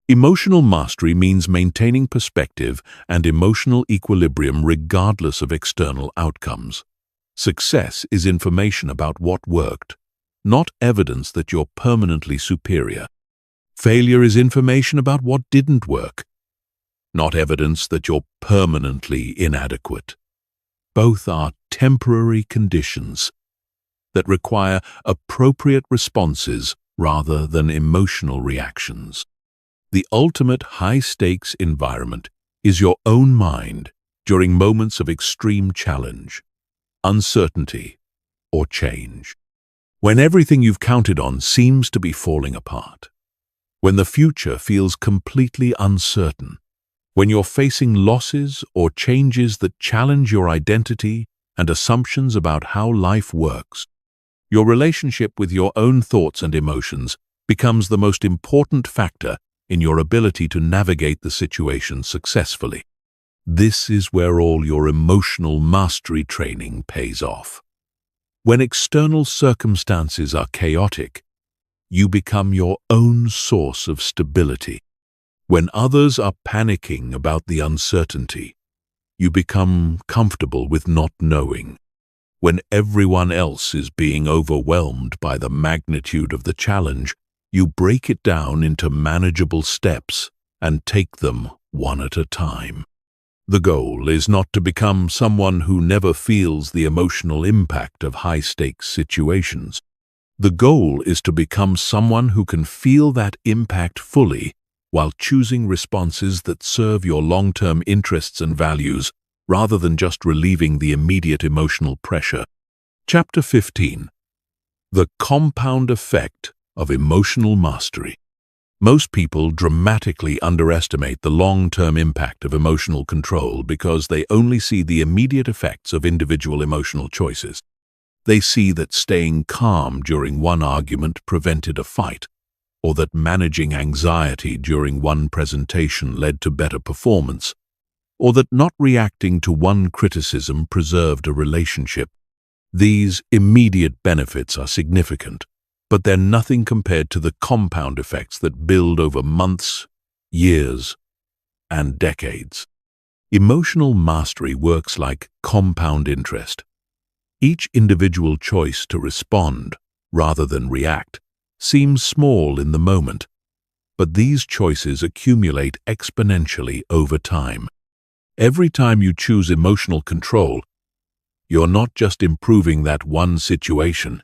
Emotional mastery means maintaining perspective and emotional equilibrium regardless of external outcomes. Success is information about what worked, not evidence that you're permanently superior. Failure is information about what didn't work, not evidence that you're permanently inadequate. Both are temporary conditions that require appropriate responses rather than emotional reactions. The ultimate high-stakes environment is your own mind during moments of extreme challenge, uncertainty, or change. When everything you've counted on seems to be falling apart. When the future feels completely uncertain. When you're facing losses or changes that challenge your identity and assumptions about how life works. Your relationship with your own thoughts and emotions becomes the most important factor in your ability to navigate the situation successfully. This is where all your emotional mastery training pays off. When external circumstances are chaotic, you become your own source of stability. When others are panicking about the uncertainty, you become comfortable with not knowing. When everyone else is being overwhelmed by the magnitude of the challenge, you break it down into manageable steps and take them one at a time. The goal is not to become someone who never feels the emotional impact of high-stakes situations. The goal is to become someone who can feel that impact fully while choosing responses that serve your long-term interests and values rather than just relieving the immediate emotional pressure. Chapter 15. The compound effect of emotional mastery. Most people dramatically underestimate the long-term impact of emotional control because they only see the immediate effects of individual emotional choices. They see that staying calm during one argument prevented a fight, or that managing anxiety during one presentation led to better performance, or that not reacting to one criticism preserved a relationship. These immediate benefits are significant, but they're nothing compared to the compound effects that build over months, years, and decades. Emotional mastery works like compound interest. Each individual choice to respond, rather than react, seems small in the moment, but these choices accumulate exponentially over time. Every time you choose emotional control, you're not just improving that one situation.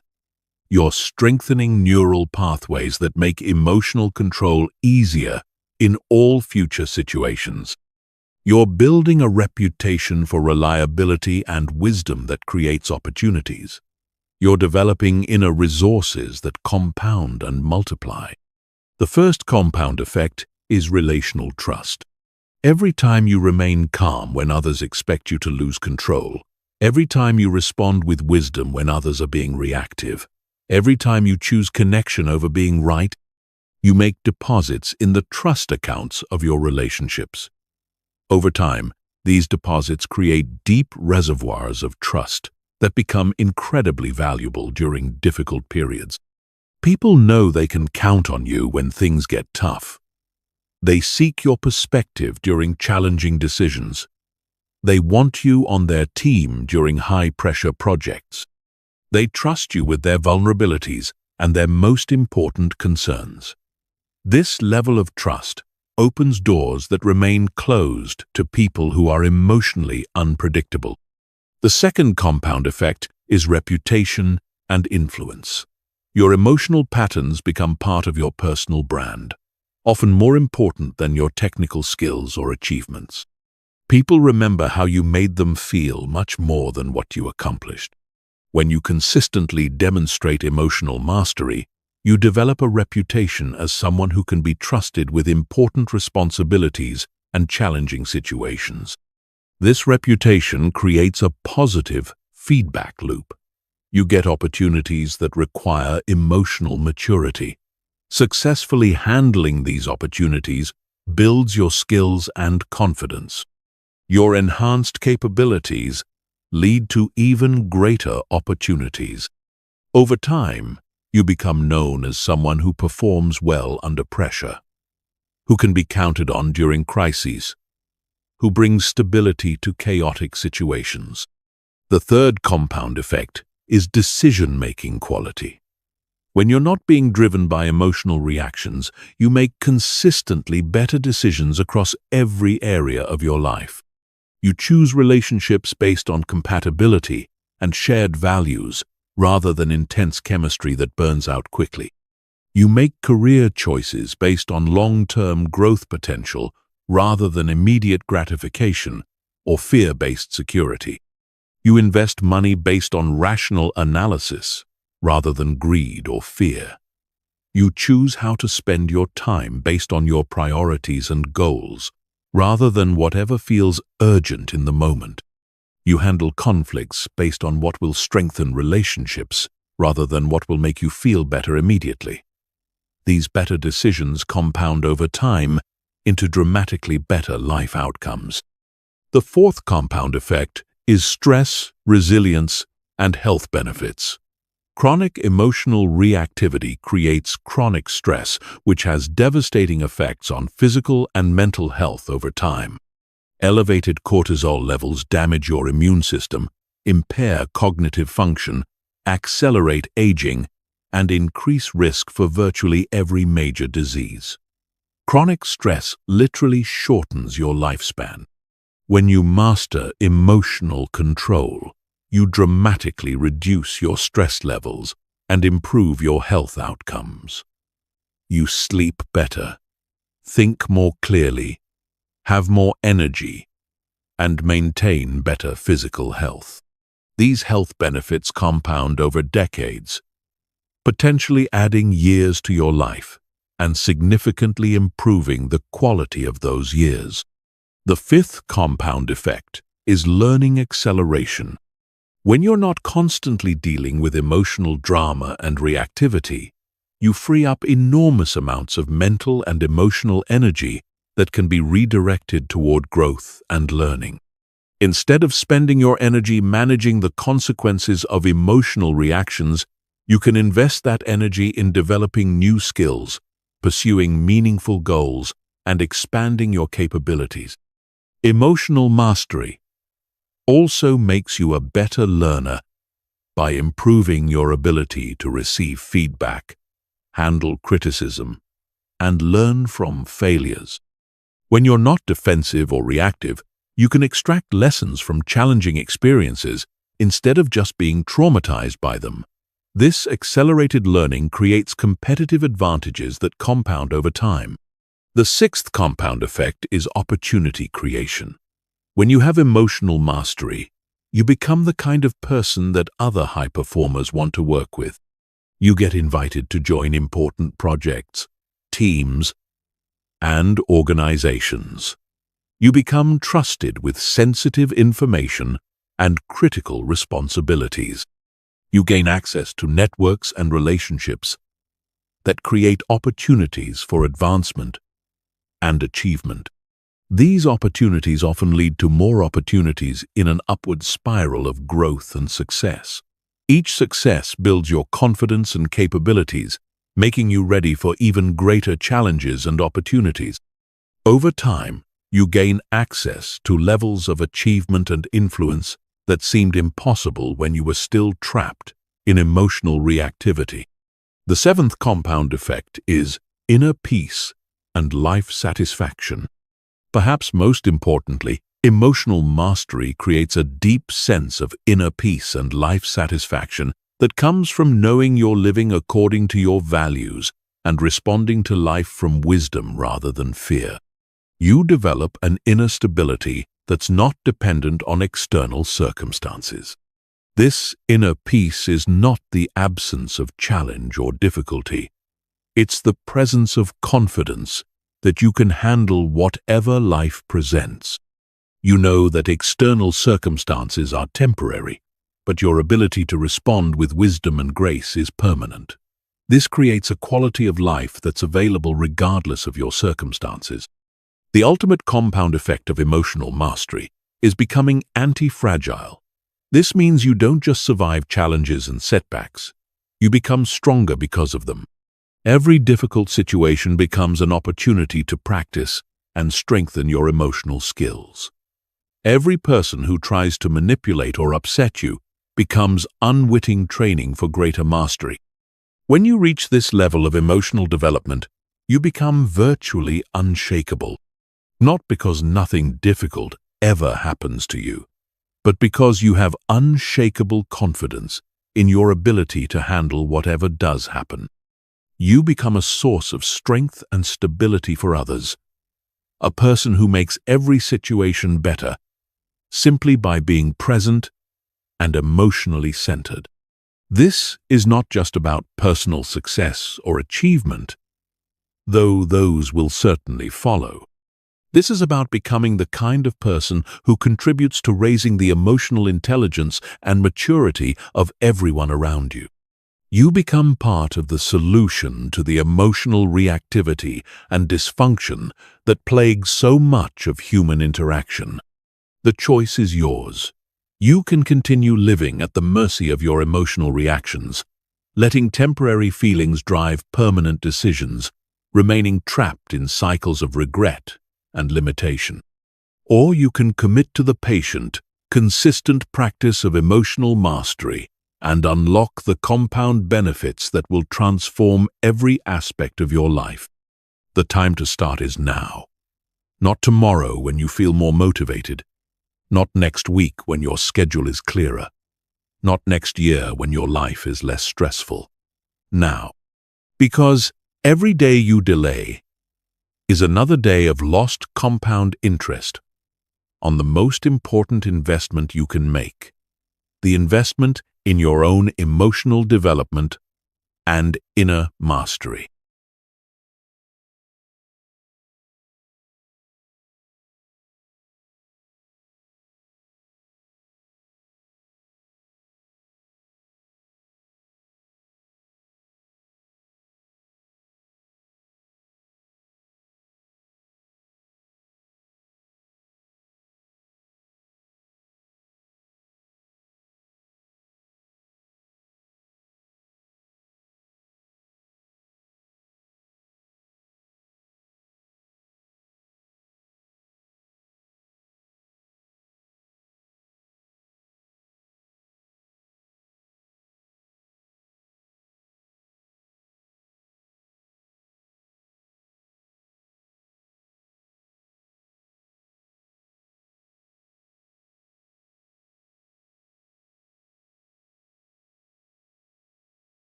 You're strengthening neural pathways that make emotional control easier in all future situations. You're building a reputation for reliability and wisdom that creates opportunities. You're developing inner resources that compound and multiply. The first compound effect is relational trust. Every time you remain calm when others expect you to lose control, every time you respond with wisdom when others are being reactive, every time you choose connection over being right, you make deposits in the trust accounts of your relationships. Over time, these deposits create deep reservoirs of trust that become incredibly valuable during difficult periods. People know they can count on you when things get tough. They seek your perspective during challenging decisions. They want you on their team during high-pressure projects. They trust you with their vulnerabilities and their most important concerns. This level of trust opens doors that remain closed to people who are emotionally unpredictable. The second compound effect is reputation and influence. Your emotional patterns become part of your personal brand, often more important than your technical skills or achievements. People remember how you made them feel much more than what you accomplished. When you consistently demonstrate emotional mastery, you develop a reputation as someone who can be trusted with important responsibilities and challenging situations. This reputation creates a positive feedback loop. You get opportunities that require emotional maturity. Successfully handling these opportunities builds your skills and confidence. Your enhanced capabilities lead to even greater opportunities. Over time, you become known as someone who performs well under pressure, who can be counted on during crises, who brings stability to chaotic situations. The third compound effect is decision-making quality. When you're not being driven by emotional reactions, you make consistently better decisions across every area of your life. You choose relationships based on compatibility and shared values rather than intense chemistry that burns out quickly. You make career choices based on long-term growth potential rather than immediate gratification or fear-based security. You invest money based on rational analysis rather than greed or fear. You choose how to spend your time based on your priorities and goals, rather than whatever feels urgent in the moment. You handle conflicts based on what will strengthen relationships, rather than what will make you feel better immediately. These better decisions compound over time into dramatically better life outcomes. The fourth compound effect is stress, resilience, and health benefits. Chronic emotional reactivity creates chronic stress, which has devastating effects on physical and mental health over time. Elevated cortisol levels damage your immune system, impair cognitive function, accelerate aging, and increase risk for virtually every major disease. Chronic stress literally shortens your lifespan. When you master emotional control, you dramatically reduce your stress levels and improve your health outcomes. You sleep better, think more clearly, have more energy, and maintain better physical health. These health benefits compound over decades, potentially adding years to your life and significantly improving the quality of those years. The fifth compound effect is learning acceleration. When you're not constantly dealing with emotional drama and reactivity, you free up enormous amounts of mental and emotional energy that can be redirected toward growth and learning. Instead of spending your energy managing the consequences of emotional reactions, you can invest that energy in developing new skills, pursuing meaningful goals, and expanding your capabilities. Emotional mastery also makes you a better learner by improving your ability to receive feedback, handle criticism, and learn from failures. When you're not defensive or reactive, you can extract lessons from challenging experiences instead of just being traumatized by them. This accelerated learning creates competitive advantages that compound over time. The sixth compound effect is opportunity creation. When you have emotional mastery, you become the kind of person that other high performers want to work with. You get invited to join important projects, teams, and organizations. You become trusted with sensitive information and critical responsibilities. You gain access to networks and relationships that create opportunities for advancement and achievement. These opportunities often lead to more opportunities in an upward spiral of growth and success. Each success builds your confidence and capabilities, making you ready for even greater challenges and opportunities. Over time, you gain access to levels of achievement and influence that seemed impossible when you were still trapped in emotional reactivity. The seventh compound effect is inner peace and life satisfaction. Perhaps most importantly, emotional mastery creates a deep sense of inner peace and life satisfaction that comes from knowing you're living according to your values and responding to life from wisdom rather than fear. You develop an inner stability that's not dependent on external circumstances. This inner peace is not the absence of challenge or difficulty. It's the presence of confidence that you can handle whatever life presents. You know that external circumstances are temporary, but your ability to respond with wisdom and grace is permanent. This creates a quality of life that's available regardless of your circumstances. The ultimate compound effect of emotional mastery is becoming anti-fragile. This means you don't just survive challenges and setbacks. You become stronger because of them. Every difficult situation becomes an opportunity to practice and strengthen your emotional skills. Every person who tries to manipulate or upset you becomes unwitting training for greater mastery. When you reach this level of emotional development, you become virtually unshakable. Not because nothing difficult ever happens to you, but because you have unshakable confidence in your ability to handle whatever does happen. You become a source of strength and stability for others, a person who makes every situation better simply by being present and emotionally centered. This is not just about personal success or achievement, though those will certainly follow. This is about becoming the kind of person who contributes to raising the emotional intelligence and maturity of everyone around you. You become part of the solution to the emotional reactivity and dysfunction that plagues so much of human interaction. The choice is yours. You can continue living at the mercy of your emotional reactions, letting temporary feelings drive permanent decisions, remaining trapped in cycles of regret and limitation. Or you can commit to the patient, consistent practice of emotional mastery and unlock the compound benefits that will transform every aspect of your life. The time to start is now. Not tomorrow when you feel more motivated. Not next week when your schedule is clearer. Not next year when your life is less stressful. Now. Because every day you delay is another day of lost compound interest on the most important investment you can make, the investment in your own emotional development and inner mastery.